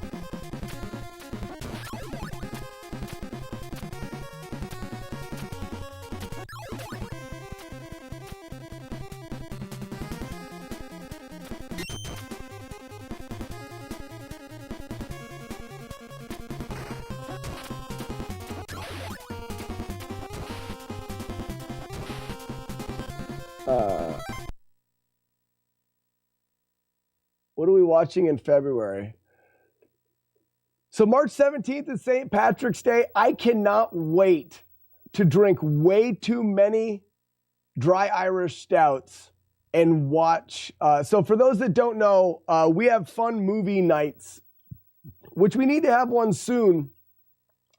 Speaker 1: What are we watching in February? So March 17th is St. Patrick's Day. I cannot wait to drink way too many dry Irish stouts and watch. So for those that don't know, we have fun movie nights, which we need to have one soon.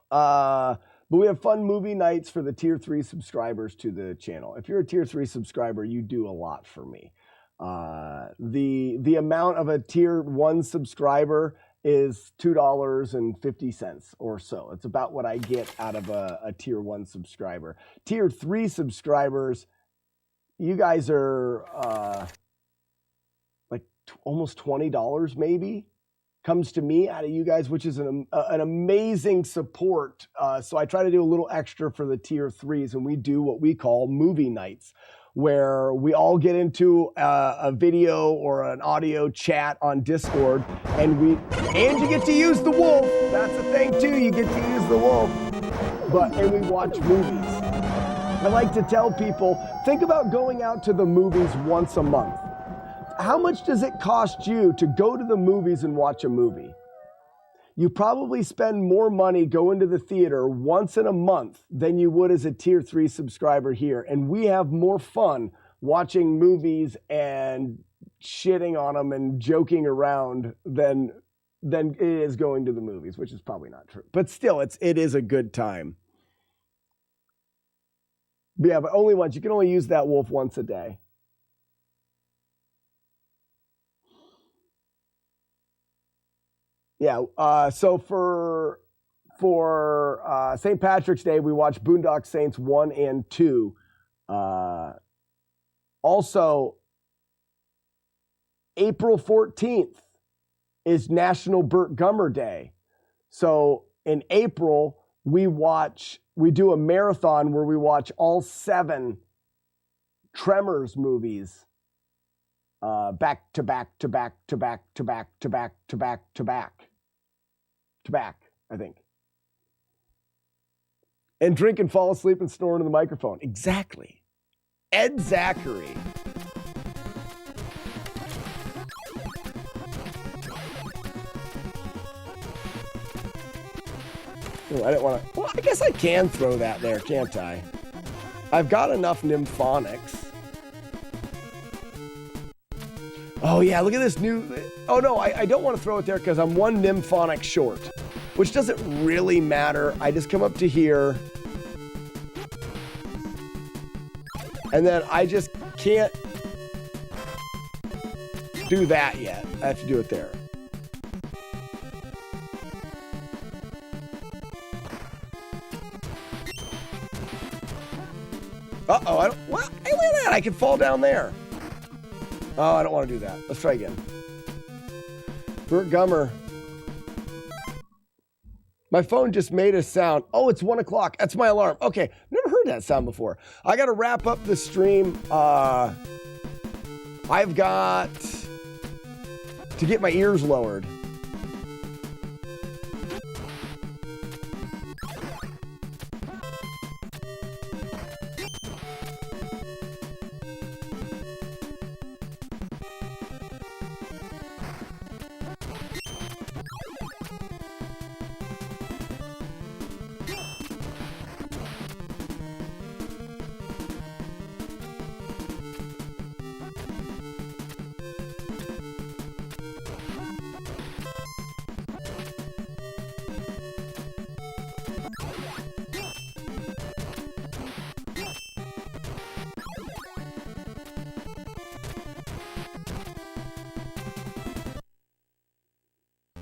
Speaker 1: But we have fun movie nights for the Tier 3 subscribers to the channel. If you're a Tier 3 subscriber, you do a lot for me. The amount of a Tier 1 subscriber is $2.50 or so. It's about what I get out of a Tier 1 subscriber. Tier 3 subscribers, you guys are like almost $20 maybe. Comes to me out of you guys, which is an amazing support. So I try to do a little extra for the Tier 3s, and we do what we call movie nights, where we all get into a video or an audio chat on Discord, and you get to use the wolf. That's the thing too, you get to use the wolf. And we watch movies. I like to tell people, think about going out to the movies once a month. How much does it cost you to go to the movies and watch a movie? You probably spend more money going to the theater once in a month than you would as a Tier 3 subscriber here. And we have more fun watching movies and shitting on them and joking around than it is going to the movies, which is probably not true. But still, it is a good time. But yeah, but only once. You can only use that wolf once a day. Yeah, so for St. Patrick's Day, we watched Boondock Saints 1 and 2. Also, April 14th is National Burt Gummer Day. So in April, we do a marathon where we watch all 7 Tremors movies back to back to back to back to back to back to back to back to back, I think. And drink and fall asleep and snore into the microphone. Exactly. Ed Zachary. Oh, I didn't want to. Well, I guess I can throw that there, can't I? I've got enough Nymphonics. Oh yeah, look at this new. Oh no, I don't want to throw it there because I'm one Nymphonic short, which doesn't really matter. I just come up to here, and then I just can't do that yet. I have to do it there. Uh-oh, I don't. What? Hey, look at that! I can fall down there. Oh, I don't want to do that. Let's try again. Burt Gummer. My phone just made a sound. Oh, it's 1 o'clock. That's my alarm. Okay, never heard that sound before. I got to wrap up the stream. I've got to get my ears lowered.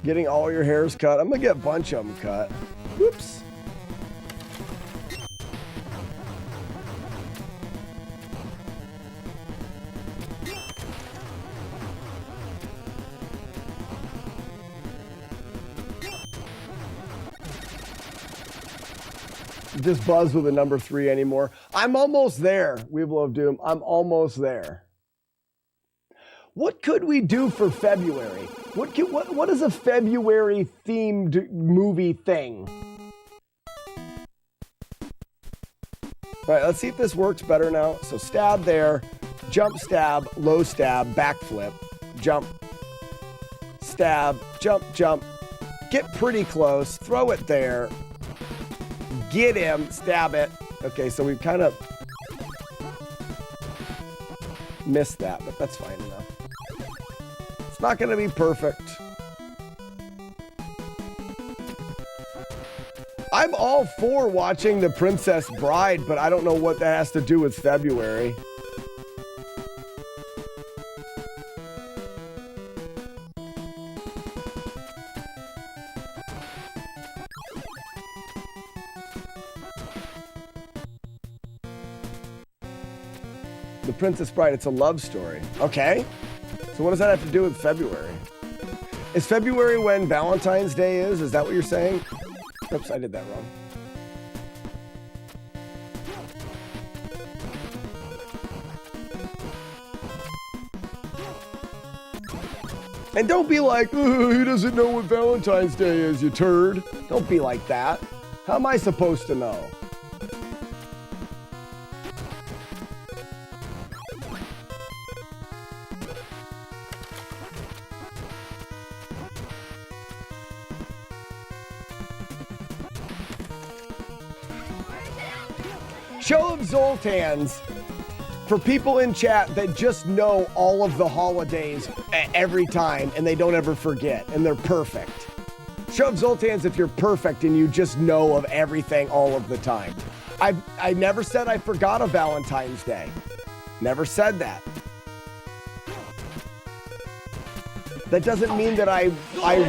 Speaker 1: Getting all your hairs cut. I'm gonna get a bunch of them cut. Whoops. Just buzz with a number 3 anymore. I'm almost there, Weevil of Doom. I'm almost there. What could we do for February? What is a February themed movie thing? All right, let's see if this works better now. So stab there, jump, stab, low stab, backflip, jump, stab, jump, jump, get pretty close, throw it there, get him, stab it. Okay, so we've kind of missed that, but that's fine enough. It's not going to be perfect. I'm all for watching The Princess Bride, but I don't know what that has to do with February. The Princess Bride, it's a love story. Okay. So what does that have to do with February? Is February when Valentine's Day is? Is that what you're saying? Oops, I did that wrong. And don't be like, he doesn't know what Valentine's Day is, you turd. Don't be like that. How am I supposed to know? Show of Zoltans for people in chat that just know all of the holidays every time and they don't ever forget and they're perfect. Show of Zoltans if you're perfect and you just know of everything all of the time. I never said I forgot a Valentine's Day. Never said that. That doesn't mean that I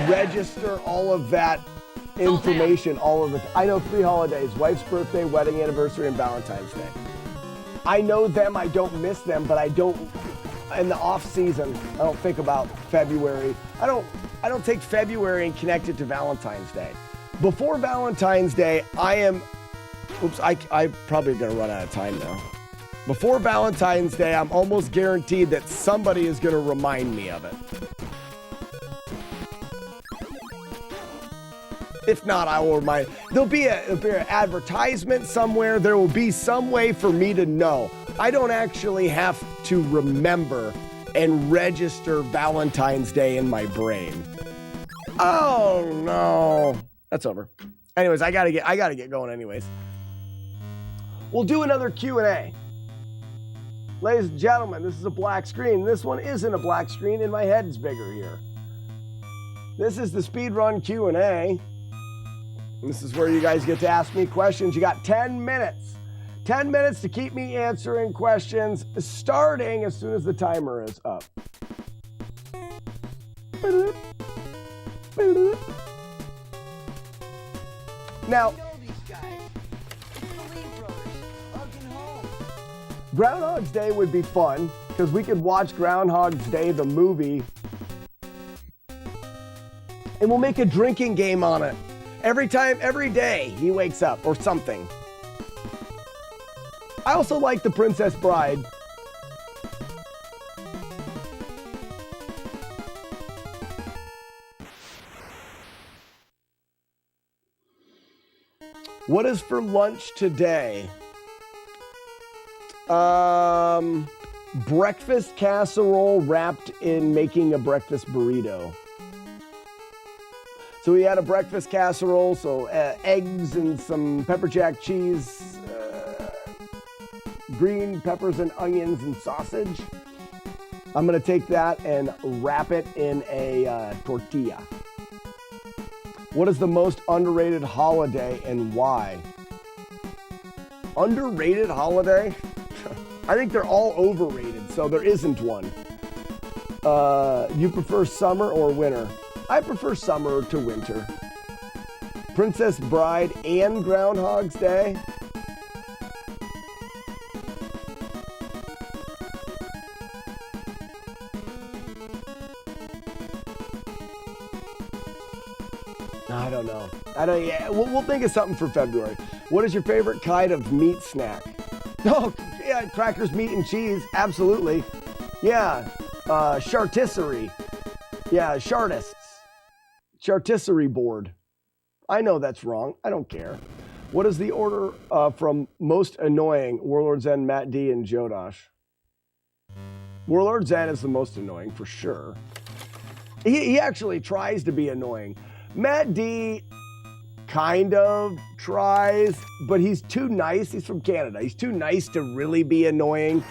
Speaker 1: register all of that information all of the time. I know 3 holidays: wife's birthday, wedding anniversary, and Valentine's Day. I know them, I don't miss them, but I don't, in the off season, I don't think about February. I don't take February and connect it to Valentine's Day. Before Valentine's Day, I probably gonna run out of time now. Before Valentine's Day, I'm almost guaranteed that somebody is gonna remind me of it. If not, I will remind. There'll be an advertisement somewhere. There will be some way for me to know. I don't actually have to remember and register Valentine's Day in my brain. Oh no, that's over. Anyways, I gotta get going. Anyways, we'll do another Q&A. Ladies and gentlemen, this is a black screen. This one isn't a black screen, and my head's bigger here. This is the speedrun Q&A. This is where you guys get to ask me questions. You got 10 minutes. 10 minutes to keep me answering questions, starting as soon as the timer is up. Now, Groundhog's Day would be fun because we could watch Groundhog's Day, the movie, and we'll make a drinking game on it. Every day he wakes up or something. I also like the Princess Bride. What is for lunch today? Breakfast casserole wrapped in making a breakfast burrito. So we had a breakfast casserole, so eggs and some pepper jack cheese, green peppers and onions and sausage. I'm gonna take that and wrap it in a tortilla. What is the most underrated holiday and why? Underrated holiday? I think they're all overrated, so there isn't one. You prefer summer or winter? I prefer summer to winter. Princess Bride and Groundhog's Day? I don't know. Yeah, we'll think of something for February. What is your favorite kind of meat snack? Oh, yeah, crackers, meat, and cheese. Absolutely. Yeah, chartisserie. Yeah, chartists. Chartisserie board. I know that's wrong. I don't care. What is the order from most annoying? Warlord Zen, Matt D, and Jodosh. Warlord Zen is the most annoying for sure. He actually tries to be annoying. Matt D kind of tries, but he's too nice. He's from Canada. He's too nice to really be annoying.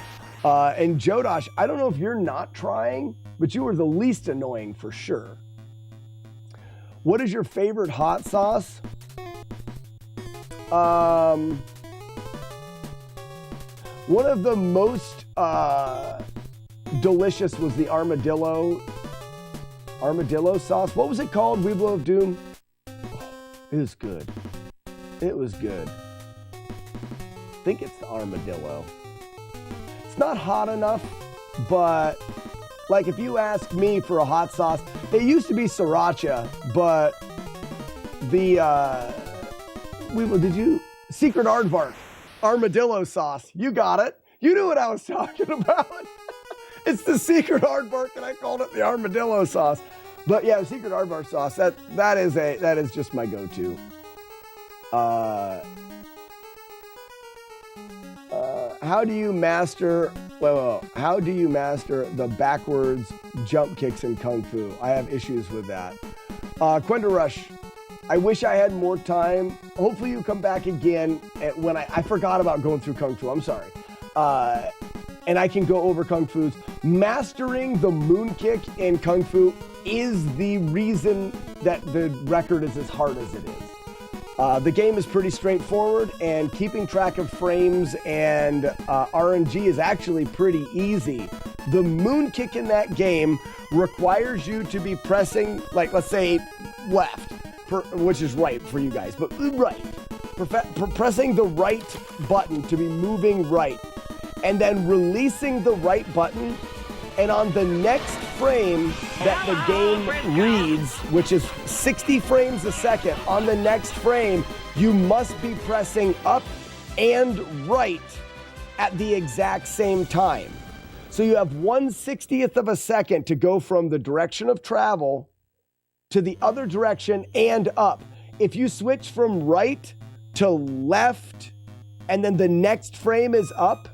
Speaker 1: And Jodosh, I don't know if you're not trying, but you are the least annoying for sure. What is your favorite hot sauce? One of the most delicious was the armadillo sauce. What was it called? Weeblo of Doom? Oh, it was good. It was good. I think it's the armadillo. It's not hot enough, but like if you ask me for a hot sauce, it used to be sriracha, but the Secret Aardvark armadillo sauce. You got it. You knew what I was talking about. It's the Secret Aardvark, and I called it the armadillo sauce. But yeah, Secret Aardvark sauce. That is just my go-to. How do you master? How do you master the backwards jump kicks in Kung Fu? I have issues with that. Quenda Rush. I wish I had more time. Hopefully you come back again when I forgot about going through Kung Fu. I'm sorry. And I can go over Kung Fu's. Mastering the moon kick in Kung Fu is the reason that the record is as hard as it is. The game is pretty straightforward, and keeping track of frames and RNG is actually pretty easy. The moon kick in that game requires you to be pressing, like, let's say, left, which is right for you guys, but right. Pressing the right button to be moving right, and then releasing the right button, and on the next frame that the game reads, which is 60 frames a second, on the next frame, you must be pressing up and right at the exact same time. So you have 1/60th of a second to go from the direction of travel to the other direction and up. If you switch from right to left and then the next frame is up,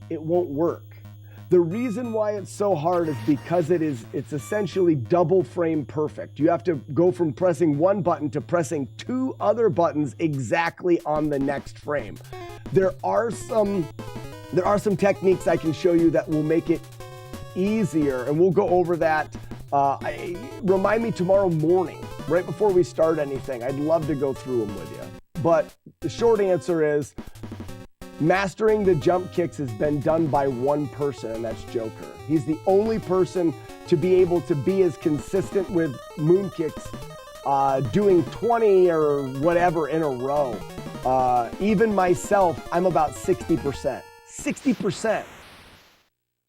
Speaker 1: it won't work. The reason why it's so hard is because it's essentially double frame perfect. You have to go from pressing one button to pressing two other buttons exactly on the next frame. There are some techniques I can show you that will make it easier, and we'll go over that. Remind me tomorrow morning, right before we start anything. I'd love to go through them with you. But the short answer is, mastering the jump kicks has been done by one person, and that's Joker. He's the only person to be able to be as consistent with moon kicks, doing 20 or whatever in a row. Even myself, I'm about 60%. 60%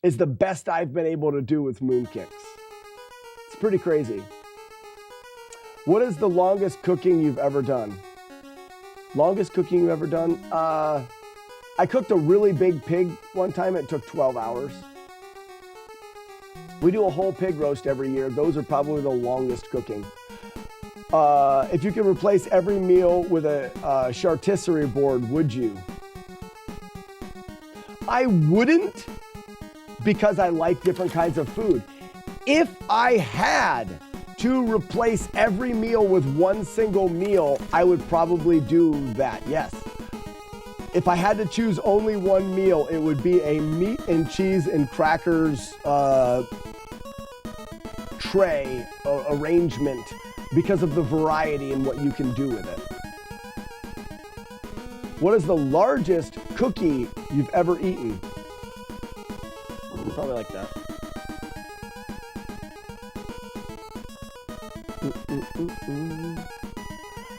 Speaker 1: is the best I've been able to do with moon kicks. It's pretty crazy. What is the longest cooking you've ever done? Longest cooking you've ever done? I cooked a really big pig one time. It took 12 hours. We do a whole pig roast every year. Those are probably the longest cooking. If you could replace every meal with a charcuterie board, would you? I wouldn't, because I like different kinds of food. If I had to replace every meal with one single meal, I would probably do that, yes. If I had to choose only one meal, it would be a meat and cheese and crackers tray arrangement because of the variety and what you can do with it. What is the largest cookie you've ever eaten? Probably like that.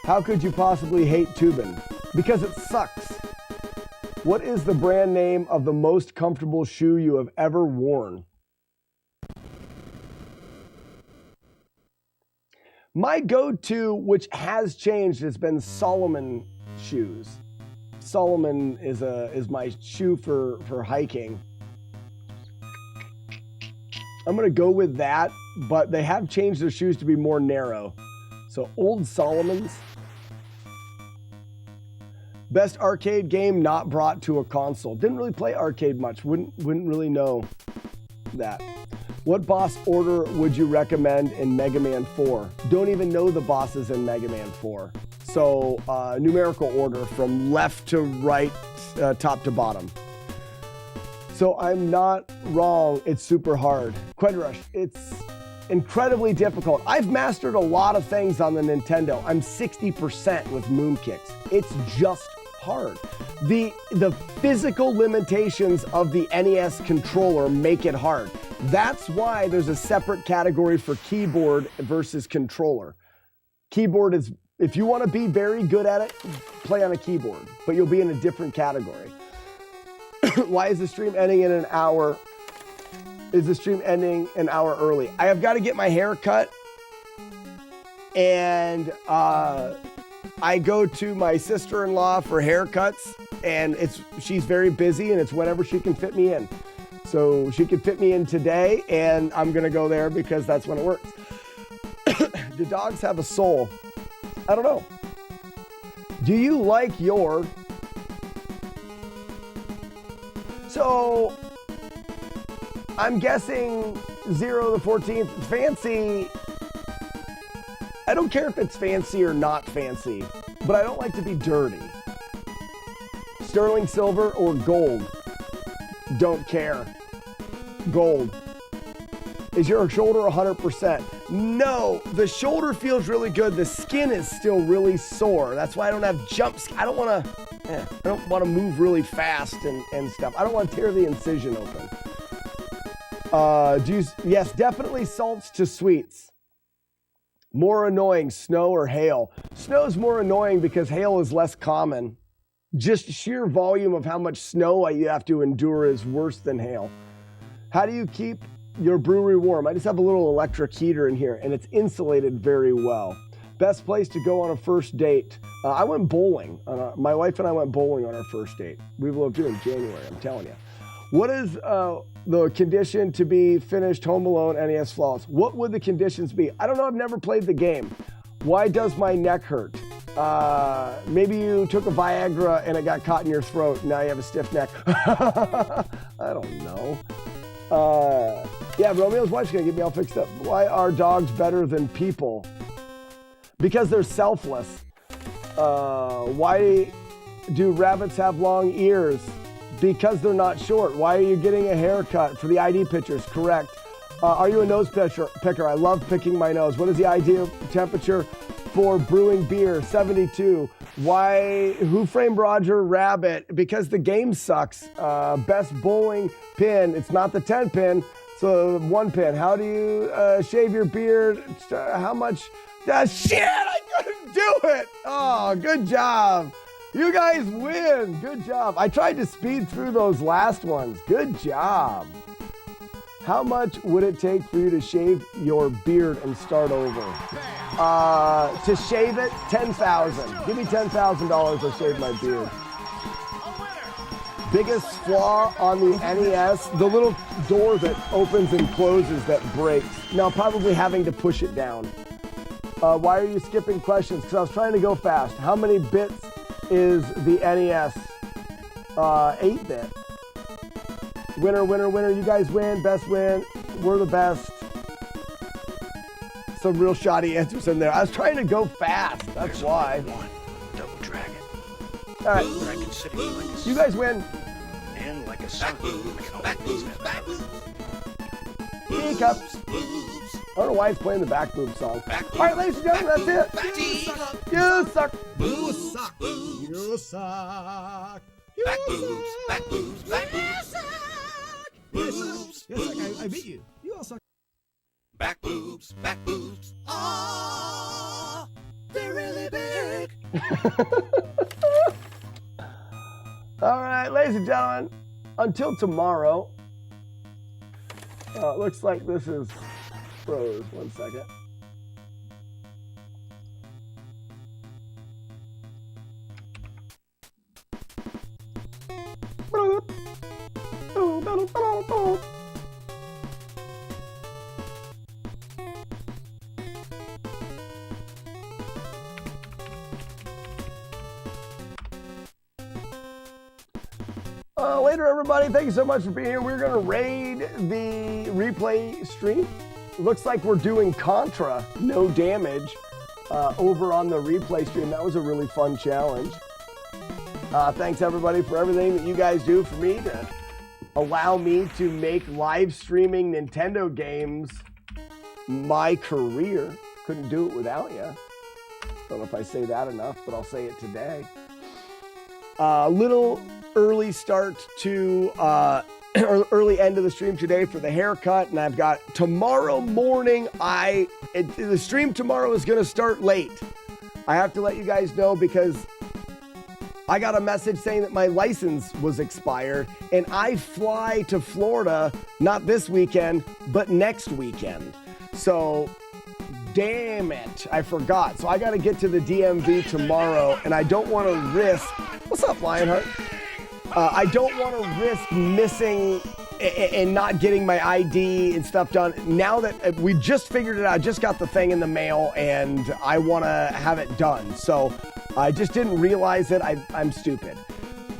Speaker 1: How could you possibly hate tubing? Because it sucks. What is the brand name of the most comfortable shoe you have ever worn? My go-to, which has changed, has been Solomon shoes. Solomon is my shoe for hiking. I'm gonna go with that, but they have changed their shoes to be more narrow. So old Solomons. Best arcade game not brought to a console. Didn't really play arcade much. Wouldn't really know that. What boss order would you recommend in Mega Man 4? Don't even know the bosses in Mega Man 4. So numerical order from left to right, top to bottom. So I'm not wrong. It's super hard. Qued Rush, it's incredibly difficult. I've mastered a lot of things on the Nintendo. I'm 60% with Moon Kicks. It's just hard. The physical limitations of the NES controller make it hard. That's why there's a separate category for keyboard versus controller. Keyboard is, if you want to be very good at it, play on a keyboard, but you'll be in a different category. Why is the stream ending in an hour? Is the stream ending an hour early? I have got to get my hair cut, and I go to my sister-in-law for haircuts, and she's very busy, and it's whenever she can fit me in. So she could fit me in today, and I'm gonna go there because that's when it works. Do dogs have a soul? I don't know. Do you like your... So, I'm guessing 0 to 14th. Fancy. I don't care if it's fancy or not fancy, but I don't like to be dirty. Sterling silver or gold? Don't care. Gold. Is your shoulder 100%? No, the shoulder feels really good. The skin is still really sore. That's why I don't have jumps. I don't want to move really fast and stuff. I don't want to tear the incision open. Yes, definitely salts to sweets. More annoying, snow or hail? Snow's more annoying because hail is less common. Just sheer volume of how much snow you have to endure is worse than hail. How do you keep your brewery warm? I just have a little electric heater in here, and it's insulated very well. Best place to go on a first date? I went bowling. My wife and I went bowling on our first date. We will do it in January, I'm telling you. What is the condition to be finished Home Alone NES Flawless? What would the conditions be? I don't know. I've never played the game. Why does my neck hurt? Maybe you took a Viagra and it got caught in your throat. Now you have a stiff neck. I don't know. Yeah, Romeo's wife's gonna get me all fixed up. Why are dogs better than people? Because they're selfless. Why do rabbits have long ears? Because they're not short. Why are you getting a haircut? For the ID pictures, correct. Are you a nose picker? I love picking my nose. What is the ideal temperature for brewing beer? 72. Why? Who framed Roger Rabbit? Because the game sucks. Best bowling pin. It's not the 10 pin, so 1 pin. How do you shave your beard? How much? Shit, I couldn't do it. Oh, good job. You guys win. Good job. I tried to speed through those last ones. Good job. How much would it take for you to shave your beard and start over? To shave it, $10,000. Give me $10,000, I'll shave my beard. Biggest flaw on the NES, the little door that opens and closes that breaks. Now, probably having to push it down. Why are you skipping questions? Because I was trying to go fast. How many bits is the NES? 8-bit. Winner, winner, winner. You guys win. Best win. We're the best. Some real shoddy answers in there. I was trying to go fast. That's why.
Speaker 12: One double dragon.
Speaker 1: All right.
Speaker 12: But I consider you like a
Speaker 1: You guys win.
Speaker 12: and like a son. Back boobs.
Speaker 1: Teacups. I don't know why he's playing the back boob song. All right, ladies and gentlemen, that's it. You suck. You suck. You suck.
Speaker 12: Back boobs. Back boobs. Back boobs.
Speaker 1: Boobs. Yes, I beat you. You all suck.
Speaker 12: Back boobs. Back boobs. Oh, they're really big.
Speaker 1: All right, ladies and gentlemen, until tomorrow. It looks like this is froze. 1 second. Later, everybody. Thank you so much for being here. We're going to raid the replay stream. Looks like we're doing Contra, no damage, over on the replay stream. That was a really fun challenge. Thanks, everybody, for everything that you guys do for me to allow me to make live streaming Nintendo games my career. Couldn't do it without you. Don't know if I say that enough, but I'll say it today. Little early start to early end of the stream today for the haircut, and I've got tomorrow morning. The stream tomorrow is going to start late. I have to let you guys know because I got a message saying that my license was expired, and I fly to Florida not this weekend but next weekend. So damn it, I forgot. So I got to get to the DMV tomorrow, and I don't want to risk. What's up, Lionheart? I don't want to risk missing and not getting my ID and stuff done. Now that we just figured it out, I just got the thing in the mail, and I want to have it done. So I just didn't realize it. I'm stupid.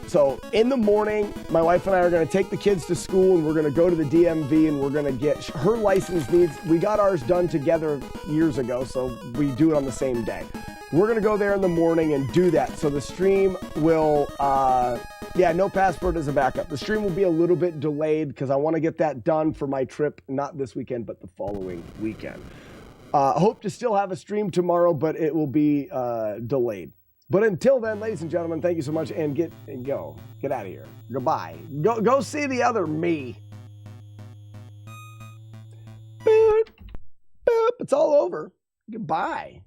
Speaker 1: So in the morning, my wife and I are going to take the kids to school, and we're going to go to the DMV, and we're going to get her license needs. We got ours done together years ago, so we do it on the same day. We're going to go there in the morning and do that. So the stream will, no passport as a backup. The stream will be a little bit delayed because I want to get that done for my trip, not this weekend, but the following weekend. Hope to still have a stream tomorrow, but it will be delayed. But until then, ladies and gentlemen, thank you so much, and get out of here. Goodbye. Go see the other me. Boop, boop. It's all over. Goodbye.